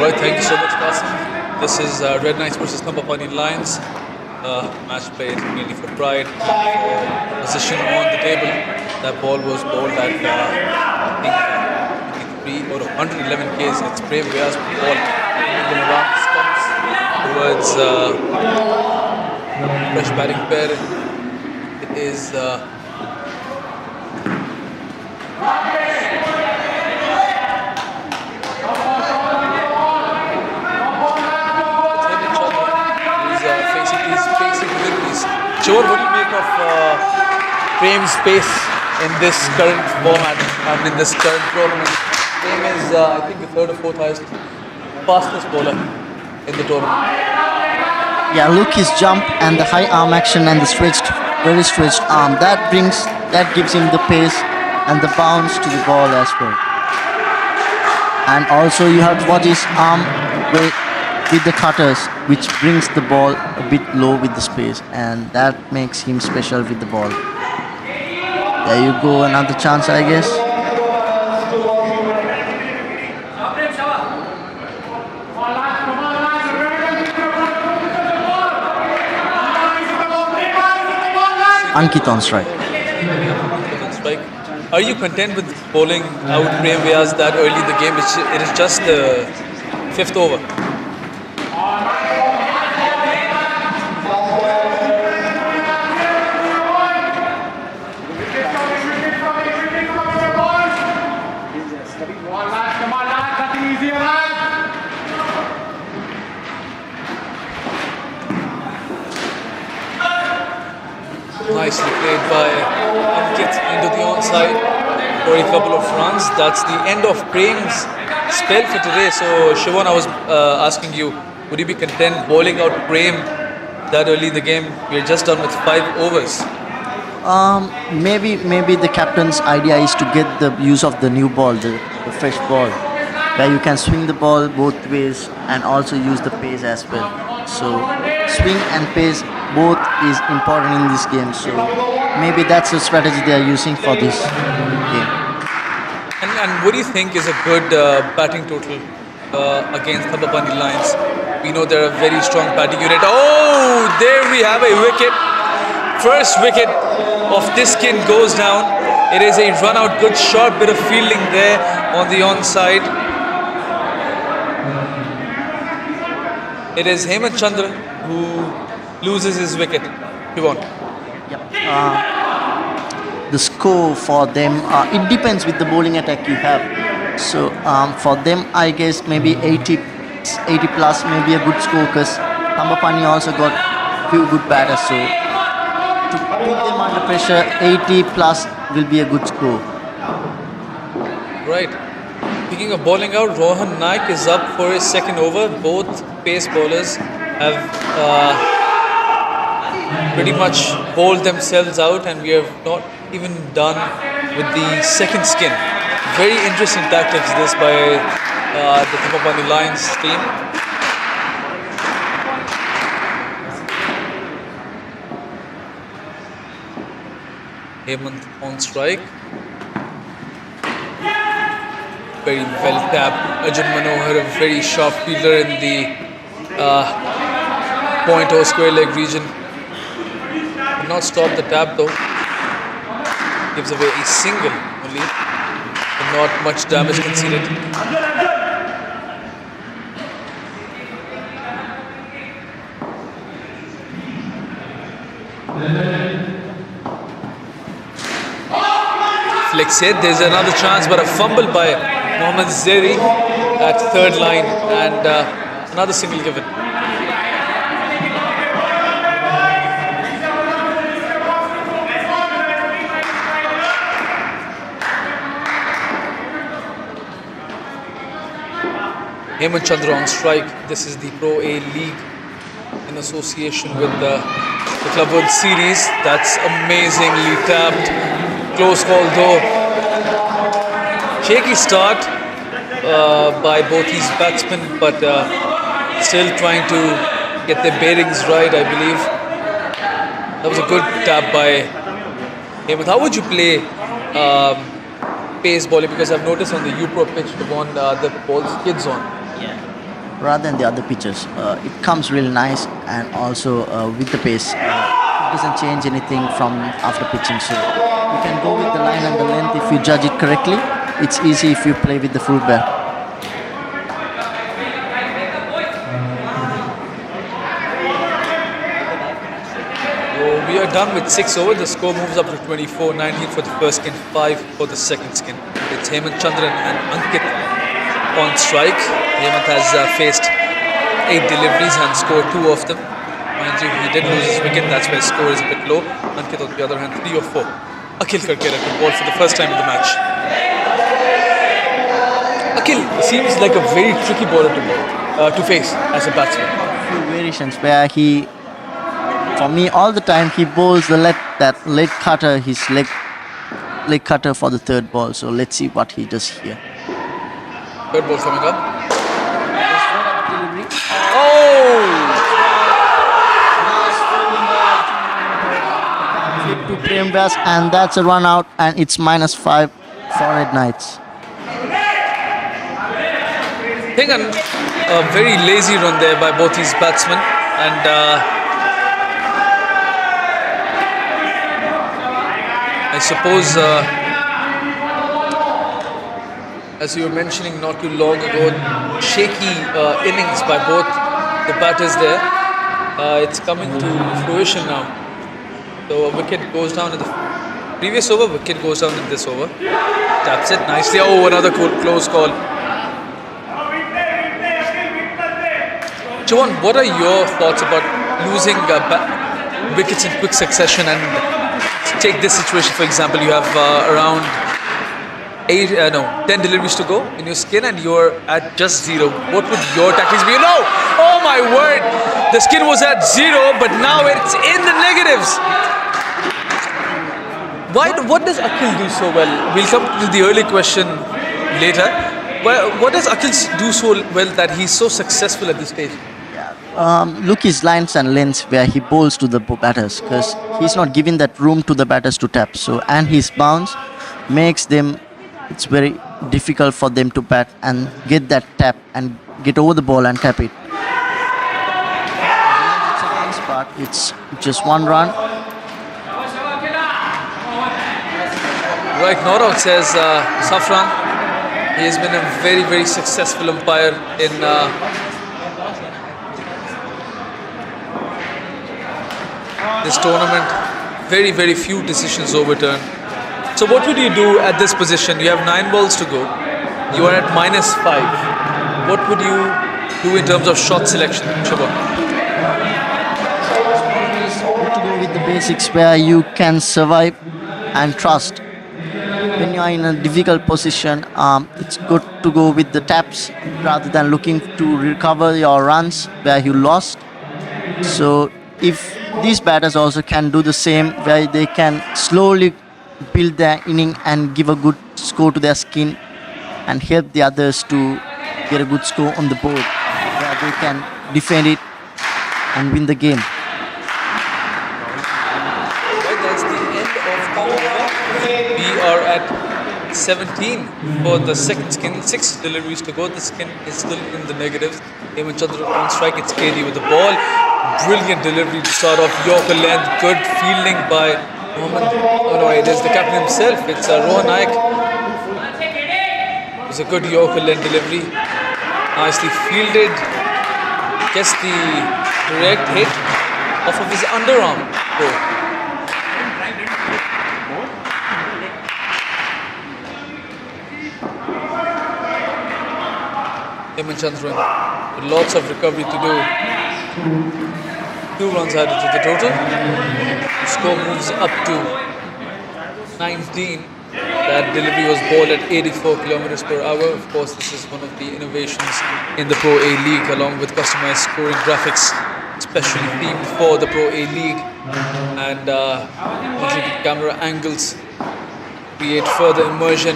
Right, thank you so much, Qasim. This is Red Knights versus Thambapanni Lions. Match played mainly for pride, for position on the table. That ball was bowled at I think 111 Ks. It's Prem Vyas ball. Moving around, comes towards fresh batting pair. It is Sure, what do you make of Prem's pace in this current format and in this current tournament? Prem is, I think, the 3rd or 4th highest fastest bowler in the tournament. Yeah, look his jump and the high arm action and the very stretched arm. That gives him the pace and the bounce to the ball as well. And also you have to watch his arm with the cutters, which brings the ball a bit low with the space, and that makes him special with the ball. There you go, another chance, I guess. Ankit on strike. Are you content with bowling out Prem Vyas that early in the game. It is just the 5th over. Nicely played by Ankit into the onside for a couple of runs. That's the end of Prem's spell for today. So Shivan, I was asking you, would you be content bowling out Prem that early in the game? We're just done with 5 overs. Maybe the captain's idea is to get the use of the new ball, the fresh ball, where you can swing the ball both ways and also use the pace as well. So swing and pace both is important in this game. So maybe that's the strategy they are using for this game. And what do you think is a good batting total against Thambapanni Lions? We know they're a very strong batting unit. Oh, there we have a wicket. First wicket of this skin goes down. It is a run out, good short bit of fielding there on the onside. It is Hemant Chandra who loses his wicket. Yvonne. The score for them, it depends with the bowling attack you have. So for them, I guess maybe 80 plus may be a good score because Thambapanni also got few good batters. So to put them under pressure, 80 plus will be a good score. Right. Speaking of bowling out, Rohan Naik is up for his second over. Both pace bowlers have pretty much bowled themselves out, and we have not even done with the second skin. Very interesting tactics this by the Thambapanni Lions team. Hemant on strike. Very well tapped. Arjun Manohar, a very sharp fielder in the point or square leg region. Did not stop the tap though. Gives away a single only. And not much damage conceded. Flex hit, there's another chance, but a fumble by Mohammad Zeri at third line, and another single given. Hemant Chandra on strike. This is the Pro A League in association with the Club World Series. That's amazingly tapped. Close call though. Shaky start by both these batsmen, but still trying to get their bearings right, I believe. That was a good tap by Hemant. How would you play pace bowling? Because I've noticed on the UPRO pitch, the ball skids on. Rather than the other pitches, it comes really nice, and also with the pace, it doesn't change anything from after pitching. So you can go with the line and the length if you judge it correctly. It's easy if you play with the full bat. We are done with 6 overs. The score moves up to 24, 19 for the first skin, 5 for the second skin. It's Hemant Chandran and Ankit on strike. Hemant has faced 8 deliveries and scored 2 of them. Mind you, he did lose his wicket, that's why his score is a bit low. Ankit on the other hand, 3 of 4. Akhil Karkera can bowl for the first time in the match. Akhil seems like a very tricky bowler to face as a batsman. Few variations where he, for me, all the time he bowls the leg cutter, his leg cutter for the third ball. So let's see what he does here. Third ball coming up. Oh! To Prem Vyas, and that's a run out, and it's -5 for Red Knights. I think a very lazy run there by both these batsmen, and I suppose as you were mentioning not too long ago, shaky innings by both the batters there. It's coming to fruition now. So a wicket goes down in the previous over, wicket goes down in this over. Taps it nicely. Oh, another close call. Chavan, what are your thoughts about losing wickets in quick succession? And take this situation, for example, you have around 10 deliveries to go in your skin and you're at just 0. What would your tactics be? No! Oh my word! The skin was at 0, but now it's in the negatives. What does Akhil do so well? We'll come to the early question later. What does Akhil do so well that he's so successful at this stage? Look his lines and lengths where he bowls to the batters, because he's not giving that room to the batters to tap. So, and his bounce makes them, it's very difficult for them to bat and get that tap and get over the ball and tap it. But it's just 1 run. Right, not out, says Safran. He has been a very, very successful umpire in this tournament. Very, very few decisions overturned. So what would you do at this position? You have 9 balls to go. You are at -5. What would you do in terms of shot selection, Shabha? To go with the basics where you can survive and trust. When you are in a difficult position, it's good to go with the taps rather than looking to recover your runs where you lost. So if these batters also can do the same, where they can slowly build their inning and give a good score to their skin and help the others to get a good score on the board, where they can defend it and win the game. That's the end of the over. We are at 17 for the second skin. 6 deliveries to go. The skin is still in the negatives. Hemant Chandra on strike. It's KD with the ball. Brilliant delivery to start off. Yorker length. Good fielding by Mohammad. Oh no, it is the captain himself. It's Rohan Naik. It was a good Yorker length delivery. Nicely fielded. Gets the direct hit off of his underarm. Hemant Chandra with lots of recovery to do. 2 runs added to the total. The score moves up to 19. That delivery was bowled at 84 kilometers per hour. Of course, this is one of the innovations in the Pro A League, along with customized scoring graphics, especially themed for the Pro A League, and camera angles create further immersion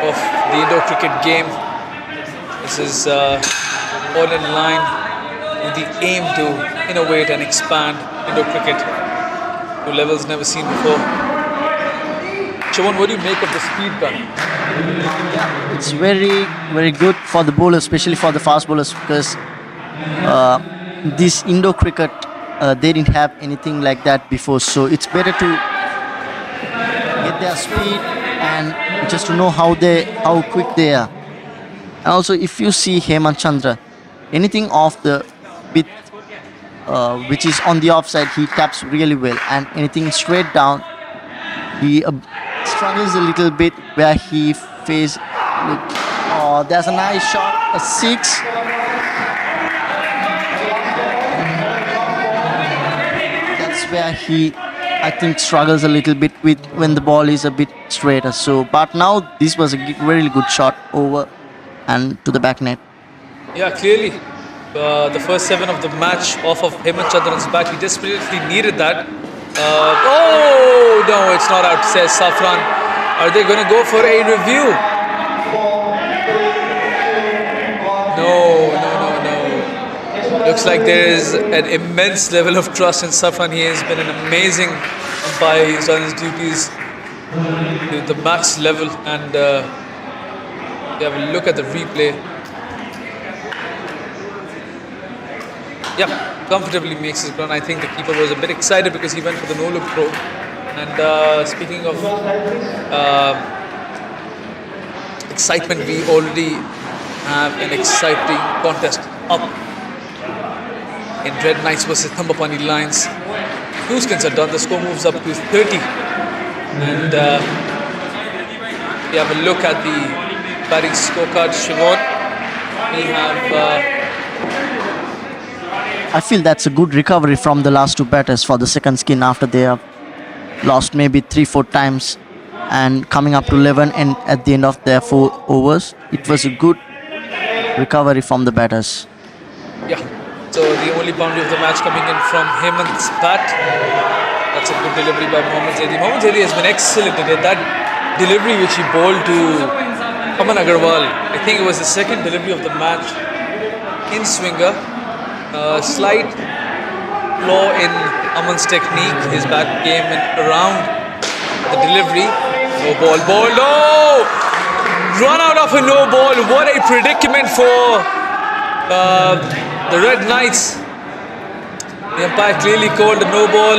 of the indoor cricket game. This is all in line with the aim to innovate and expand indoor cricket to levels never seen before. Chavan, what do you make of the speed gun? It's very, very good for the bowlers, especially for the fast bowlers, because this indoor cricket, they didn't have anything like that before. So it's better to get their speed and just to know how quick they are. And also, if you see Hemant Chandra, anything off the bit, which is on the offside, he taps really well, and anything straight down, he struggles a little bit where he faces. Oh, there's a nice shot, a 6. That's where he, I think, struggles a little bit with when the ball is a bit straighter. So, but now this was a really good shot over and to the back net. Yeah, clearly. The first 7 of the match off of Hemant Chandra's bat. He desperately needed that. Oh, no, it's not out, says Safran. Are they going to go for a review? No. Looks like there is an immense level of trust in Safran. He has been an amazing umpire. He's done his duties to the max level, and you have a look at the replay. Yeah, comfortably makes his run. I think the keeper was a bit excited because he went for the no-look throw. And speaking of excitement. We already have an exciting contest up in Red Knights versus Thambapanni Lions. Two skins are done. The score moves up to 30. And we have a look at the batting scorecard. Siobhan, we have... I feel that's a good recovery from the last two batters for the second skin after they have lost maybe 3-4 times and coming up to 11 and at the end of their 4 overs. It was a good recovery from the batters. Yeah, so the only boundary of the match coming in from Hemant's bat. That's a good delivery by Mohammad Zaidi. Mohammad Zaidi has been excellent today. That delivery which he bowled to Aman Agarwal, I think it was the second delivery of the match in swinger. Slight flaw in Aman's technique. His bat came in around the delivery. No ball, no! Run out of a no ball. What a predicament for the Red Knights. The umpire clearly called a no ball.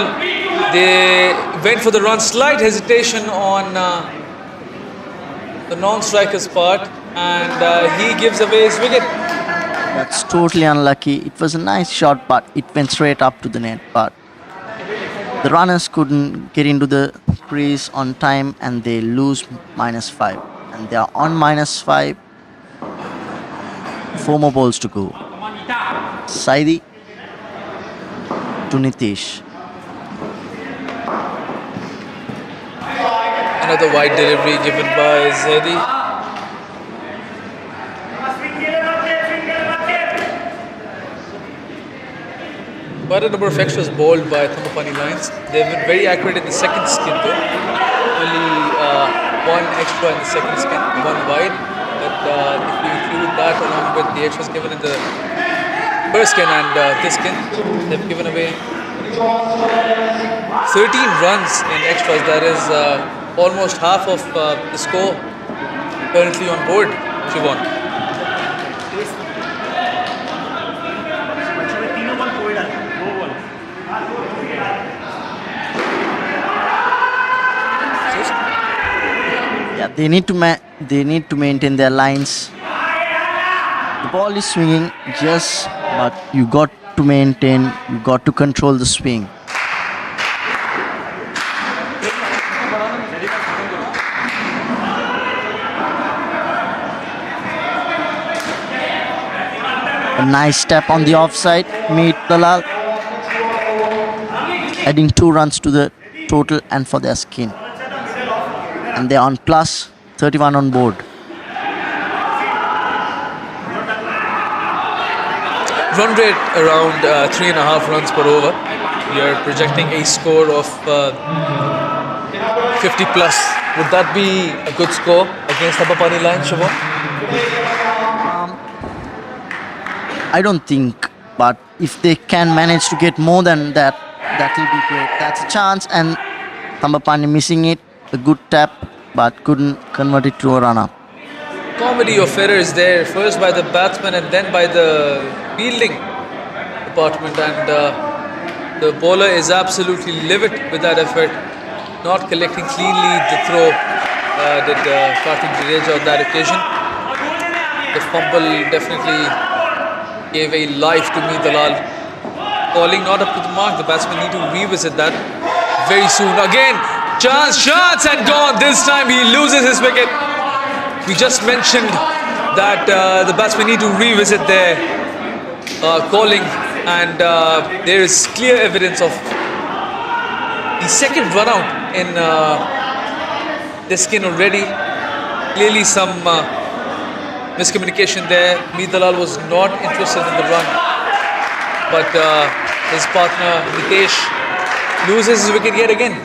They went for the run. Slight hesitation on the non-striker's part, and he gives away his wicket. That's totally unlucky. It was a nice shot, but it went straight up to the net. But the runners couldn't get into the crease on time and they lose -5. And they are on -5. 4 more balls to go. Saidi to Nitish. Another wide delivery given by Zaidi. Quite a number of extras bowled by Thambapanni Lions. They've been very accurate in the second skin though. Only one extra in the second skin, one wide. But if you include that along with the extras given in the first skin and this skin, they've given away 13 runs in extras. That is almost half of the score currently on board, Siobhan. Yeah, they need to maintain their lines. The ball is swinging but you got to maintain, you got to control the swing. A nice step on the offside, meet Dalal, adding 2 runs to the total and for their skin. And they're on plus 31 on board. Run rate around 3.5 runs per over. You're projecting a score of 50 plus. Would that be a good score against Thambapanni Lions, Siobhan? I don't think, but if they can manage to get more than that, that will be great. That's a chance, and Thambapanni missing it. A good tap, but couldn't convert it to a run-up. Comedy of errors there, first by the batsman and then by the fielding department, and the bowler is absolutely livid with that effort, not collecting cleanly the throw did Karthik Jadeja on that occasion. The fumble definitely gave a life to Meet Dalal. Calling not up to the mark, the batsman need to revisit that very soon. Again, chance and gone. This time he loses his wicket. We just mentioned that the batsmen need to revisit their calling, and there is clear evidence of the second run out in this skin already. Clearly some miscommunication there. Meet Dalal was not interested in the run, but his partner Nitesh loses his wicket yet again.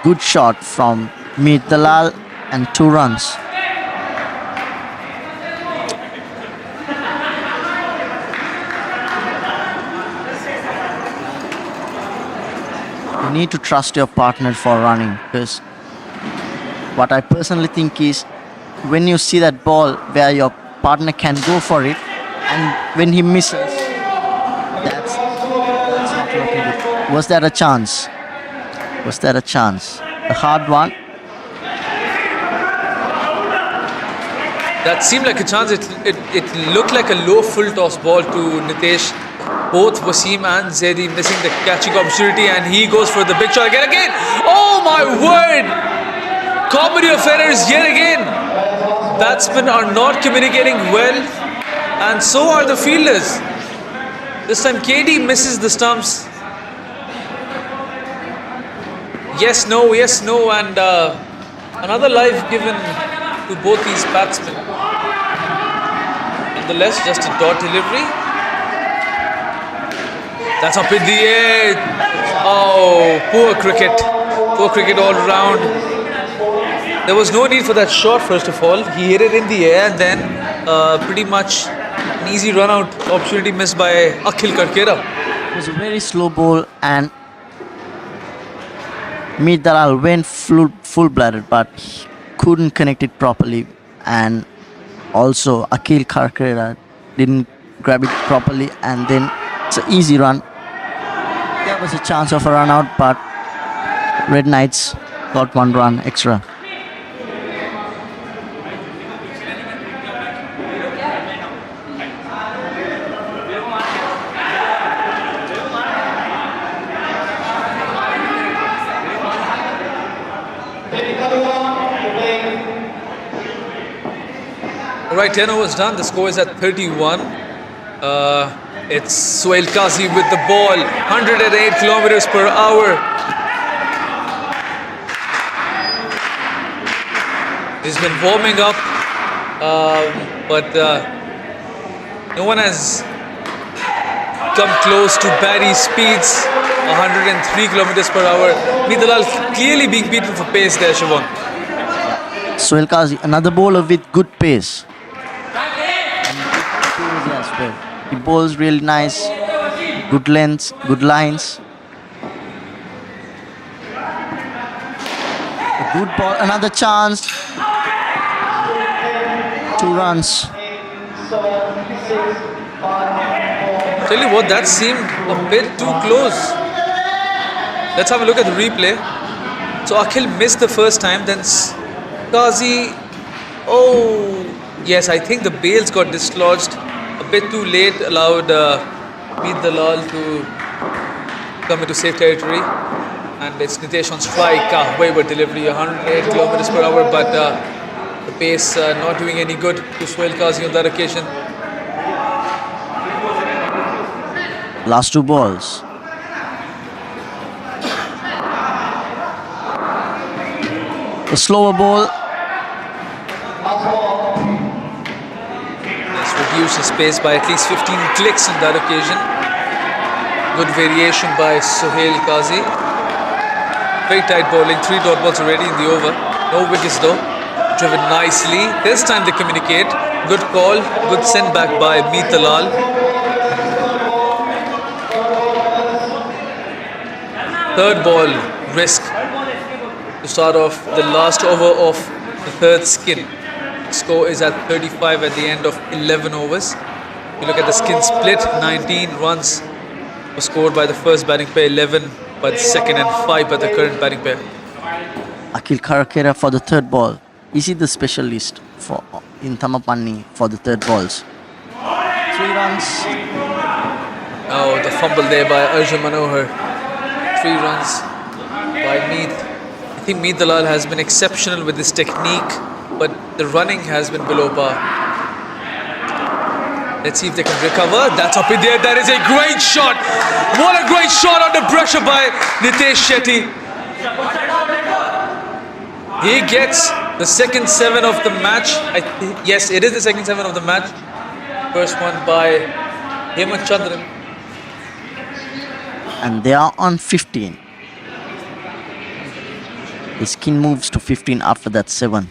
Good shot from Meet Dalal and 2 runs. You need to trust your partner for running, because what I personally think is when you see that ball where your partner can go for it and when he misses, that's not looking good. Was that a chance? Was that a chance? A hard one. That seemed like a chance. It looked like a low full toss ball to Nitesh. Both Wasim and Zaidi missing the catching opportunity, and he goes for the big shot again. Oh my word! Comedy of errors yet again. Batsmen are not communicating well, and so are the fielders. This time KD misses the stumps. Yes, no, and another life given to both these batsmen. Nonetheless, just a dot delivery. That's up in the air. Oh, poor cricket all round. There was no need for that shot, first of all. He hit it in the air, and then pretty much an easy run out opportunity missed by Akhil Karkera. It was a very slow ball, and Meet Dalal went full-blooded, but he couldn't connect it properly. And also, Akhil Karkera didn't grab it properly, and then it's an easy run. There was a chance of a run out, but Red Knights got 1 run extra. Alright, 10 overs done. The score is at 31. It's Suhail Qazi with the ball, 108 kilometers per hour. He's been warming up, but no one has come close to Barry's speeds, 103 kilometers per hour. Meet Dalal clearly being beaten for pace there, Siobhan. Suhail Qazi, another bowler with good pace. As well. He bowls really nice, good lengths, good lines. A good ball, another chance. 2 runs. Tell you what, that seemed a bit too close. Let's have a look at the replay. So Akhil missed the first time, then Qazi. Oh, yes, I think the bails got dislodged a bit too late, allowed Meet Dalal to come into safe territory. And it's Nitesh on strike, wayward delivery, 108 kilometers per hour, but the pace not doing any good to Suhail Qazi on that occasion. Last 2 balls. A slower ball. Let's reduce his pace by at least 15 clicks on that occasion. Good variation by Suhail Qazi. Very tight bowling, 3 dot balls already in the over. No wickets though. Driven nicely. This time they communicate. Good call, good send back by Meet Dalal. Third ball, risk to start off the last over of the third skin. Score is at 35 at the end of 11 overs. You look at the skin split, 19 runs were scored by the first batting pair, 11 by the second and 5 by the current batting pair. Akhil Karkera for the third ball. Is he the specialist in Thambapanni for the third balls? 3 runs. Oh, the fumble there by Arjun Manohar. 3 runs by Meet. I think Meet Dalal has been exceptional with his technique, but the running has been below par. Let's see if they can recover. That's up in there. That is a great shot. What a great shot under pressure by Nitesh Shetty. He gets the second 7 of the match. Yes, it is the second 7 of the match. First one by Hemant Chandran. And they are on 15. The skin moves to 15 after that 7.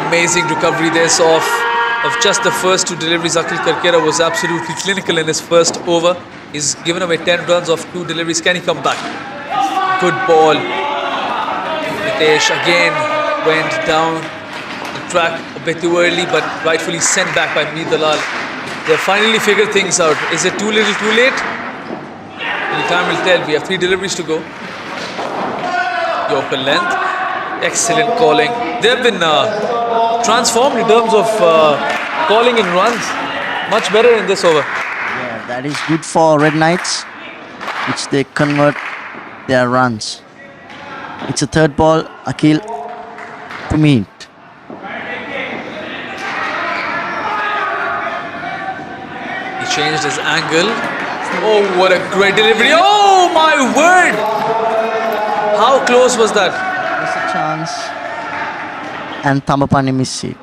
Amazing recovery there. So of just the first 2 deliveries, Akhil Karkera was absolutely clinical in his first over. He's given away 10 runs off 2 deliveries. Can he come back? Good ball. Nitesh again went down the track a bit too early, but rightfully sent back by Meet Dalal. They finally figured things out. Is it too little, too late? Only time will tell. We have 3 deliveries to go. Yorker length. Excellent calling. There have been transformed in terms of calling in runs. Much better in this over. Yeah, that is good for Red Knights, which they convert their runs. It's a third ball, Akhil to meet. He changed his angle. Oh, what a great delivery. Oh, my word. How close was that? There's a chance. And Thambapanni missed it.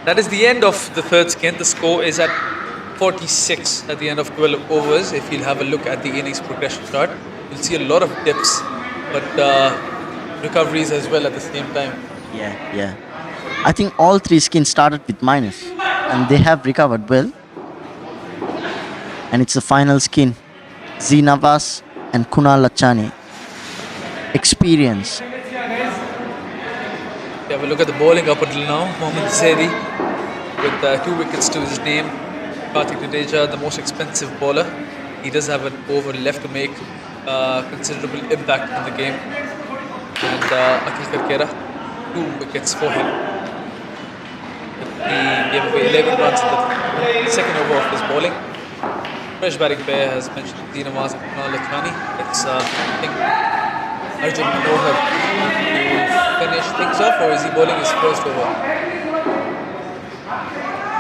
That is the end of the third skin. The score is at 46 at the end of 12 overs. If you'll have a look at the innings progression chart, you'll see a lot of dips, but recoveries as well at the same time. Yeah. I think all three skins started with minus, and they have recovered well. And it's the final skin. Z Navas and Kunal Lachani. Experience. We have a look at the bowling up until now. Mohammad Zaidi with 2 wickets to his name. Karthik Jadeja, the most expensive bowler. He does have an over left to make considerable impact in the game. And Akhil Karkera, 2 wickets for him. He gave away 11 runs in the second over of his bowling. Fresh batting pair has mentioned Dina Maz and Kunal Lakhani. It's I think Arjun Manohar to finish things off, or is he bowling his first over?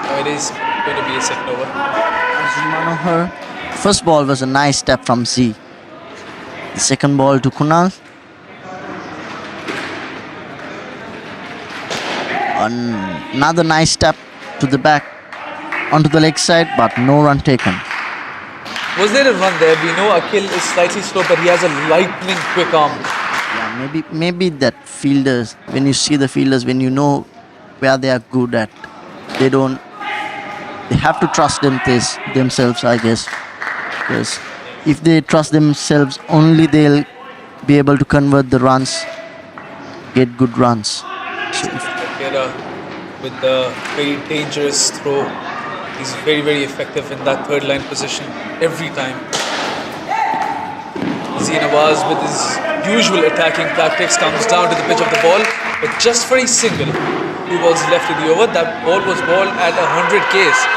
No, it is going to be a second over. Arjun Manohar. First ball was a nice step from Z. The second ball to Kunal. Another nice step to the back onto the leg side, but no run taken. Was there a run there? We know Akhil is slightly slow, but he has a lightning quick arm. Yeah, maybe that fielders, when you see the fielders, when you know where they are good at, they have to trust themselves, I guess. Because if they trust themselves, only they'll be able to convert the runs, get good runs. So with the very dangerous throw, he's very, very effective in that third line position every time. Nawaz with his usual attacking tactics comes down to the pitch of the ball, but just for a single. 2 balls left in the over. That ball was balled at 100 Ks.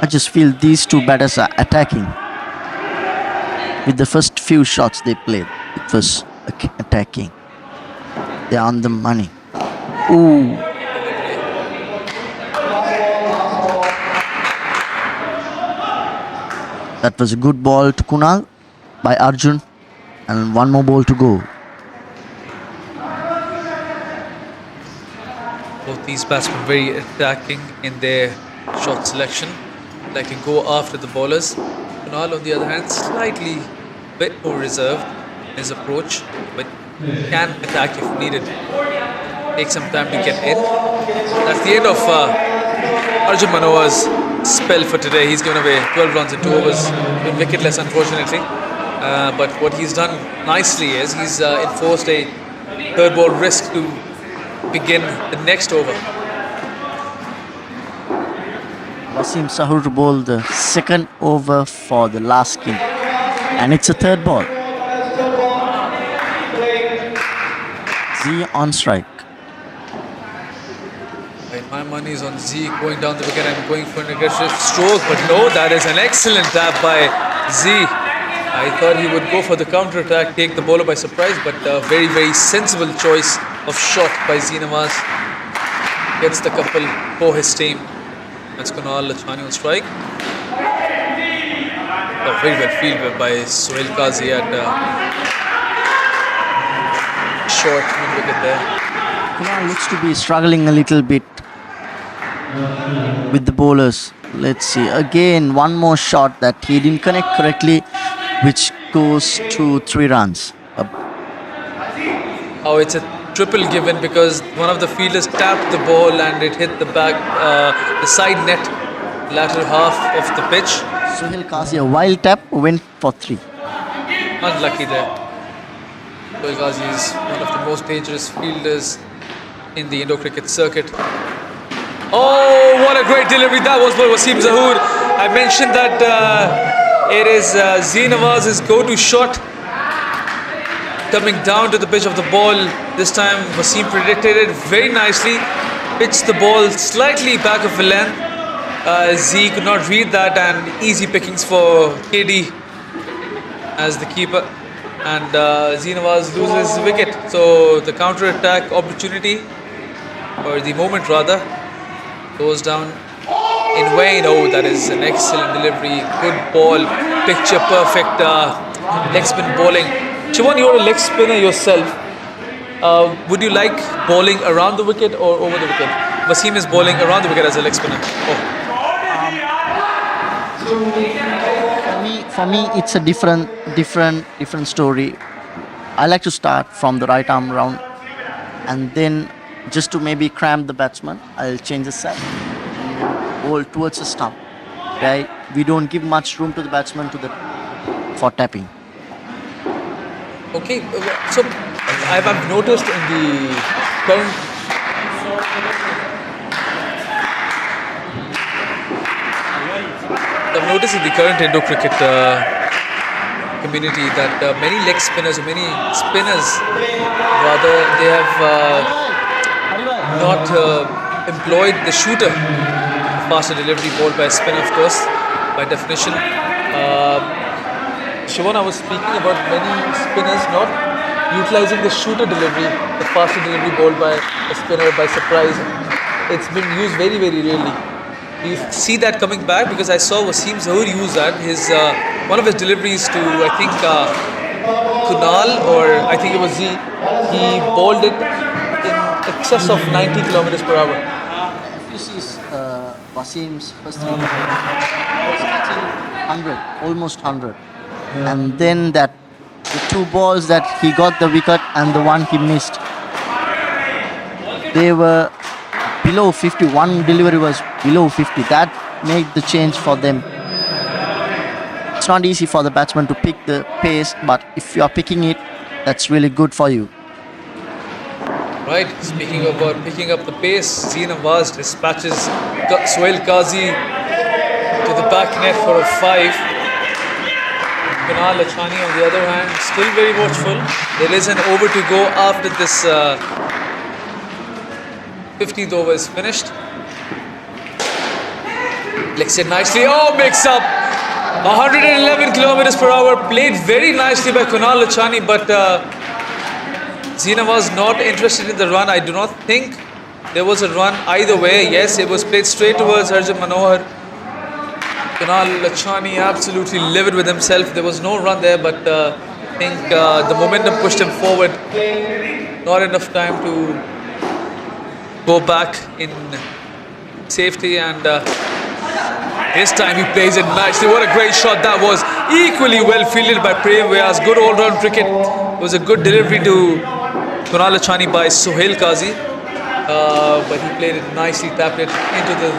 I just feel these two batters are attacking. With the first few shots they played, it was attacking. They're on the money. Ooh. That was a good ball to Kunal by Arjun, and one more ball to go. Both these batsmen very attacking in their shot selection, like to go after the bowlers. Kunal, on the other hand, slightly bit more reserved in his approach, but can attack if needed. Take some time to get in. That's the end of Arjun Manohar's spell for today. He's given away 12 runs in 2 overs, been wicketless unfortunately. But what he's done nicely is he's enforced a third ball risk to begin the next over. Wasim Sahur bowled the second over for the last skin, and it's a third ball. Z on strike. My money is on Z going down the wicket and going for an aggressive stroke, but no, that is an excellent tap by Z. I thought he would go for the counter attack, take the bowler by surprise, but a very, very sensible choice of shot by Z Nawaz. Gets the couple for his team. That's Kunal Lachani on strike. Oh, very well fielded by Sohail Qazi at short mid-wicket there. Kunal looks to be struggling a little bit with the bowlers. Let's see. Again, one more shot that he didn't connect correctly, which goes to 3 runs. Oh, it's a triple given because one of the fielders tapped the ball and it hit the back, the side net, lateral half of the pitch. Sohail Qazi, a wild tap, went for 3. Unlucky there. Sohail Ghazi is one of the most dangerous fielders in the Indo-cricket circuit. Oh, what a great delivery that was by Wasim Zahoor. I mentioned that it is Zee Nawaz's go-to shot coming down to the pitch of the ball. This time Wasim predicted it very nicely, pitched the ball slightly back of the length. Zee could not read that, and easy pickings for KD as the keeper. And Zee Nawaz loses wicket. So the counter-attack opportunity, or the moment rather, goes down in vain. Oh, that is an excellent delivery. Good ball. Picture perfect leg spin bowling. Shivan, you're a leg spinner yourself. Would you like bowling around the wicket or over the wicket? Wasim is bowling around the wicket as a leg spinner. Oh. For me, it's a different story. I like to start from the right arm round, and then just to maybe cramp the batsman, I'll change the set and bowl towards the stump. Right? We don't give much room to the batsman for tapping. Okay, so I've noticed in the current Indo-cricket community that many leg spinners, or many spinners rather, they have not employed the shooter. Faster delivery bowled by a spinner, of course, by definition. Shivan, I was speaking about many spinners not utilizing the shooter delivery, the faster delivery bowled by a spinner by surprise. It's been used very, very rarely. Do you see that coming back? Because I saw Wasim Zahoor use that. His one of his deliveries to, I think, Kunal, or I think it was Zee, he bowled it in excess of 90 kilometers per hour. This is Wasim's first three. Was catching 100, almost 100. And then the two balls that he got the wicket and the one he missed, they were below 50. One delivery was below 50. That made the change for them. It's not easy for the batsman to pick the pace, but if you are picking it, that's really good for you. Right, speaking about picking up the pace, Zee Nawaz dispatches Sohail Ghazi to the back net for a 5. Kunal Lachani, on the other hand, still very watchful. There is an over to go after this 15th over is finished. Licks it nicely. Oh, mix up! 111 kilometers per hour. Played very nicely by Kunal Lachani, but Zee Nawaz not interested in the run. I do not think there was a run either way. Yes, it was played straight towards Harjit Manohar. Kunal Lachani absolutely livid with himself. There was no run there, but I think the momentum pushed him forward. Not enough time to go back in safety, and this time he plays it nicely. What a great shot that was. Equally well fielded by Prem Vyas. Good all-round cricket. It was a good delivery to Kunal Lachani by Sohail Ghazi. But he played it nicely, tapped it into the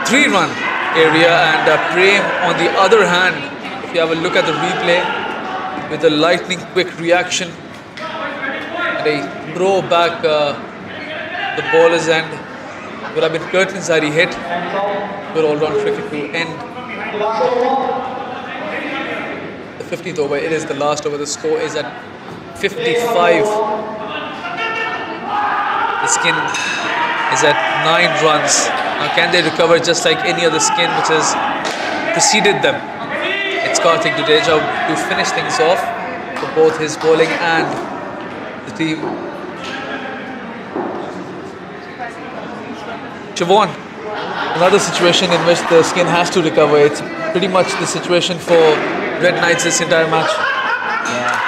3-run area, and Prem, on the other hand, if you have a look at the replay, with a lightning quick reaction and a throw back the baller's end, would have been curtains had he hit. Good all-round cricket to end the 15th over. It is the last over. The score is at 55. The skin is at 9 runs. Now, can they recover just like any other skin which has preceded them? It's Karthik Jadeja to finish things off for both his bowling and the team. Siobhan, another situation in which the skin has to recover. It's pretty much the situation for Red Knights this entire match. Yeah.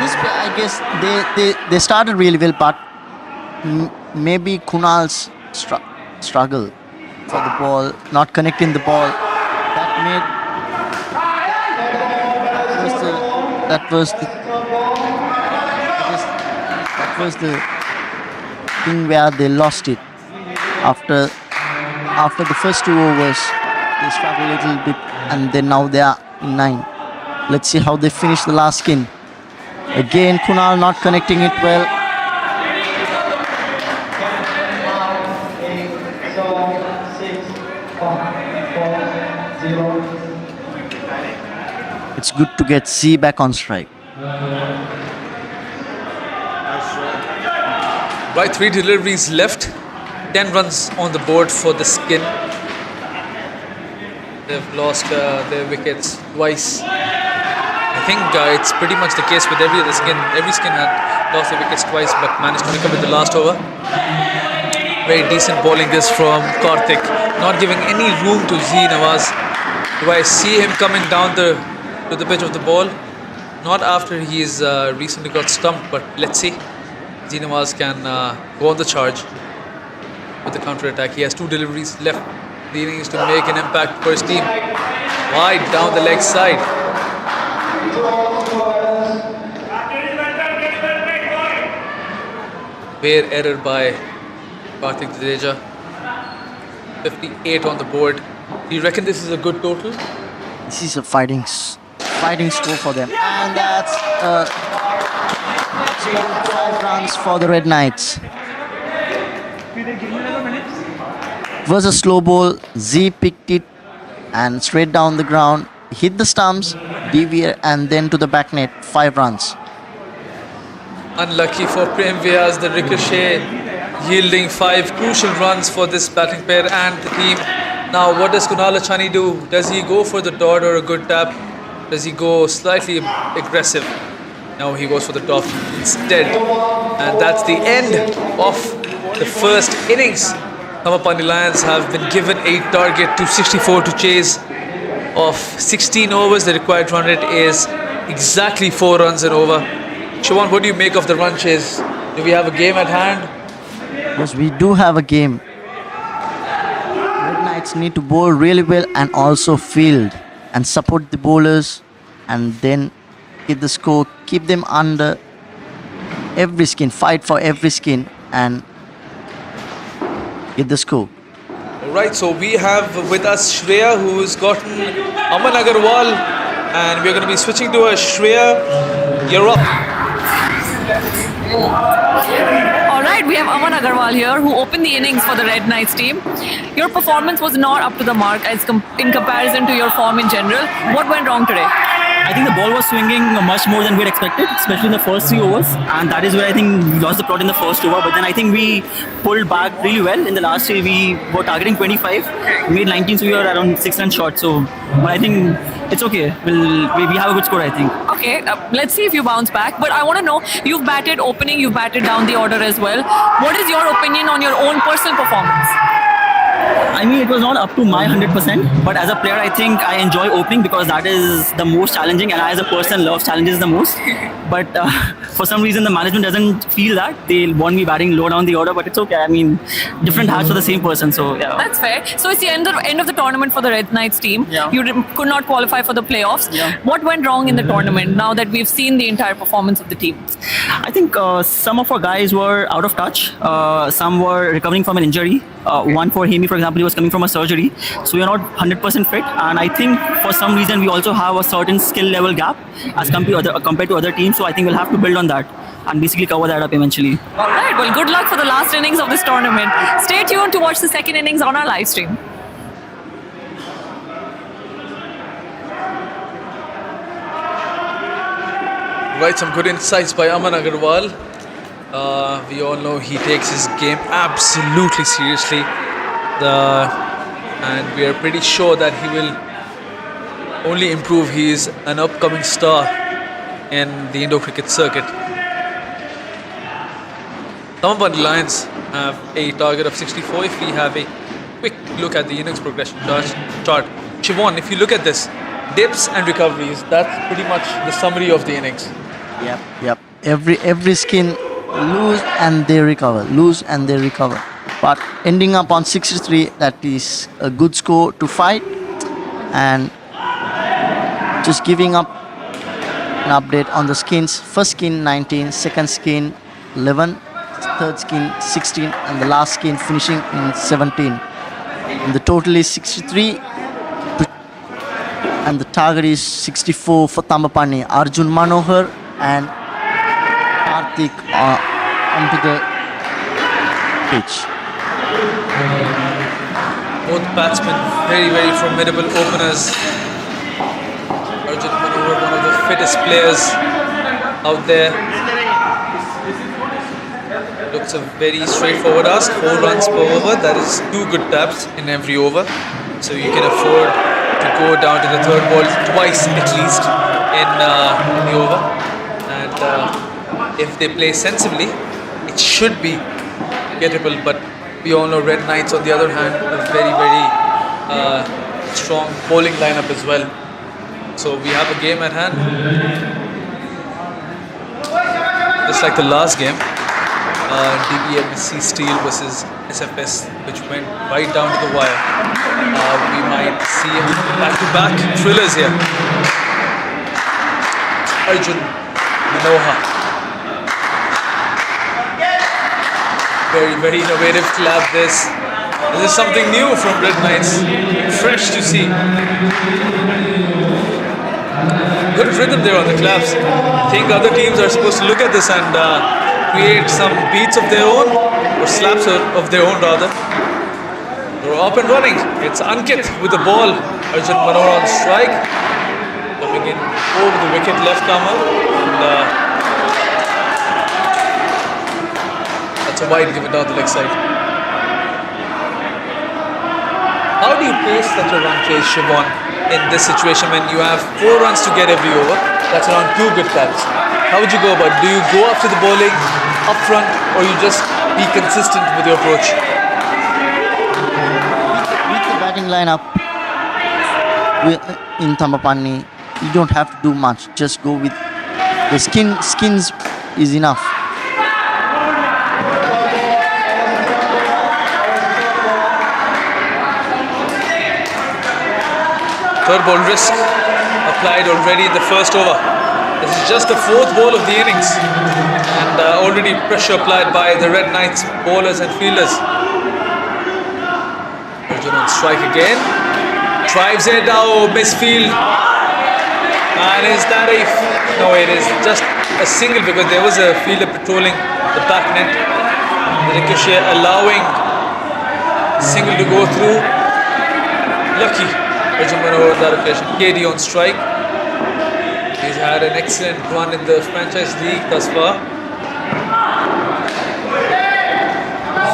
This I guess they started really well, but maybe Kunal's struggle for the ball, not connecting the ball, that was the thing where they lost it. After the first 2 overs, they struggled a little bit, and then now they are in 9. Let's see how they finish the last skin. Again, Kunal not connecting it well. It's good to get C back on strike. Right, 3 deliveries left. 10 runs on the board for the skin. They've lost their wickets twice. I think it's pretty much the case with every other skin. Every skin had lost their wickets twice but managed to recover the last over. Very decent bowling this from Karthik. Not giving any room to Z Nawaz. Do I see him coming down to the pitch of the ball? Not after he's recently got stumped, but let's see. Z Nawaz can go on the charge with the counter attack. He has 2 deliveries left. The innings to make an impact for his team. Wide down the leg side. Bare error by Karthik Jadeja. 58 on the board. Do you reckon this is a good total? This is a fighting score for them. And that's 5 runs for the Red Knights. It was a slow ball. Z picked it and straight down the ground. Hit the stumps, deviate, and then to the back net. 5 runs. Unlucky for Prem Vyas, the ricochet yielding 5 crucial runs for this batting pair and the team. Now, what does Kunal Achani do? Does he go for the dot or a good tap? Does he go slightly aggressive? No, he goes for the top instead. And that's the end of the first innings. Thambapanni Lions have been given a target to 64 to chase. Of 16 overs, the required run rate is exactly 4 runs an over. Siobhan, what do you make of the run chase? Do we have a game at hand? Yes, we do have a game. Red Knights need to bowl really well and also field and support the bowlers and then get the score, keep them under every skin, fight for every skin and get the score. Alright, so we have with us Shreya, who's gotten Aman Agarwal, and we're going to be switching to a Shreya. You're up. Alright, we have Aman Agarwal here who opened the innings for the Red Knights team. Your performance was not up to the mark in comparison to your form in general. What went wrong today? I think the ball was swinging much more than we had expected, especially in the first 3 overs. And that is where I think we lost the plot in the first over. But then I think we pulled back really well. In the last 3, we were targeting 25. We made 19, so we were around 6 runs short. So, but I think it's okay. We have a good score, I think. Okay, let's see if you bounce back. But I want to know, you've batted opening, you've batted down the order as well. What is your opinion on your own personal performance? I mean, it was not up to my 100%, but as a player, I think I enjoy opening because that is the most challenging, and I as a person love challenges the most. But for some reason, the management doesn't feel that. They want me batting low down the order, but it's okay. I mean, different hats for the same person, so yeah. That's fair. So it's the end of the tournament for the Red Knights team. Yeah. You could not qualify for the playoffs. Yeah. What went wrong in the tournament now that we've seen the entire performance of the team? I think some of our guys were out of touch. Some were recovering from an injury. One for Hemi, for example, he was coming from a surgery. So we are not 100% fit. And I think for some reason we also have a certain skill level gap as compared to other teams. So I think we'll have to build on that and basically cover that up eventually. All right. Well, good luck for the last innings of this tournament. Stay tuned to watch the second innings on our live stream. Right, some good insights by Aman Agarwal. We all know he takes his game absolutely seriously. And we are pretty sure that he will only improve. He is an upcoming star in the Indo-cricket circuit. Thambapanni Lions have a target of 64. If we have a quick look at the innings progression chart. Siobhan, if you look at this, dips and recoveries, that's pretty much the summary of the innings. Yep. Every skin lose and they recover, lose and they recover. But ending up on 63, that is a good score to fight. And just giving up an update on the skins. First skin 19, second skin 11, third skin 16, and the last skin finishing in 17. And the total is 63. and the target is 64 for Thambapanni. Arjun Manohar and Karthik onto the pitch. Both batsmen very formidable openers. Arjun Manohar, one of the fittest players out there. Looks a very straightforward ask. 4 runs per over. That is 2 good taps in every over. So you can afford to go down to the third ball twice at least in the over. And if they play sensibly, it should be gettable. But we all know Red Knights, on the other hand, a very strong bowling lineup as well. So we have a game at hand. Just like the last game, DBMSC Steel versus SFS, which went right down to the wire. We might see back-to-back thrillers here. Arjun Manohar. Very innovative collab this. This is something new from Red Knights. Fresh to see. Good rhythm there on the claps. I think other teams are supposed to look at this and create some beats of their own, or slaps of their own rather. They're up and running. It's Ankit with the ball. Arjun Manohar on strike. Coming in over the wicket left comer. That's a wide given down the leg side. How do you pace such a run chase, Siobhan, in this situation when you have 4 runs to get every over? That's around 2 good taps. How would you go about it? Do you go after the bowling up front, or you just be consistent with your approach? With the batting lineup in Thambapanni, you don't have to do much. Just go with the skins is enough. Third ball risk applied already in the first over. This is just the 4th ball of the innings, and already pressure applied by the Red Knights bowlers and fielders. Arjun on strike again. Drives it, misfield. And is that a... No, it is just a single, because there was a fielder patrolling the back net. The ricochet allowing single to go through. Lucky Arjun Manohar on that occasion. KD on strike. He's had an excellent run in the franchise league thus far.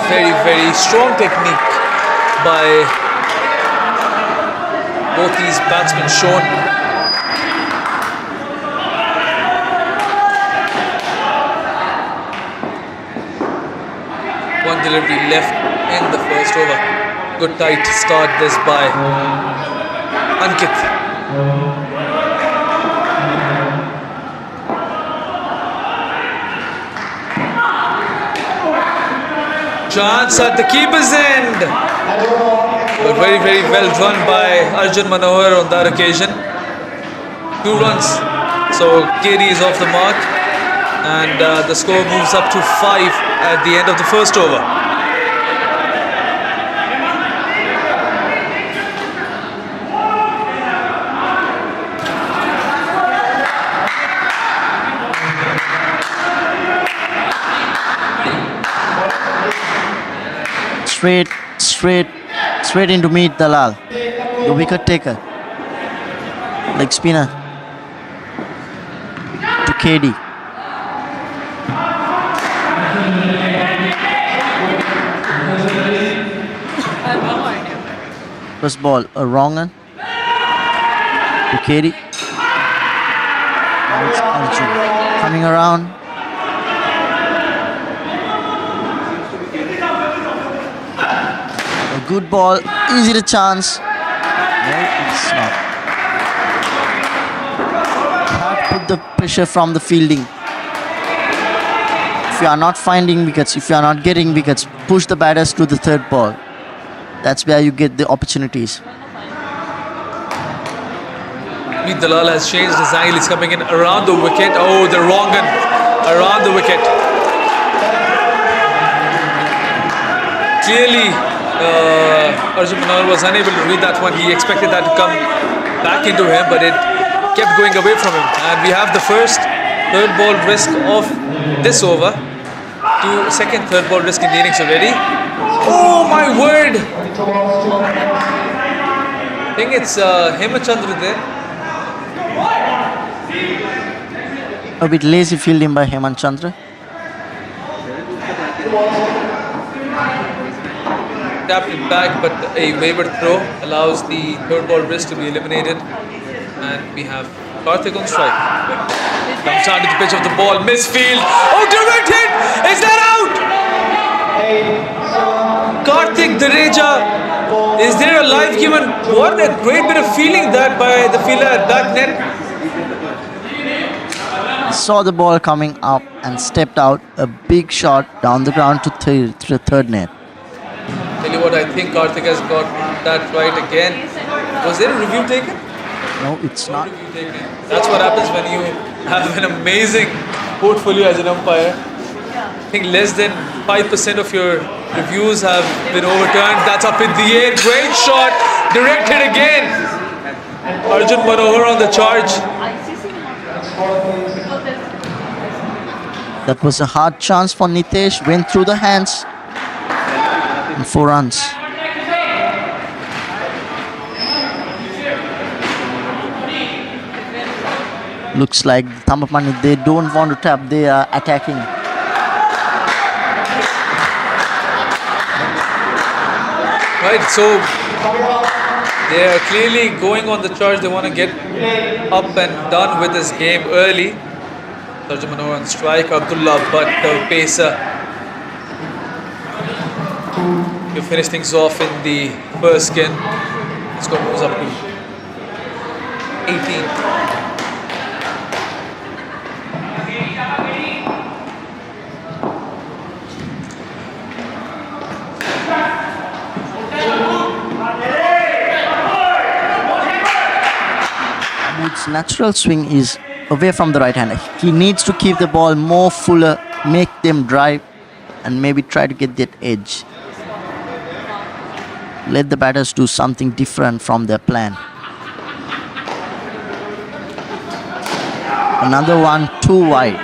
Very strong technique by both these batsmen shown. One delivery left in the first over. Good tight start this by Ankit. Chance at the keeper's end. But very well done by Arjun Manohar on that occasion. 2 runs. So KD is off the mark. And the score moves up to 5 at the end of the first over. Straight into Meet Dalal, the wicket taker. Leg spinner to KD. First ball, a wrong one to KD. And it's Arjun coming around. Good ball, is it a chance? No, it's not. You have to put the pressure from the fielding. If you are not finding wickets, if you are not getting wickets, push the batters to the third ball. That's where you get the opportunities. Meet Dalal has changed his angle. He's coming in around the wicket. Oh, the wrong one around the wicket. Clearly, Arjun Manohar was unable to read that one. He expected that to come back into him, but it kept going away from him. And we have the first third ball risk of this over. Second third ball risk in the innings already. Oh my word! I think it's Hemachandra there. A bit lazy fielding by Hemant Chandra. Tapped it back, but a wayward throw allows the third ball risk to be eliminated. And we have Karthik on strike. Comes down to the pitch of the ball, misfield. Oh, direct hit! Is that out? Karthik Dareja, is there a live given? What a great bit of feeling that by the fielder at back net. Saw the ball coming up and stepped out. A big shot down the ground to the third net. Tell you what, I think Karthik has got that right again. Was there a review taken? No, it's not. That's what happens when you have an amazing portfolio as an umpire. I think less than 5% of your reviews have been overturned. That's up in the air. Great shot. Directed again. Arjun Manohar on the charge. That was a hard chance for Nitesh. Went through the hands. And 4 runs. Looks like Thambapanni, they don't want to tap, they are attacking. Right, so they are clearly going on the charge. They want to get up and done with this game early. Arjun Manohar on strike, Abdullah Butt, the pacer. You finish things off in the first skin. Score moves up to 18. His natural swing is away from the right hand. He needs to keep the ball more fuller, make them drive, and maybe try to get that edge. Let the batters do something different from their plan. Another one too wide.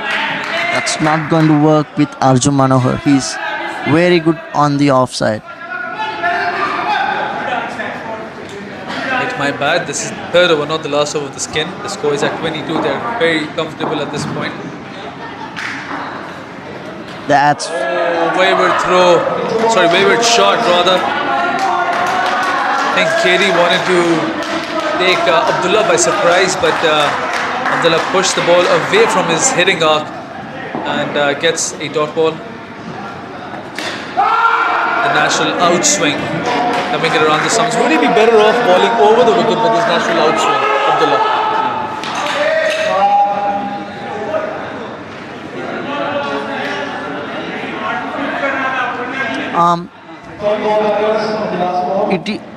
That's not going to work with Arjun Manohar. He's very good on the offside. My bad, this is the third over, not the last over of the skin. The score is at 22. They're very comfortable at this point. That's wayward throw. Sorry, wayward shot rather. I think KD wanted to take Abdullah by surprise, but Abdullah pushed the ball away from his hitting arc and gets a dot ball. The natural outswing coming it around the stumps. Would he be better off bowling over the wicket with his natural outswing, Abdullah?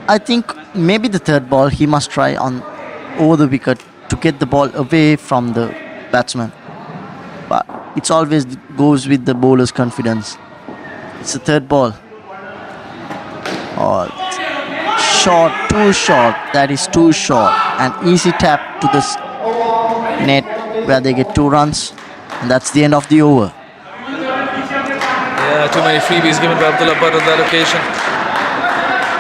I think maybe the third ball he must try on over the wicket to get the ball away from the batsman. But it's always goes with the bowler's confidence. It's the third ball. Oh, short, too short. That is too short. An easy tap to the net where they get 2 runs, and that's the end of the over. Yeah, too many freebies given to Abdullah Butt on that occasion.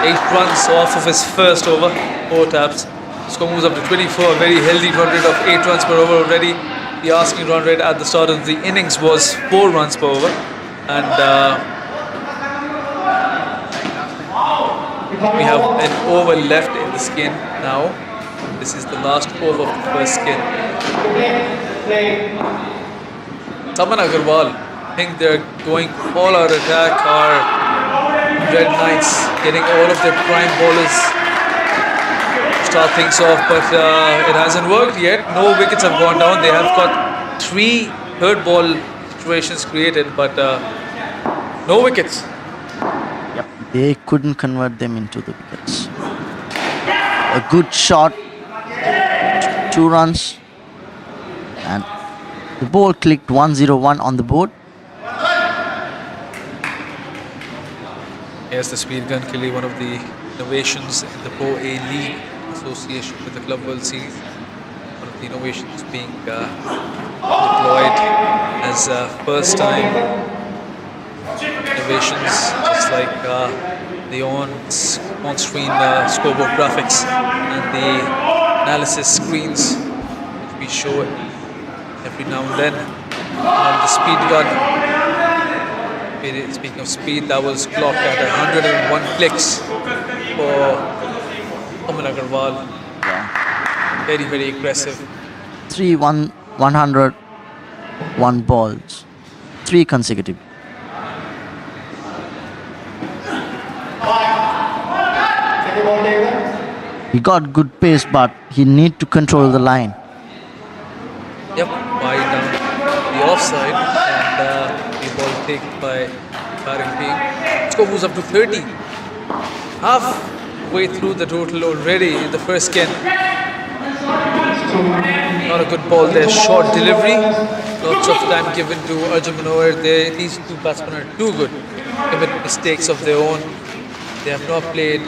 8 runs off of his first over, 4 taps. Score moves up to 24, a very healthy run rate of 8 runs per over already. The asking run rate at the start of the innings was 4 runs per over. And we have an over left in the skin now. This is the last over of the first skin. Taman Agarwal, I think they're going all out attack. Our Red Knights getting all of their prime bowlers to start things off, but it hasn't worked yet. No wickets have gone down. They have got 3 third ball situations created, but no wickets. Yep, they couldn't convert them into the wickets. A good shot, 2 runs, and the ball clicked 101 on the board. Yes, the speed gun clearly one of the innovations in the Pro A League association with the Club World Series. One of the innovations being deployed as first time innovations, just like the on-screen scoreboard graphics and the analysis screens which we show every now and then. And the speed gun, speaking of speed, that was clocked at 101 clicks for Aman Agarwal. Very, very aggressive. 101 balls, 3 consecutive. He got good pace, but he need to control the line. Yep, wide down the offside, and the ball taken by Paring. Score moves up to 30. Halfway through the total already in the first game. Not a good ball there, short delivery. Lots of time given to Arjun Manohar. These two batsmen are too good. Commit mistakes of their own. They have not played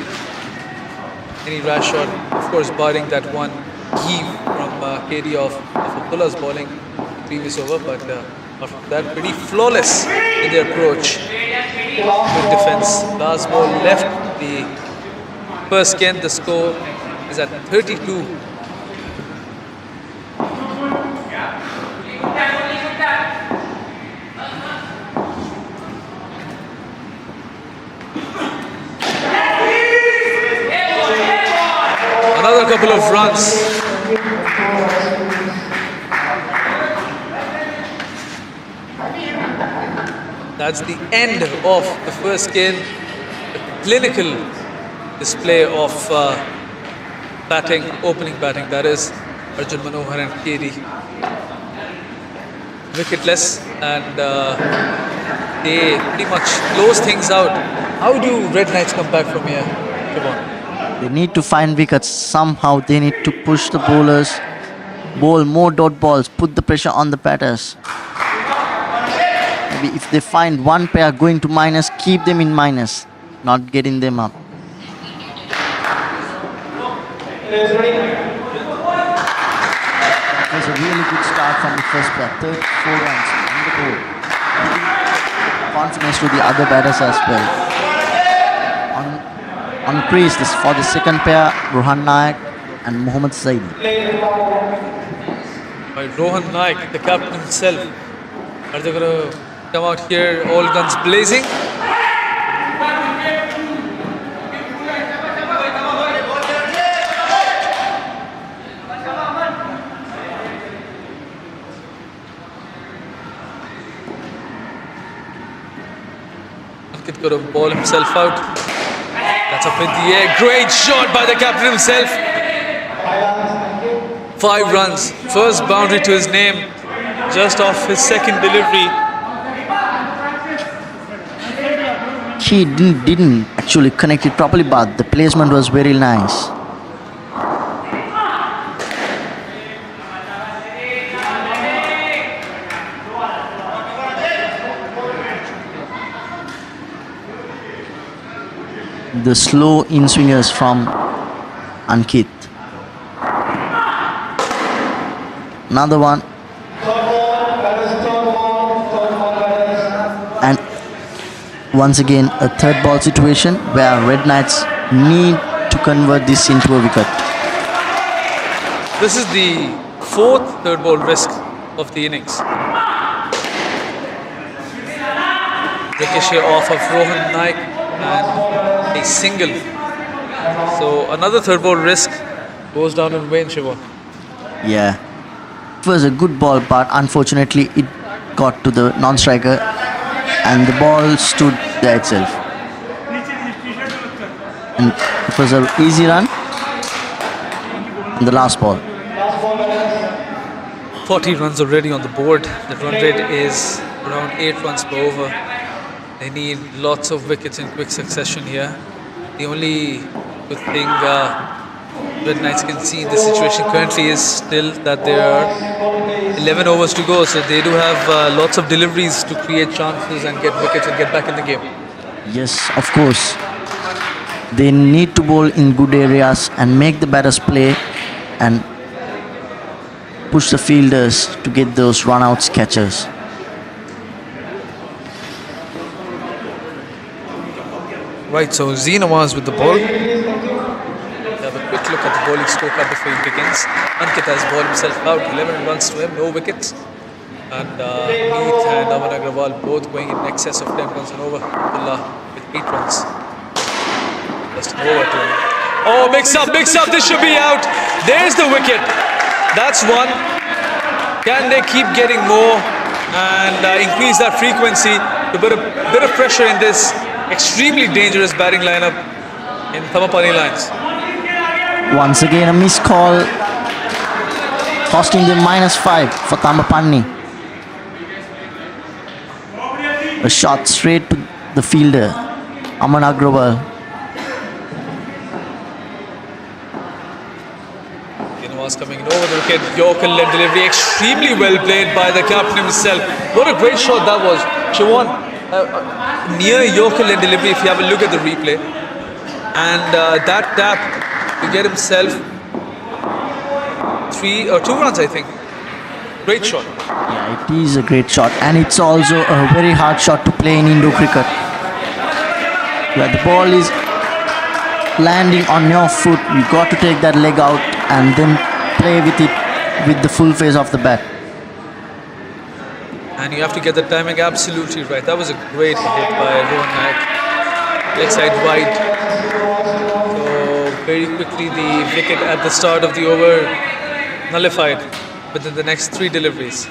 any rash shot. Of course, barring that one heave from KD of Abdullah's bowling previous over, but after that, pretty flawless in their approach. Good defense. Last ball left the first game. The score is at 32. Another couple of runs. That's the end of the first game. The clinical display of batting, opening batting, that is Arjun Manohar and KD. Wicketless, and they pretty much close things out. How do Red Knights come back from here? Come on. They need to find wickets. Somehow they need to push the bowlers, bowl more dot balls, put the pressure on the batters. Maybe if they find one pair going to minus, keep them in minus, not getting them up. It was a really good start from the first pair. 34 runs on the board. Confidence to the other batters as well. On crease for the second pair, Rohan Naik and Mohammad Zaidi. By Rohan Naik, the captain himself. Are they going to come out here all guns blazing? Ankit could have ball himself out. That's up in the air. Great shot by the captain himself. 5 runs. First boundary to his name. Just off his second delivery. He didn't actually connect it properly, but the placement was very nice. The slow in-swingers from Ankit. Another one. And once again a third ball situation where Red Knights need to convert this into a wicket. This is the 4th third ball risk of the innings. Ricochet off of Rohan Naik and a single. So another third ball risk goes down in vain, Shiva. Yeah. It was a good ball, but unfortunately it got to the non-striker and the ball stood there itself. And it was an easy run on the last ball. 40 runs already on the board. The run rate is around 8 runs per over. They need lots of wickets in quick succession here. The only good thing Red Knights can see in this situation currently is still that there are 11 overs to go, so they do have lots of deliveries to create chances and get wickets and get back in the game. Yes, of course. They need to bowl in good areas and make the batters play and push the fielders to get those run-outs catches. Right, so Z Nawaz with the ball. Have a quick look at the bowling scorecard before he begins. Ankit has bowled himself out, 11 runs to him, no wickets. And Meet and Aman Agrawal both going in excess of 10 runs and over. Abdullah with 8 runs. Just over to him. Oh, mix up, this should be out. There's the wicket. That's one. Can they keep getting more and increase that frequency to put a bit of pressure in this extremely dangerous batting lineup in Thambapanni lines? Once again, a missed call, costing them -5 for Thambapanni. A shot straight to the fielder, Aman Agrawal. Was coming in over the wicket, Yorker led delivery, extremely well played by the captain himself. What a great shot that was. Siobhan, near Yorker led delivery, if you have a look at the replay. And that tap to get himself 2 runs, I think. Great shot. Yeah, it is a great shot, and it's also a very hard shot to play in Indo cricket. Where the ball is landing on your foot, you got to take that leg out and then play with it with the full face of the bat. And you have to get the timing absolutely right. That was a great hit by Rohan Naik. Leg side wide. So very quickly the wicket at the start of the over nullified within the next 3 deliveries.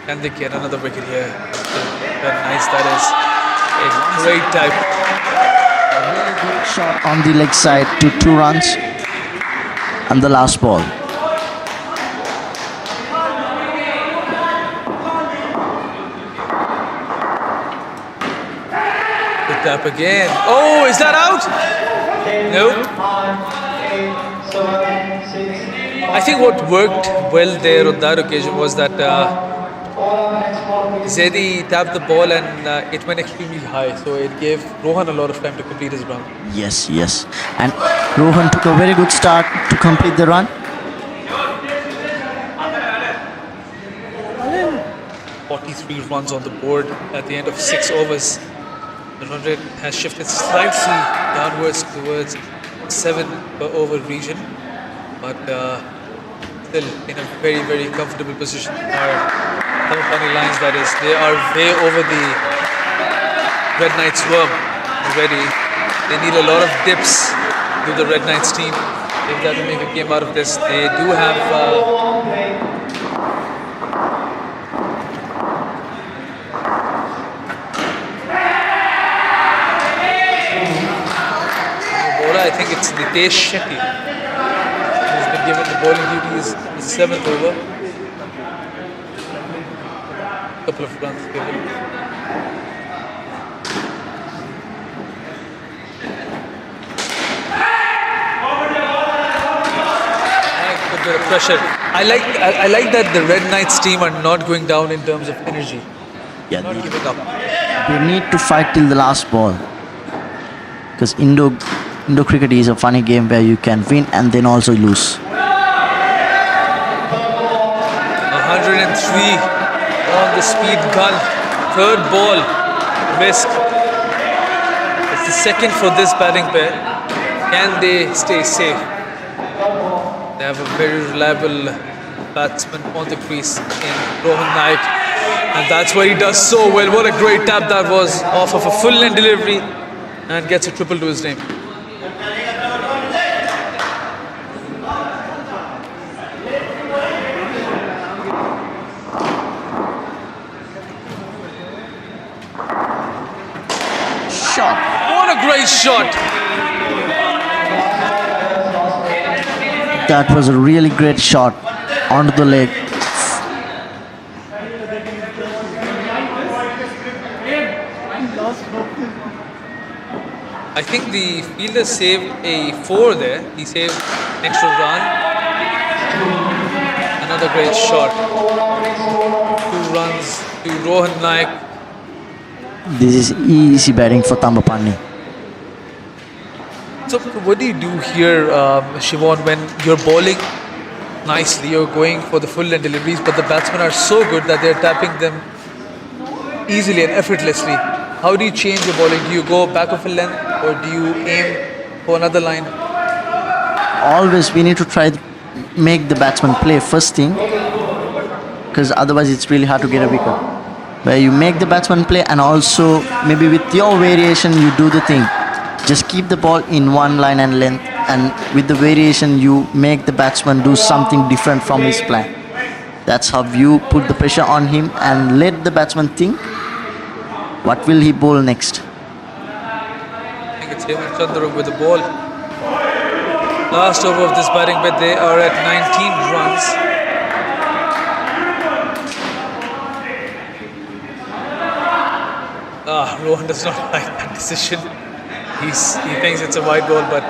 Can they get another wicket here? Very nice, that is a great type. Shot on the leg side to 2 runs and the last ball. Good tap again. Oh, is that out? No. I think what worked well there on that occasion was that Zedi tapped the ball and it went extremely high, so it gave Rohan a lot of time to complete his run. Yes. And Rohan took a very good start to complete the run. 43 runs on the board at the end of 6 overs. The run rate has shifted slightly downwards towards 7 per over region, but still in a very, very comfortable position. Our Thambapanni lines, that is, they are way over the Red Knights worm already. They need a lot of dips to the Red Knights team if they have to make a game out of this. They do have I think it's Nitesh Shetty who's been given the bowling duties in the 7th over. Couple of runs given. A bit of pressure. I like that the Red Knights team are not going down in terms of energy. Yeah, not giving up. They need to fight till the last ball, because Indo cricket is a funny game where you can win and then also lose. 103 on the speed gun. 3rd ball missed. It's the 2nd for this batting pair. Can they stay safe? They have a very reliable batsman on the crease in Rohan Naik, and that's where he does so well. What a great tap that was off of a full length delivery and gets a triple to his name. What a great shot! That was a really great shot onto the leg. I think the fielder saved a 4 there. He saved an extra run. Another great shot. 2 runs to Rohan Naik. this is easy batting for Thambapanni. So what do you do here, Shivon, when you're bowling nicely, you're going for the full length deliveries, but the batsmen are so good that they're tapping them easily and effortlessly? How do you change your bowling? Do you go back of a length or do you aim for another line? Always we need to try make the batsman play first thing, because otherwise it's really hard to get a wicket. Where you make the batsman play, and also maybe with your variation you do the thing. Just keep the ball in one line and length, and with the variation you make the batsman do something different from his plan. That's how you put the pressure on him and let the batsman think what will he bowl next. I think it's Chandra with the ball. Last over of this batting bid, they are at 19 runs. Rohan does not like that decision. He thinks it's a wide ball, but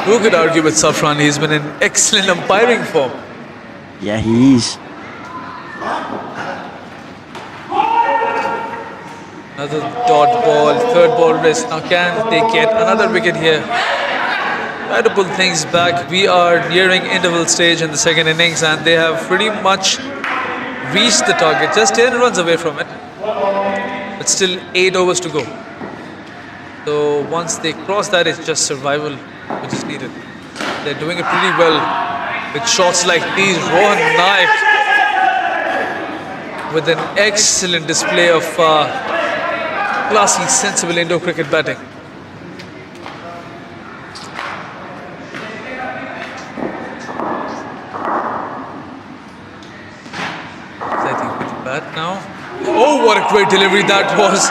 who could argue with Safran? He's been in excellent umpiring form. Yeah, he is. Another dot ball, third ball risk. Now can they get another wicket here? Try to pull things back. We are nearing interval stage in the second innings and they have pretty much reached the target. Just 10 runs away from it. But still 8 overs to go. So once they cross that, it's just survival which is needed. They're doing it pretty well with shots like these. Rohan Naik with an excellent display of classy, sensible Indo cricket batting. I think with the bat now. Oh, what a great delivery that was.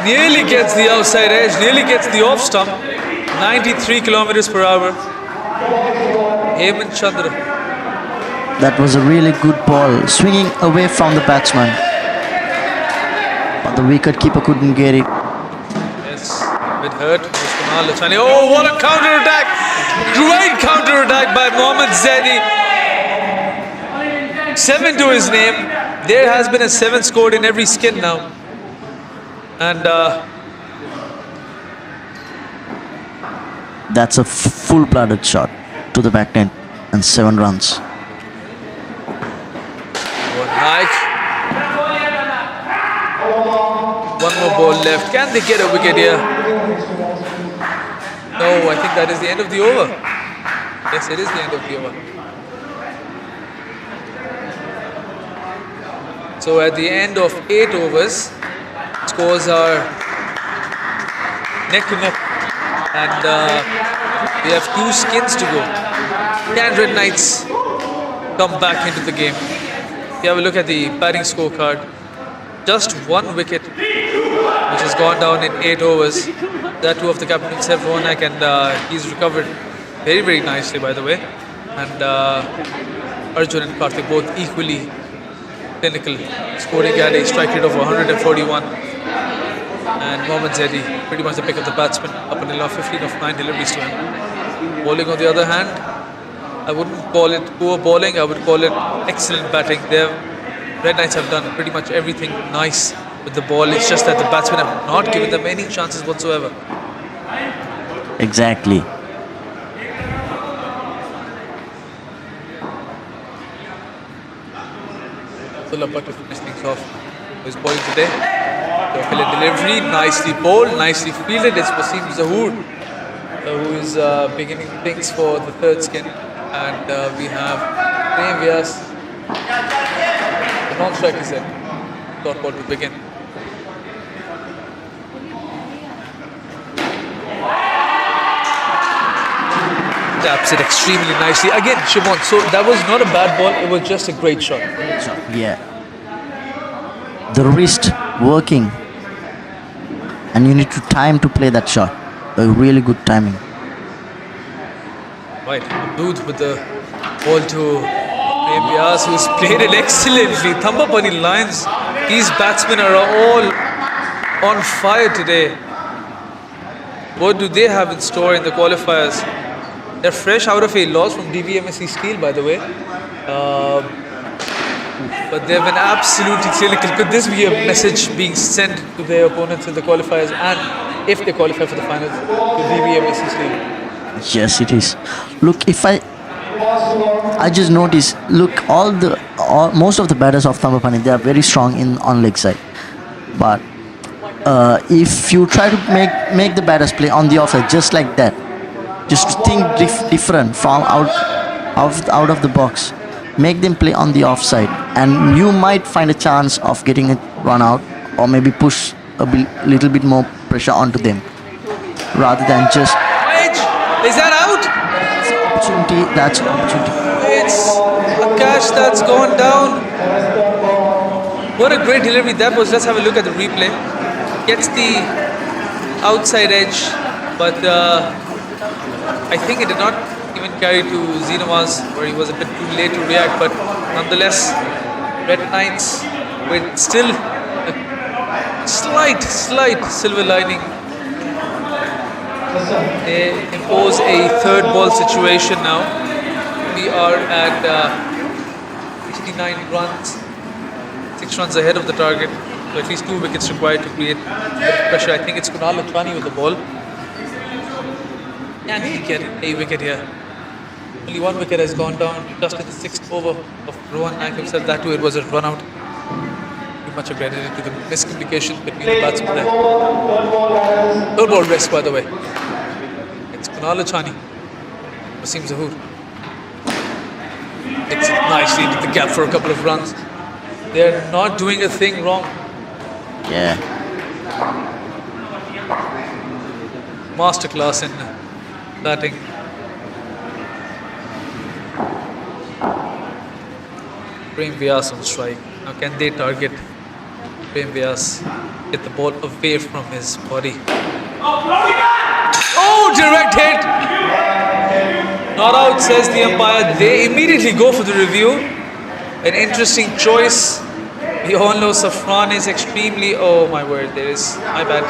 Nearly gets the outside edge, nearly gets the off stump. 93 kilometers per hour. Hemant Chandra. That was a really good ball, swinging away from the batsman. But the wicket keeper couldn't get it. Yes, a bit hurt. Oh, what a counter attack! Great counter attack by Mohammad Zaidi. 7 to his name. There has been a 7 scored in every skin now. And that's a full-blooded shot to the back end and 7 runs. One more ball left. Can they get a wicket here? No, I think that is the end of the over. Yes, it is the end of the over. So at the end of 8 overs, scores are neck to neck. And we have 2 skins to go. Can Red Knights come back into the game? If you have a look at the batting scorecard, just 1 wicket which has gone down in 8 overs. That 2 of the captain himself, Ronak, and he's recovered very, very nicely, by the way. And Arjun and Karthik both equally clinical, scoring at a strike rate of 141. And Mohammad Zaidi, pretty much the pick of the batsman, up until 15 of 9 deliveries to him. Bowling, on the other hand, I wouldn't call it poor bowling, I would call it excellent batting. Red Knights have done pretty much everything nice with the ball. It's just that the batsmen have not given them any chances whatsoever. Exactly. Sulappa to finish things off. Who's bowling today? Field delivery, nicely bowled, nicely fielded. It's Wasim Zahoor who is beginning things for the third skin. And we have Prem Vyas, the non-striker set, dot ball to begin. Taps it extremely nicely. Again, Shimon, so that was not a bad ball, it was just a great shot. Yeah. The wrist working. And you need to time to play that shot. A really good timing. Right, Abdud with the ball to Prem Vyas, who's played it excellently. Thambapanni Lions, these batsmen are all on fire today. What do they have in store in the qualifiers? They're fresh out of a loss from DBMSC Steel, by the way. but they've been absolutely clinical. Could this be a message being sent to their opponents in the qualifiers, and if they qualify for the finals, to DBMSC Stadium? Yes, it is. Look, if I just noticed, look, most of the batters of Thambapanni, they are very strong on leg side. But if you try to make the batters play on the offside just like that, just to think different from out of the box, make them play on the offside, and you might find a chance of getting a run out, or maybe push a little bit more pressure onto them, rather than just. Is that out? That's an opportunity. It's a catch that's gone down. What a great delivery that was. Let's have a look at the replay. Gets the outside edge, but I think it did not even carry to Zinawaz, where he was a bit too late to react. But nonetheless, Red Knights with still a slight silver lining. They impose a third ball situation now. We are at 69 runs, 6 runs ahead of the target. So at least 2 wickets required to create pressure. I think it's Kunal Lathwani with the ball. Can he get a wicket here? Only 1 wicket has gone down just in the 6th over of Rohan Naik himself. That too, it was a run out. Too much accredited to the miscommunication between the batsmen there. Third ball rest, by the way. It's Kunal Lathwani. Wasim Zahoor. It's nicely into the gap for a couple of runs. They're not doing a thing wrong. Yeah. Masterclass in batting. Prem Vyas on strike. Now can they target Prem Vyas? Get the ball away from his body. Oh, direct hit! Not out, says the umpire. They immediately go for the review. An interesting choice. We all know Safran is extremely. Oh my word! There is. My bad.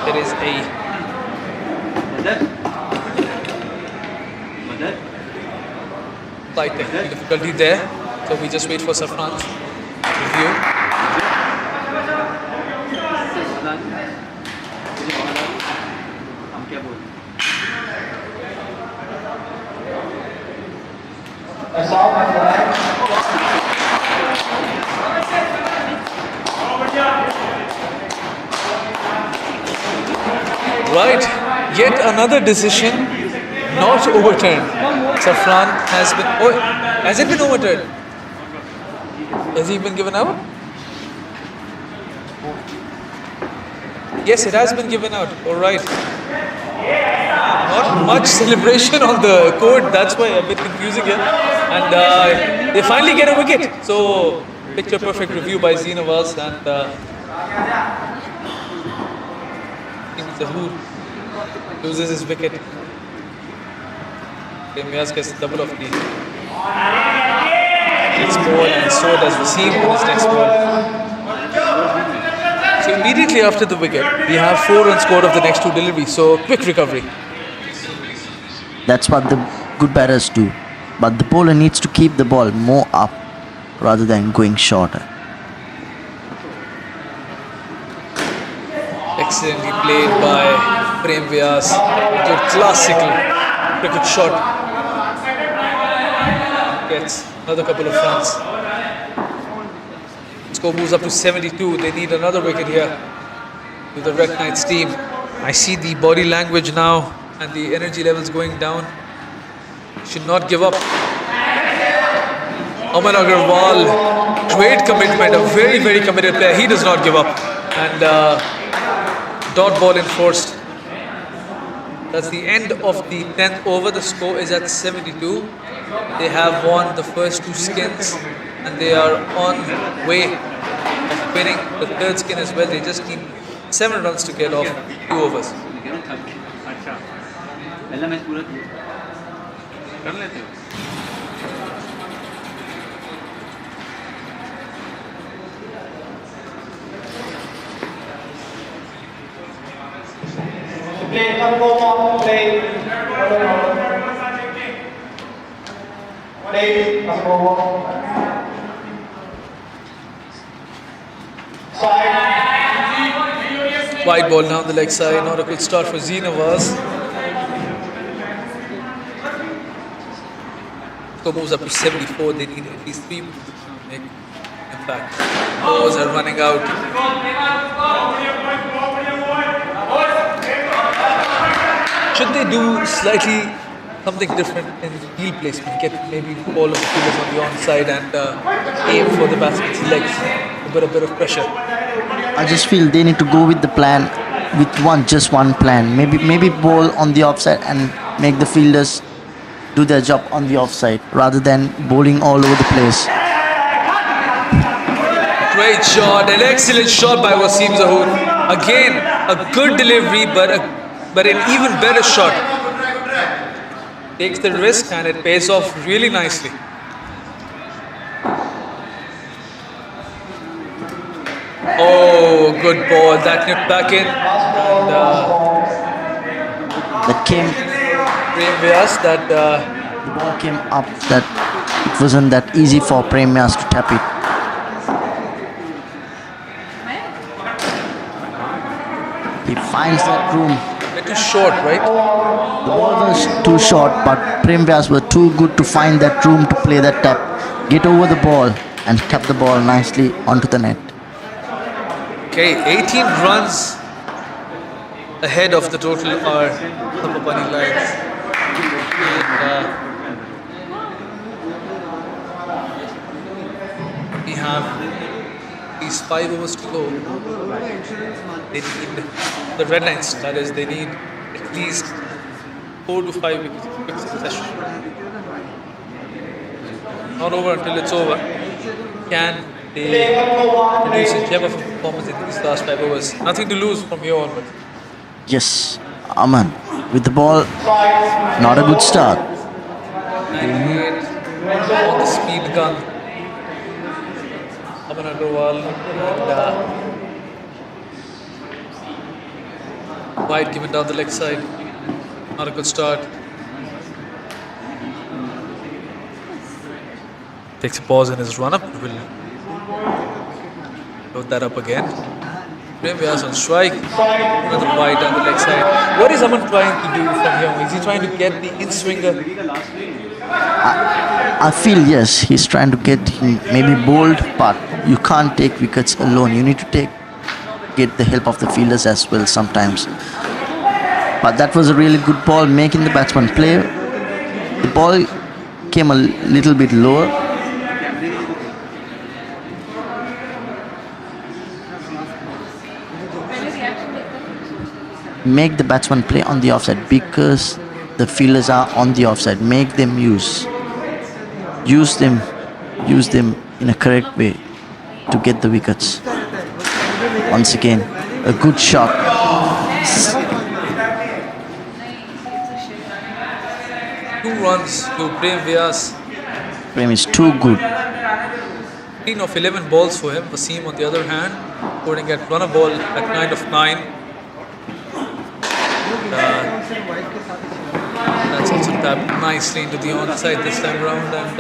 There is a. Slight technical difficulty there. So we just wait for Safran's review. Right, yet another decision not overturned. Safran has been. Oh, has it been overturned? Has he been given out? Yes, it has been given out. All right. Not much celebration on the court. That's why a bit confusing here. And they finally get a wicket. So picture perfect review by Zinawaz and Zahoor loses his wicket. Vyas gets the double of the next ball, and so does Wasim on his next ball. So immediately after the wicket, we have 4 runs scored of the next 2 deliveries. So quick recovery. That's what the good batters do. But the bowler needs to keep the ball more up rather than going shorter. Excellently played by Prem Vyas. Good classical cricket shot. Gets another couple of runs. Score moves up to 72. They need another wicket here to the Red Knights team. I see the body language now and the energy levels going down. Should not give up. Aman Agarwal, great commitment, a very, very committed player. He does not give up. And dot ball enforced. That's the end of the 10th over. The score is at 72. They have won the first 2 skins and they are on way of winning the 3rd skin as well. They just need 7 runs to get off 2 overs. Wide ball down the leg side, not a good start for Zinavas. Score moves up to 74, they need at least 3 moves to make impact. Balls are running out. Should they do slightly something different in field placement? Get maybe all of the fielders on the onside and aim for the batsman's legs. A bit of pressure. I just feel they need to go with the plan, with just one plan. Maybe bowl on the offside and make the fielders do their job on the offside rather than bowling all over the place. Great shot, an excellent shot by Wasim Zahoor. Again, a good delivery, but an even better shot. Takes the risk and it pays off really nicely. Oh, good ball. That nipped back in. And That came, Prem Vyas, that the ball came up. That it wasn't that easy for Prem Vyas to tap it. He finds that room. bit too short, right? The ball was too short, but Prem Vyas were too good to find that room to play that tap, get over the ball and tap the ball nicely onto the net. Okay, 18 runs ahead of the total are Thambapanni Lions. And we have these 5 overs to go. They need the red lines, that is, they need at least 4 to 5 wickets in succession. Not over until it's over. Can they produce a gem of a performance in these last 5 overs? Nothing to lose from here onwards. Yes, Aman with the ball, not a good start. 98 on the speed gun. Aman Agarwal and wide given down the leg side. Not a good start. Takes a pause in his run-up. Will load that up again. Prem Vyas on strike. Another wide down the leg side. What is Aman trying to do from here? Is he trying to get the in-swinger? I feel yes, he's trying to get him maybe bowled, but you can't take wickets alone. You need to get the help of the fielders as well sometimes. But that was a really good ball, making the batsman play. The ball came a little bit lower. Make the batsman play on the offside because the fielders are on the offside. Make them use them in a correct way to get the wickets. Once again, a good shot. 2 runs to Prem Vyas. Prem is too good. 9 of 11 balls for him. Wasim on the other hand, holding at run a ball at 9 of 9. That's also tapped nicely into the onside this time around, and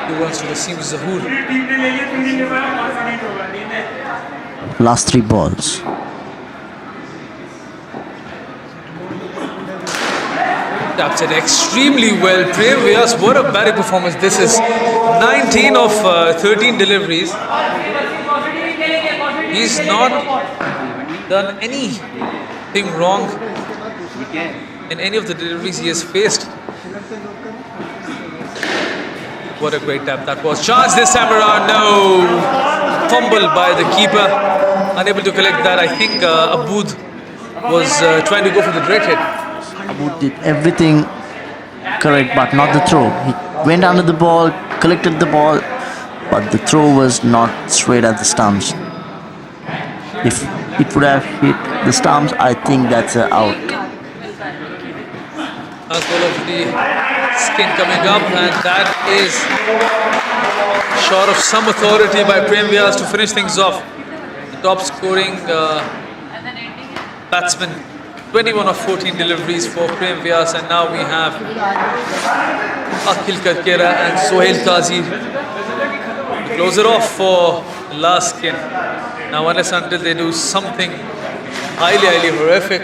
2 runs to Wasim Zahoor. Last 3 balls. Taps it extremely well. Prem Vyas, what a batting performance this is. 19 of 13 deliveries. He's not done anything wrong in any of the deliveries he has faced. What a great tap that was. Chance this time around. No. Fumble by the keeper. Unable to collect that. I think Abood was trying to go for the direct hit. Abood did everything correct, but not the throw. He went under the ball, collected the ball, but the throw was not straight at the stumps. If it would have hit the stumps, I think that's an out. As well of the skin coming up, and that is short of some authority by Prem Vyas to finish things off. The top scoring batsman, 21 of 14 deliveries for Prem Vyas, and now we have Akhil Karkera and Sohail Qazi close it off for the last skin. Now, unless until they do something highly, highly horrific,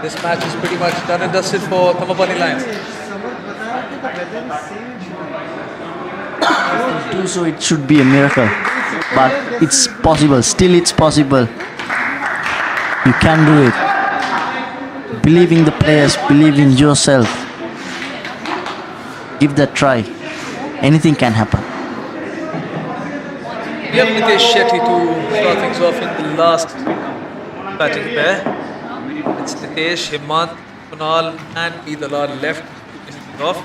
this match is pretty much done and dusted for Thambapanni Lions. If they do so, it should be a miracle. But it's possible. Still, it's possible. You can do it. Believe in the players. Believe in yourself. Give that try. Anything can happen. We have Nitesh Shetty to start things off in the last batting pair. It's Nitesh, Himant, Kunal and Dalal left. Finishing off.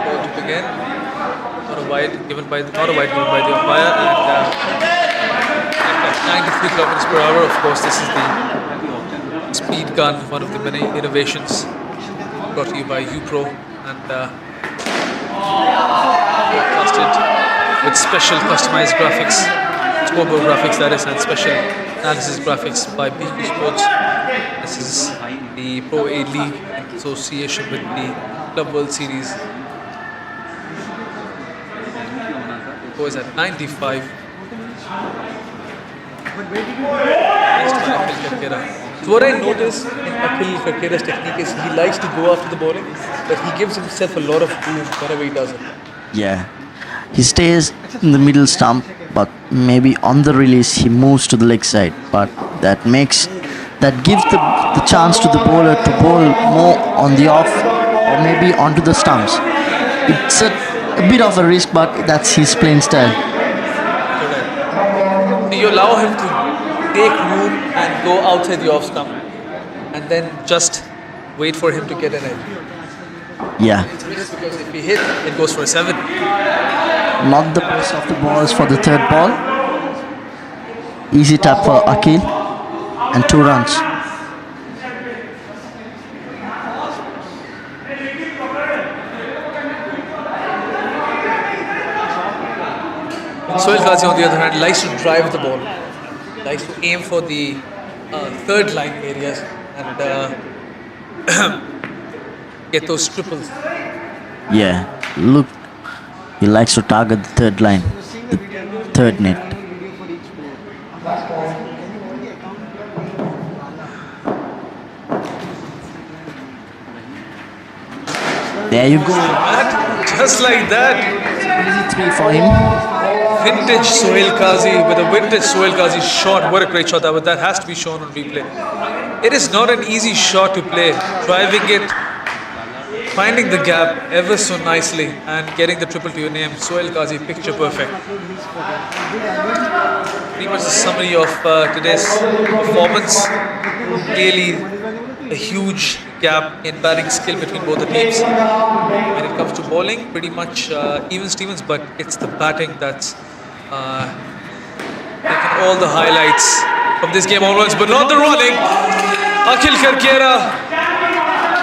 Ball to begin. Not a wide given by the umpire, and at 93 kilometers per hour. Of course, this is the speed gun, one of the many innovations brought to you by UPRO and broadcasted with special customized graphics, scoreboard graphics that is, and special analysis graphics by BQ Sports. This is the Pro A League in association with the Club World Series. Goes at 95. So what I notice in Akhil Karkera's technique is he likes to go after the bowling, but he gives himself a lot of room whenever he does it. Yeah. He stays in the middle stump, but maybe on the release he moves to the leg side. But that gives the chance to the bowler to bowl more on the off or maybe onto the stumps. It's a bit of a risk, but that's his playing style. Correct. You allow him to take room and go outside the off stump, and then just wait for him to get an edge. Yeah. Because if he hit, it goes for a 7. Not the best of the balls for the third ball. Easy tap for Akhil and 2 runs. Sohail Qazi, on the other hand, likes to drive the ball, likes to aim for the third line areas and get those triples. Yeah, look, he likes to target the third line, the third net. There you go. Just like that. Easy 3 for him. Vintage Sohail Qazi with a vintage Sohail Qazi shot. What a great shot that was. That has to be shown on replay. It is not an easy shot to play. Driving it, finding the gap ever so nicely and getting the triple to your name. Sohail Qazi, picture perfect. Pretty much a summary of today's performance. Clearly a huge gap in batting skill between both the teams. When it comes to bowling, pretty much even Stevens, but it's the batting that's taken all the highlights from this game onwards, but not the rolling. Akhil Karkera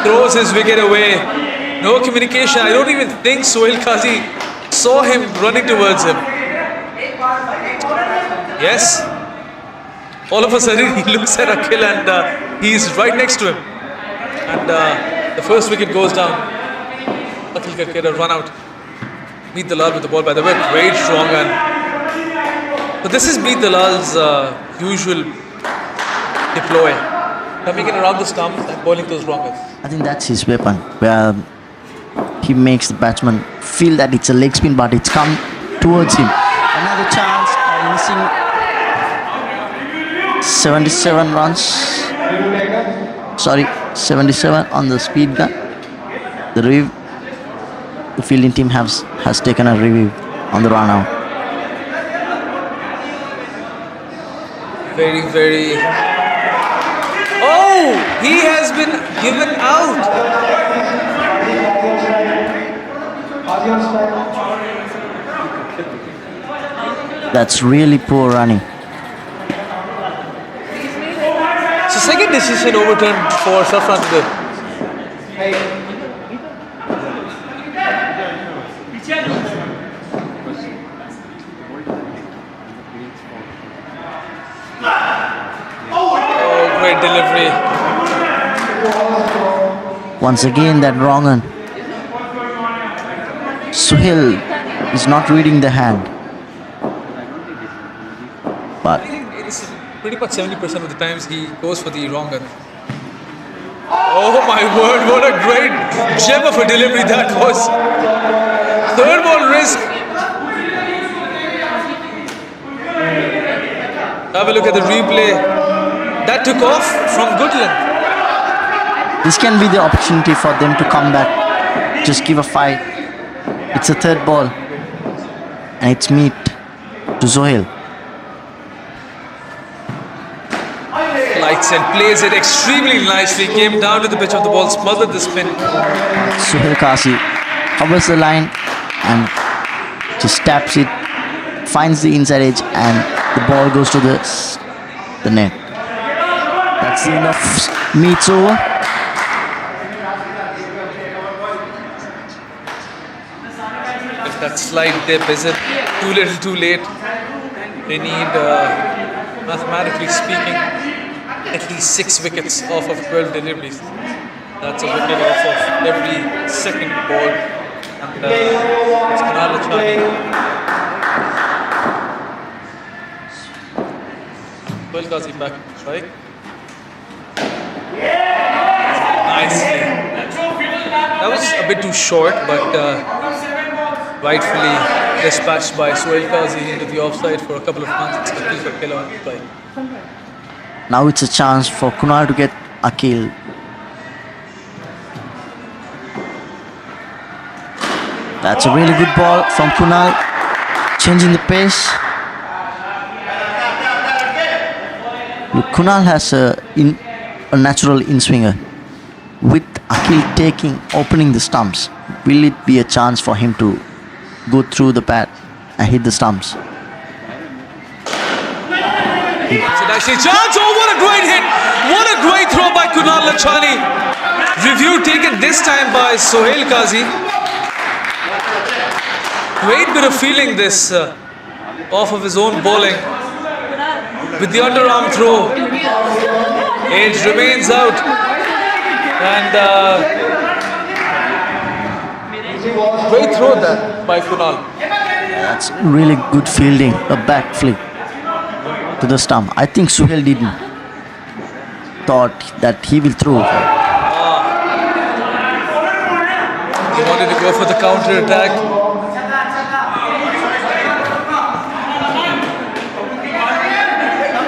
throws his wicket away. No communication. I don't even think Sohail Qazi saw him running towards him. Yes. All of a sudden he looks at Akhil and he's right next to him. And the first wicket goes down. Akhil Karkera run out. Meet Dalal with the ball, by the way. Great strong run. But this is Meet Dalal's usual deploy. Coming in around the stumps and bowling those wrongers. I think that's his weapon, where he makes the batsman feel that it's a leg spin, but it's come towards him. Another chance, missing 77 runs. Sorry, 77 on the speed gun. The fielding team has taken a review on the run out. Very, very... Oh! He has been given out! That's really poor running. So second decision overturned for Safran today. Oh, great delivery. Once again, that wrong one. Suhail is not reading the hand. But It's pretty much 70% of the times he goes for the wrong gun. Oh my word, what a great gem of a delivery that was. Third ball risk. Have a look at the replay. That took off from good length. this can be the opportunity for them to come back. Just give a fight. It's a third ball. And it's meet to Sohail. Lights and plays it extremely nicely. Came down to the pitch of the ball, smothered the spin. Sohail Kasi covers the line and just taps it, finds the inside edge, and the ball goes to the net. That's the end of meets over. If that slight dip is it too little too late, they need, mathematically speaking, at least 6 wickets off of 12 deliveries. That's a wicket off of every second ball. And it's Kunal Lachani. Sohail Kasi back to strike. Nicely. That was a bit too short, but rightfully dispatched by Sohail Kasi into the offside for a couple of runs. It's Akil Karkela on the play. Now it's a chance for Kunal to get Akil. That's a really good ball from Kunal, changing the pace. Look, Kunal has a natural in-swinger. With Akil opening the stumps, will it be a chance for him to go through the pad and hit the stumps? It's a nice chance. Oh, what a great hit! What a great throw by Kunal Lachani. Review taken this time by Sohail Kasi. Great bit of feeling this off of his own bowling. With the underarm throw, Edge remains out. And great throw there by Kunal. That's really good fielding, a back flick to the stump. I think Sohail didn't thought that he will throw. He wanted to go for the counter attack.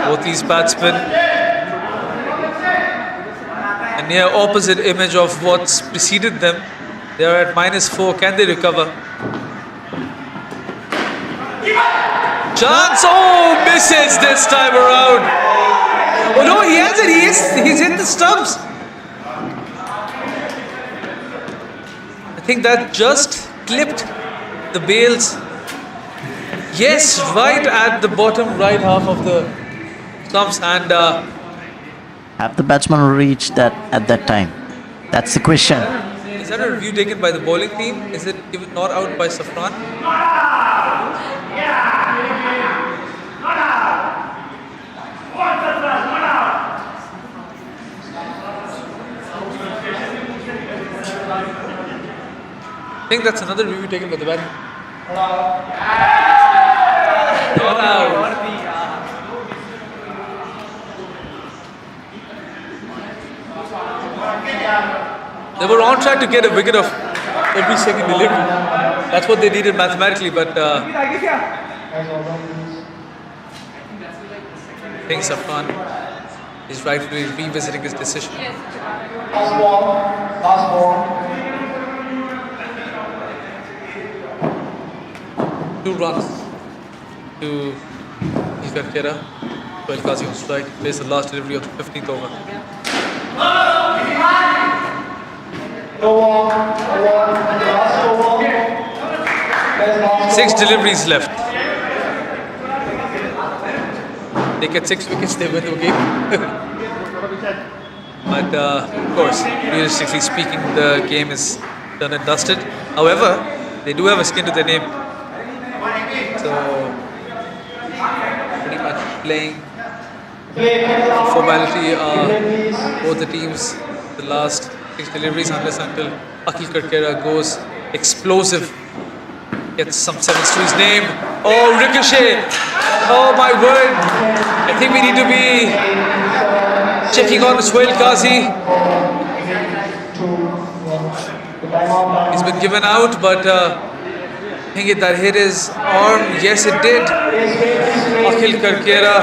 Both these batsmen. A near opposite image of what's preceded them. They are at -4. Can they recover? Chance! Oh, misses this time around. Oh no, he has it. He's hit the stumps. I think that just clipped the bails. Yes, right at the bottom right half of the stumps, and Have the batsman reached that at that time? That's the question. is that a review taken by the bowling team? Is it even not out by Safran? I think that's another review taken by the batsman. Not out. They were on track to get a wicket of every second delivery. That's what they needed mathematically, but I think Safran is rightfully revisiting his decision. Last ball. 2 runs to Karkera. Sohail Kasi on strike. Plays the last delivery of the 15th over. 6 deliveries left. They get 6 wickets, they win the game. But of course, realistically speaking, the game is done and dusted. However, they do have a skin to their name. So, pretty much playing formality both the teams, the last 6 deliveries, unless until Akil Karkera goes explosive Gets some sevens to his name. Oh, ricochet! Oh my word! I think we need to be checking on Suhail Qazi. He's been given out, but I think that hit his arm. Yes, it did. Akhil Karkera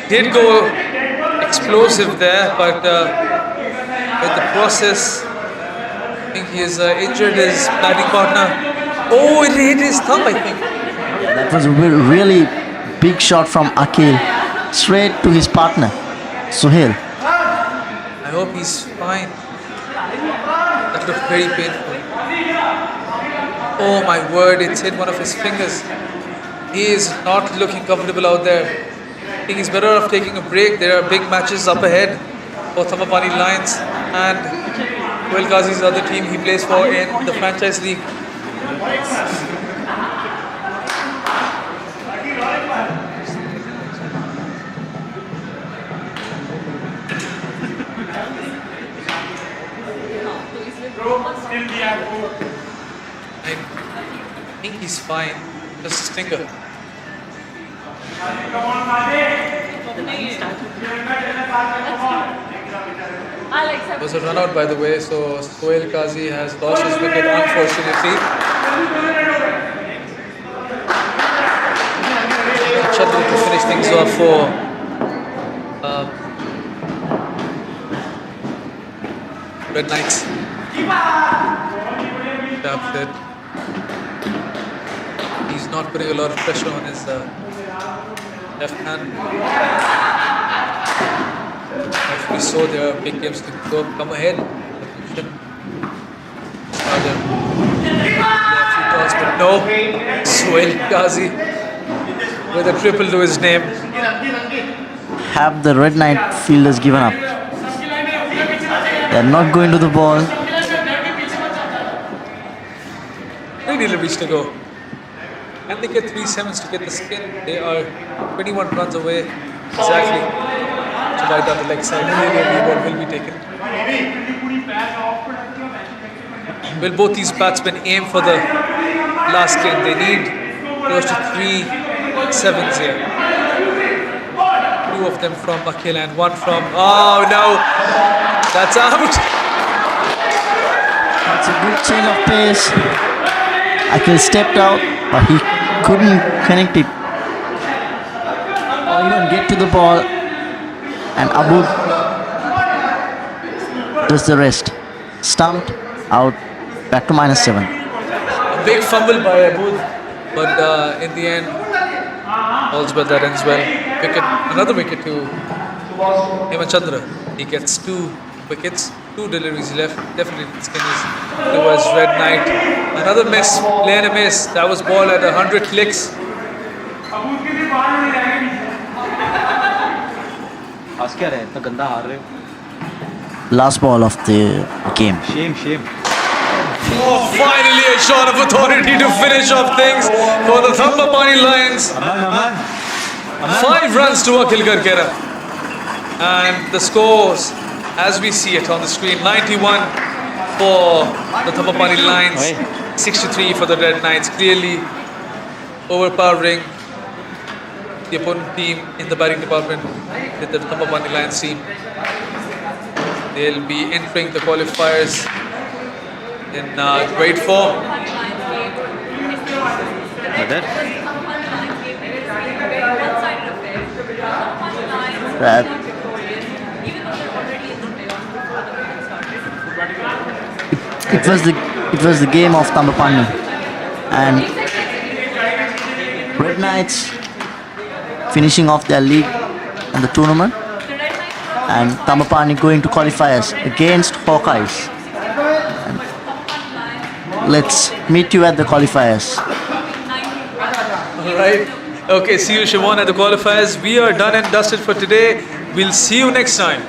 did go explosive there, but with the process, I think he has injured his batting partner. Oh, it hit his thumb, I think. That was a really big shot from Akhil, straight to his partner, Suhail. I hope he's fine. That looked very painful. Oh my word, it's hit one of his fingers. He is not looking comfortable out there. I think he's better off taking a break. There are big matches up ahead for Thambapanni Lions and Suhail Qazi's other team he plays for in the franchise league. I think he's fine. Just his finger. It was a run out, by the way, so Suhail Qazi has lost his wicket, unfortunately. Chandra to finish things off for Red Knights. That's it. He's not putting a lot of pressure on his left hand. As we saw, there are big games to come ahead. But no, Suhail Qazi with a triple to his name. Have the Red Knight fielders given up? They're not going to the ball. 3 deliveries to go. Can they get 3 sevens to get the skin? They are 21 runs away exactly to ride down the leg side. Maybe a ball will be taken. Will both these batsmen aim for the last game? They need close to 3 sevens here. 2 of them from Akhil and 1 from... Oh no! That's out! It's a good change of pace. Akhil stepped out, but he couldn't connect it or even get to the ball, and Abu does the rest. Stumped, out, back to -7. A big fumble by Abu, but in the end, all's well that ends well. Wicket, another wicket to Hemachandra. He gets 2 wickets, 2 deliveries left. Definitely the skin is towards Red Knight. Another miss, plain a miss. That was ball at 100 clicks. Last ball of the game. Oh, finally a shot of authority to finish off things for the Thambapanni Lions. 5 runs to Akhil Karkera. And the scores, as we see it on the screen, 91 for the Thambapanni Lions, 63 for the Red Knights. Clearly overpowering the opponent team in the batting department with the Thambapanni Lions team. They'll be entering the qualifiers in great form. It was the game of Thambapanni, and Red Knights finishing off their league and the tournament, and Thambapanni going to qualifiers against Hawkeyes. And let's meet you at the qualifiers. All right. Okay, see you, Shimon, at the qualifiers. We are done and dusted for today. We'll see you next time.